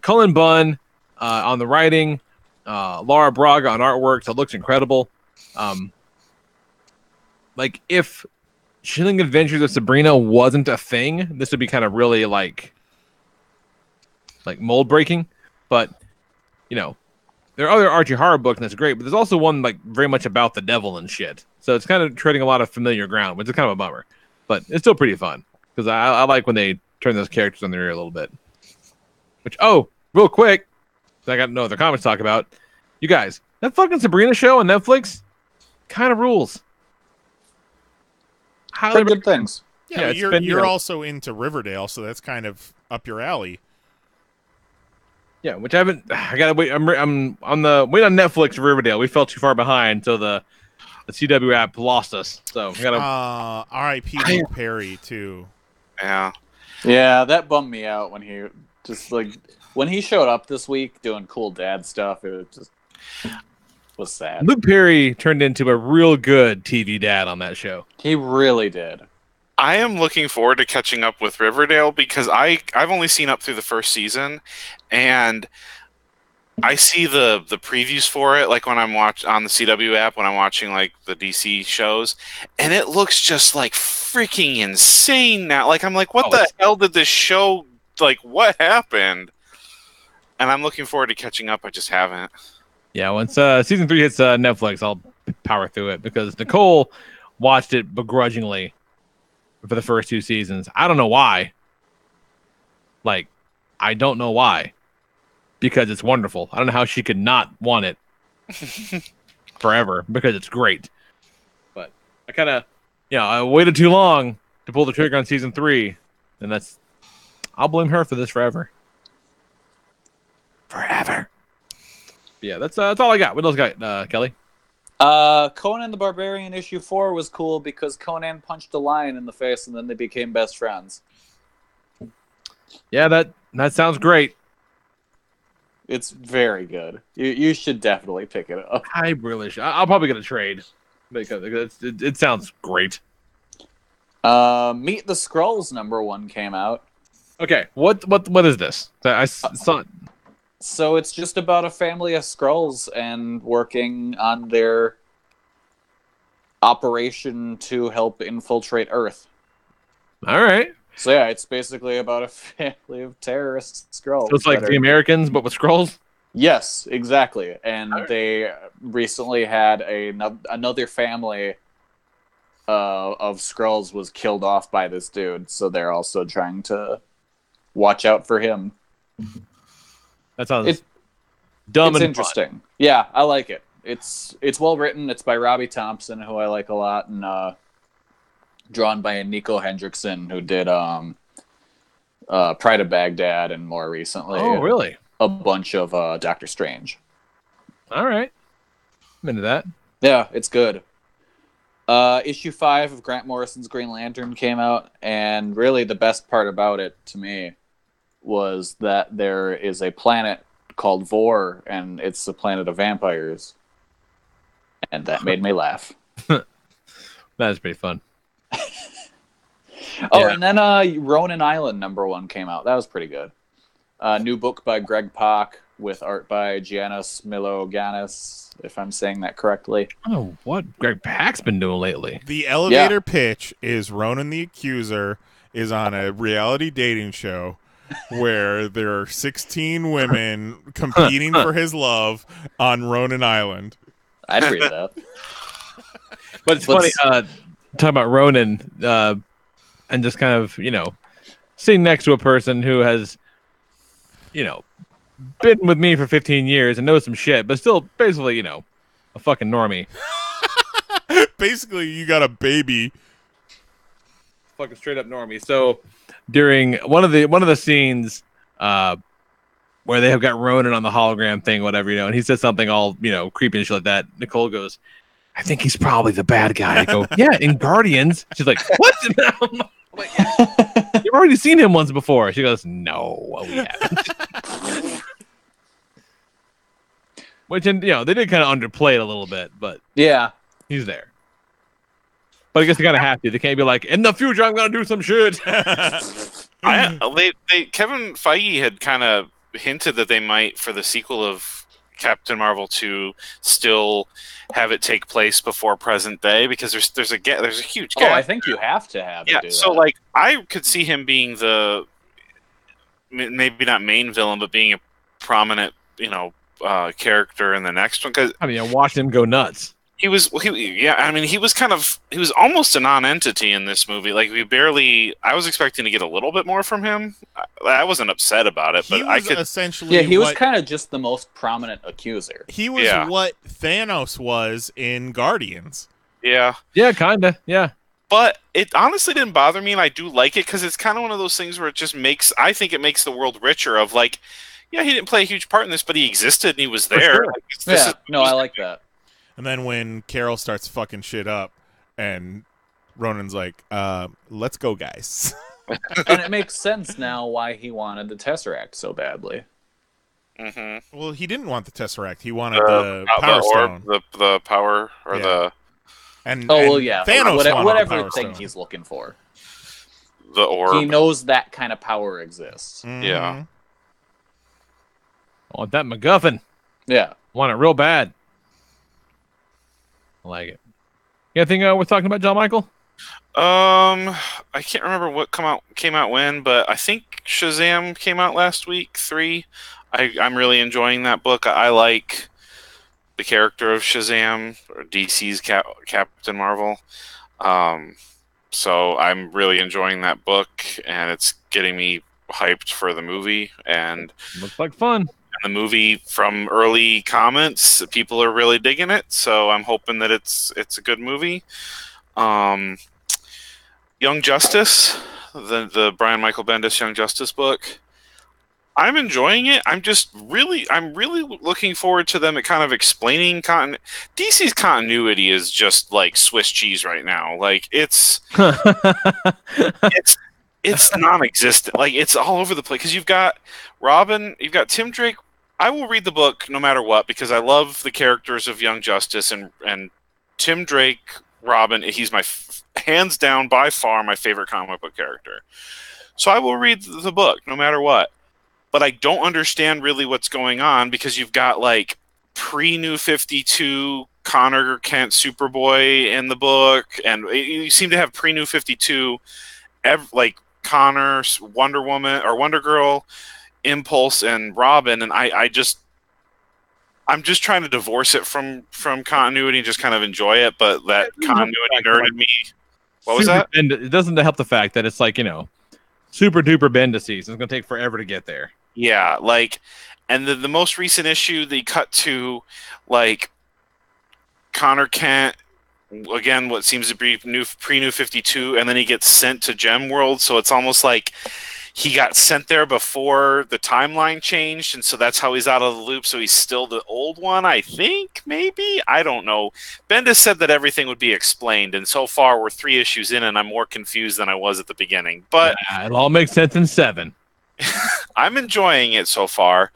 Cullen Bunn on the writing, Laura Braga on artwork, so it looks incredible. If Chilling Adventures of Sabrina wasn't a thing, this would be kind of really mold breaking. But there are other Archie horror books, and that's great. But there's also one very much about the devil and shit. So it's kind of treading a lot of familiar ground, which is kind of a bummer. But it's still pretty fun because I like when they turn those characters on their ear a little bit. Which real quick, I got no other comics to talk about. You guys, that fucking Sabrina show on Netflix kind of rules. Pretty good things. Yeah, you're also into Riverdale, so that's kind of up your alley. Yeah, which I haven't. I gotta wait. I'm on Netflix for Riverdale. We fell too far behind, so the CW app lost us. So we gotta. R.I.P. Luke Perry too. Yeah. Yeah, that bummed me out when he when he showed up this week doing cool dad stuff. It was sad. Luke Perry turned into a real good TV dad on that show. He really did. I am looking forward to catching up with Riverdale because I've only seen up through the first season, and I see the previews for it when I'm on the CW app when I'm watching the DC shows, and it looks just freaking insane now. I'm what the hell did this show what happened? And I'm looking forward to catching up. I just haven't. Yeah, once season 3 hits Netflix, I'll power through it because Nicole watched it begrudgingly for the first 2 seasons. I don't know why. Like, I don't know why. Because it's wonderful. I don't know how she could not want it forever because it's great. But I kind of, I waited too long to pull the trigger on season 3, and I'll blame her for this forever. Forever. Yeah, that's all I got. What else got, Kelly? Conan the Barbarian issue 4 was cool because Conan punched a lion in the face and then they became best friends. Yeah, that sounds great. It's very good. You should definitely pick it up. I really should. I'll probably get a trade because it sounds great. Meet the Skrulls #1 came out. Okay, what is this? I saw. So it's just about a family of Skrulls and working on their operation to help infiltrate Earth. All right. So yeah, it's basically about a family of terrorist Skrulls. So it's like the Americans, but with Skrulls? Yes, exactly. And they recently had another family of Skrulls was killed off by this dude, so they're also trying to watch out for him. That sounds dumb it's and interesting. Fun. Yeah, I like it. It's well written. It's by Robbie Thompson, who I like a lot, and drawn by Nico Hendrickson, who did Pride of Baghdad and more recently. Oh, really? A bunch of Doctor Strange. All right. I'm into that. Yeah, it's good. Issue 5 of Grant Morrison's Green Lantern came out, and really the best part about it to me was that there is a planet called Vor, and it's a planet of vampires. And that made me laugh. That's pretty fun. And then Ronin Island #1 came out. That was pretty good. New book by Greg Pak with art by Giannis Miloganis, if I'm saying that correctly. I don't know what Greg Pak's been doing lately. The elevator pitch is Ronan the Accuser is on a reality dating show where there are 16 women competing for his love on Ronin Island. I'd read that. But it's funny, talking about Ronin, and just kind of, sitting next to a person who has, been with me for 15 years and knows some shit, but still basically, a fucking normie. Basically, you got a baby. Fucking straight up normie. So during one of the scenes where they have got Ronan on the hologram thing, whatever, and he says something all, creepy and shit like that, Nicole goes, I think he's probably the bad guy. I go, yeah, in Guardians. She's like, what? I'm like, you've already seen him once before. She goes, no, we haven't. Which, they did kind of underplay it a little bit, but yeah, he's there. But I guess they kind of have to. They can't be like, in the future, I'm going to do some shit. Kevin Feige had kind of hinted that they might, for the sequel of Captain Marvel 2, still have it take place before present day, because there's a huge gap. Oh, I think you have to have it do so that. like I could see him being the maybe not main villain, but being a prominent character in the next one, because I watched him go nuts. He was almost a non-entity in this movie. Like I was expecting to get a little bit more from him. I wasn't upset about it, but I could essentially. He was kind of just the most prominent accuser. He was what Thanos was in Guardians. Yeah. Yeah, kinda. Yeah. But it honestly didn't bother me, and I do like it because it's kind of one of those things where I think it makes the world richer. Of like, yeah, he didn't play a huge part in this, but he existed and he was there. Sure. I like that. And then when Carol starts fucking shit up, and Ronan's like, let's go, guys. And it makes sense now why he wanted the Tesseract so badly. Mm-hmm. Well, he didn't want the Tesseract. He wanted the Power Stone. The power, or the... Thanos whatever thing Stone. He's looking for. The orb. He knows that kind of power exists. Mm-hmm. Yeah. I want that MacGuffin. Yeah. Want it real bad. I like it. You got anything we're talking about, John Michael? I can't remember what came out when, but I think Shazam came out last week, 3. I'm really enjoying that book. I like the character of Shazam, or DC's Captain Marvel. So I'm really enjoying that book, and it's getting me hyped for the movie. And looks like fun. The movie, from early comments, people are really digging it. So I'm hoping that it's a good movie. Young Justice, the Brian Michael Bendis Young Justice book. I'm enjoying it. I'm really looking forward to them at kind of explaining DC's continuity is just like Swiss cheese right now. Like it's non-existent. Like it's all over the place because you've got Robin, you've got Tim Drake. I will read the book no matter what because I love the characters of Young Justice and Tim Drake. Robin, he's my hands down by far my favorite comic book character. So I will read the book no matter what. But I don't understand really what's going on because you've got like pre-New 52 Connor Kent Superboy in the book, and you seem to have pre-New 52 like Connor, Wonder Woman or Wonder Girl, Impulse, and Robin, and I'm just trying to divorce it from continuity and just kind of enjoy it. But that continuity nerd in me. What was that? And it doesn't help the fact that it's like super duper Bendis. It's gonna take forever to get there. Yeah, like, and the most recent issue they cut to, like, Connor Kent, again, what seems to be pre-New 52, and then he gets sent to Gem World, so it's almost like he got sent there before the timeline changed, and so that's how he's out of the loop, so he's still the old one, I think, maybe? I don't know. Bendis said that everything would be explained, and so far we're 3 issues in, and I'm more confused than I was at the beginning. But it all makes sense in 7. I'm enjoying it so far.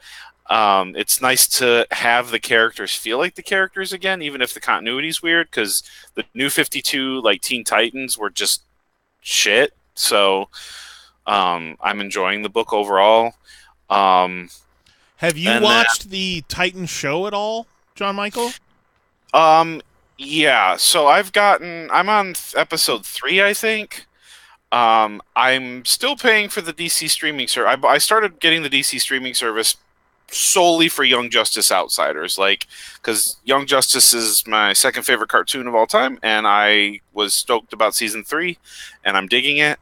It's nice to have the characters feel like the characters again, even if the continuity's weird, because the New 52, like Teen Titans, were just shit. So I'm enjoying the book overall. Have you watched the Titan show at all, John Michael? Yeah. So I'm on episode 3, I think. I'm still paying for the DC streaming service. I started getting the DC streaming service solely for Young Justice Outsiders, like, because Young Justice is my second favorite cartoon of all time, and I was stoked about season 3, and I'm digging it.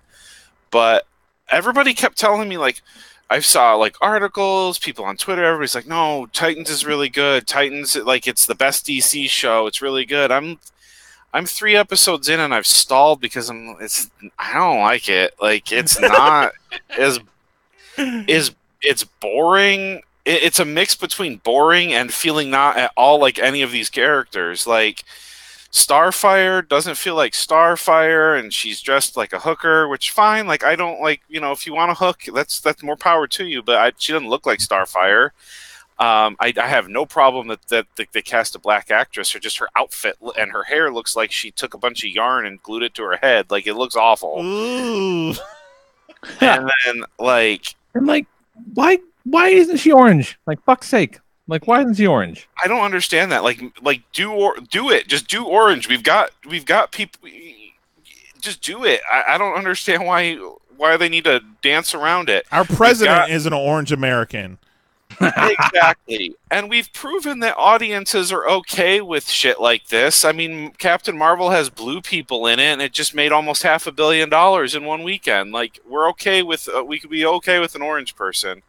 But everybody kept telling me, like, I saw like articles, people on Twitter, everybody's like, no, Titans is really good. Titans, like, it's the best DC show. It's really good. I'm 3 episodes in and I've stalled because I don't like it. Like, it's not it's boring. It's a mix between boring and feeling not at all like any of these characters. Like, Starfire doesn't feel like Starfire, and she's dressed like a hooker, which fine. Like, I don't like, if you want to hook, that's more power to you. But she doesn't look like Starfire. I have no problem that they cast a black actress, or just her outfit and her hair looks like she took a bunch of yarn and glued it to her head. Like, it looks awful. Ooh. And then why isn't she orange? Like, fuck's sake. Like, why isn't she orange? I don't understand that. Like do it. Just do orange. We've got people. Just do it. I don't understand why they need to dance around it. Our president is an orange American. Exactly. And we've proven that audiences are okay with shit like this. I mean, Captain Marvel has blue people in it, and it just made almost $500 million in one weekend. Like, we're okay with we could be okay with an orange person.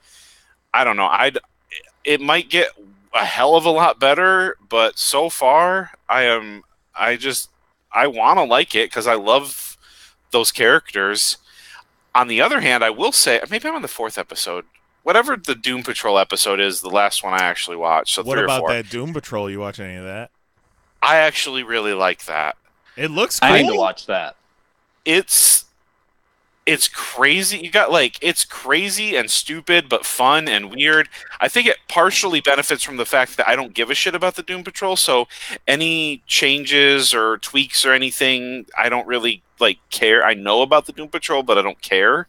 I don't know. It might get a hell of a lot better, but so far I want to like it because I love those characters. On the other hand, I will say, maybe I'm on the 4th episode. Whatever the Doom Patrol episode is, the last one I actually watched. So what 3 or 4. What about that Doom Patrol? You watch any of that? I actually really like that. It looks cool. I need to watch that. It's crazy. You got, like, it's crazy and stupid, but fun and weird. I think it partially benefits from the fact that I don't give a shit about the Doom Patrol. So any changes or tweaks or anything, I don't really care. I know about the Doom Patrol, but I don't care.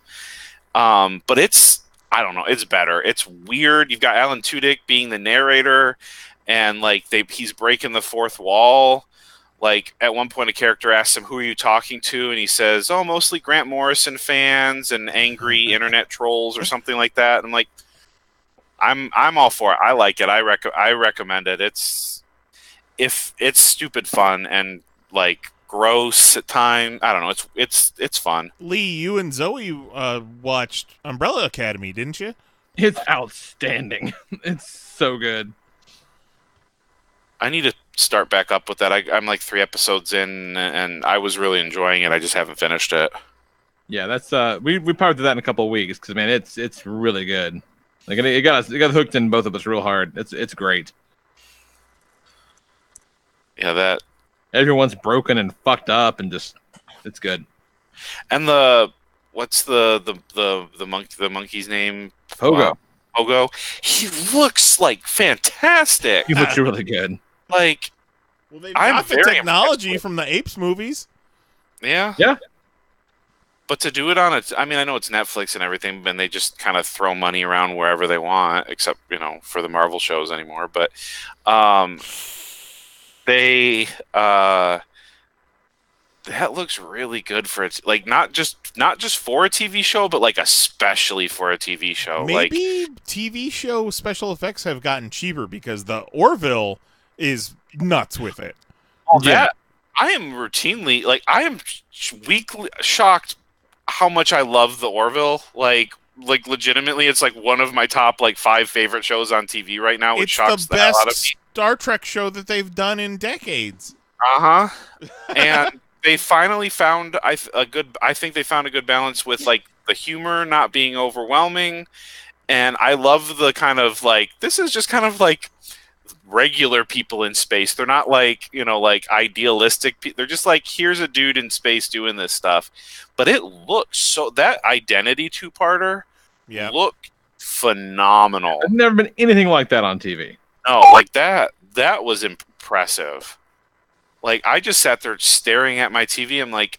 But I don't know. It's better. It's weird. You've got Alan Tudyk being the narrator, and he's breaking the fourth wall. Like, at one point, a character asks him, "Who are you talking to?" And he says, "Oh, mostly Grant Morrison fans and angry internet trolls," or something like that. And I'm like, I'm all for it. I like it. I recommend it. if it's stupid fun and like gross at time. I don't know. It's fun. Lee, you and Zoe watched Umbrella Academy, didn't you? It's outstanding. It's so good. I need to start back up with that. I'm like 3 episodes in, and I was really enjoying it. I just haven't finished it. Yeah, that's we probably did that in a couple of weeks because man, it's really good. Like it got hooked in both of us real hard. It's great. Yeah, that everyone's broken and fucked up and just it's good. And what's the monkey's name? Pogo. Pogo. He looks like fantastic. He looks really good. Like, well, they got the technology from the Apes movies. Yeah. Yeah. But to do it on I mean, I know it's Netflix and everything, and they just kind of throw money around wherever they want, except, for the Marvel shows anymore. But they that looks really good for it. Like not just for a TV show, but like especially for a TV show. Maybe TV show special effects have gotten cheaper because the Orville is nuts with it. That I am routinely I am weekly shocked how much I love the Orville. Like legitimately, it's like one of my top 5 favorite shows on TV right now, which shocks the hell out of me. Star Trek show that they've done in decades. And they finally found I think they found a good balance with the humor not being overwhelming, and I love the kind of this is just kind of regular people in space. They're not idealistic. They're just here's a dude in space doing this stuff, but it looks so that Identity 2-parter looked phenomenal. I've never been anything like that on TV. No, that was impressive. I just sat there staring at my TV. I'm like,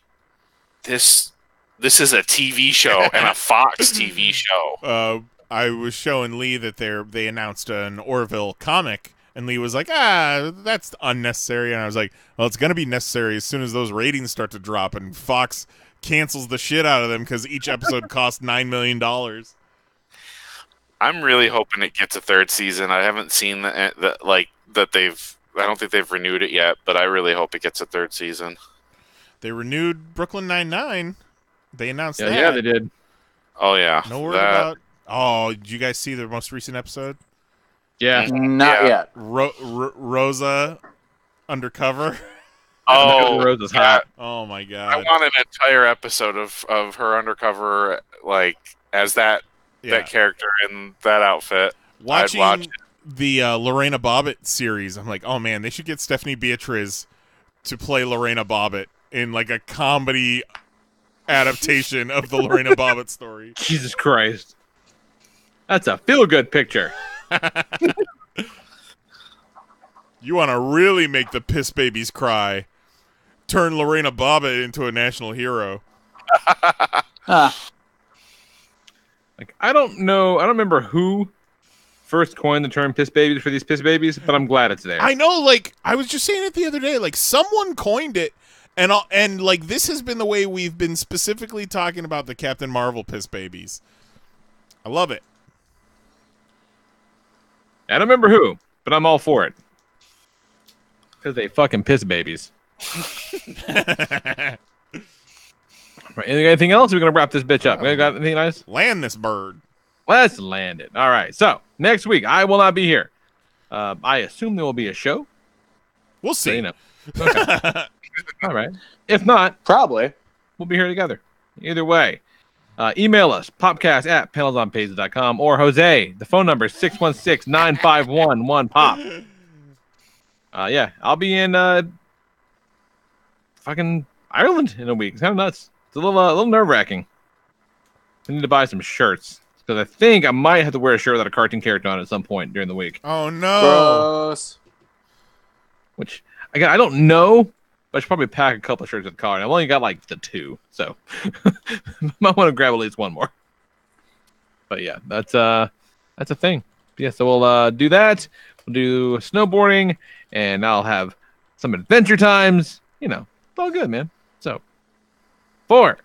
this is a TV show and a Fox TV show. I was showing Lee that they announced an Orville comic, and Lee was like, that's unnecessary. And I was like, well, it's going to be necessary as soon as those ratings start to drop and Fox cancels the shit out of them because each episode costs $9 million. I'm really hoping it gets a 3rd season. I haven't seen that they've. I don't think they've renewed it yet, but I really hope it gets a 3rd season. They renewed Brooklyn Nine-Nine. They announced that. Yeah, they did. Oh, yeah. No word about... Oh, did you guys see the most recent episode? Yeah. Not yet. Rosa undercover. Oh, Rosa's hot. Oh, my God. I want an entire episode of her undercover, as that character in that outfit. I'd watch it. The Lorena Bobbitt series, I'm like, oh man, they should get Stephanie Beatriz to play Lorena Bobbitt in a comedy adaptation of the Lorena Bobbitt story. Jesus Christ. That's a feel-good picture. You want to really make the piss babies cry. Turn Lorena Bobbitt into a national hero. I don't know. I don't remember who first coined the term piss babies for these piss babies, but I'm glad it's there. I know, I was just saying it the other day, someone coined it, and this has been the way we've been specifically talking about the Captain Marvel piss babies. I love it. I don't remember who, but I'm all for it. Because they fucking piss babies. Right, anything else? We're going to wrap this bitch up. Got anything nice? Land this bird. Let's land it. All right. So, next week, I will not be here. I assume there will be a show. We'll see. So, Okay. All right. If not, probably we'll be here together. Either way. Email us, popcast@PanelsOnPages.com, or Jose. The phone number is 616-951-1POP. Yeah, I'll be in fucking Ireland in a week. It's kind of nuts. It's a little nerve-wracking. I need to buy some shirts because I think I might have to wear a shirt without a cartoon character on it at some point during the week. Oh no! Gross. Which again, I don't know, but I should probably pack a couple of shirts at the car. And I've only got the 2, so might want to grab at least one more. But yeah, that's a thing. Yeah, so we'll do that. We'll do snowboarding, and I'll have some adventure times. It's all good, man. So, for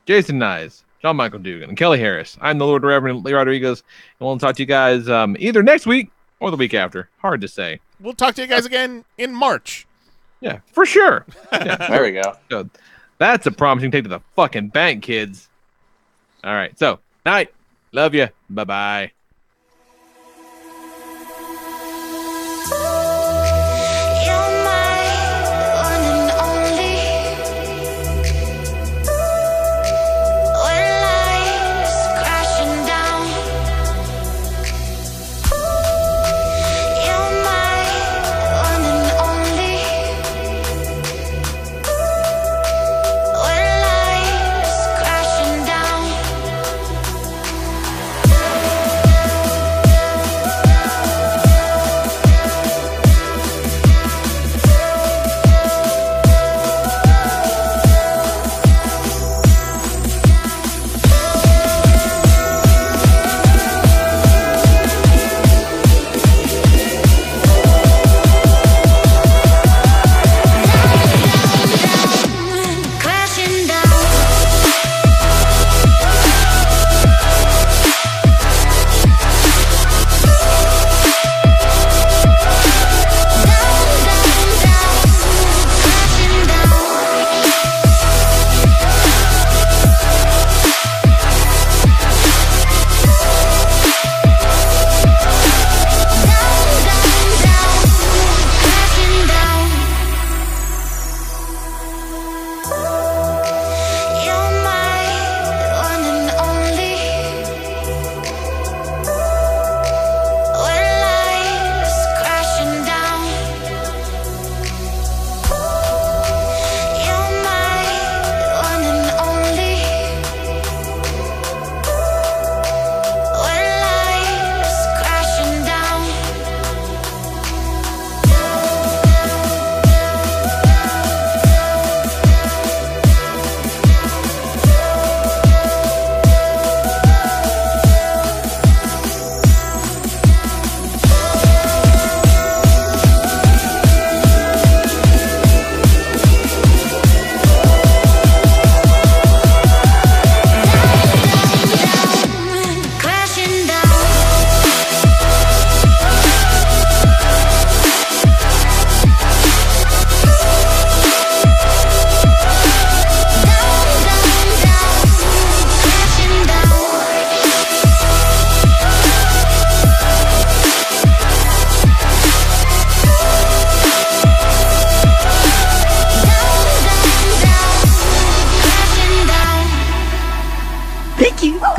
Jason Nyes, John Michael Duggan, and Kelly Harris, I'm the Lord Reverend Lee Rodriguez, and we'll talk to you guys either next week or the week after. Hard to say. We'll talk to you guys again in March. Yeah, for sure. Yeah. There we go. So that's a promise you can take to the fucking bank, kids. All right. So, night. Love you. Bye-bye.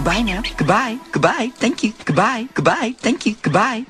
Goodbye now. Goodbye. Goodbye. Thank you. Goodbye. Goodbye. Thank you. Goodbye.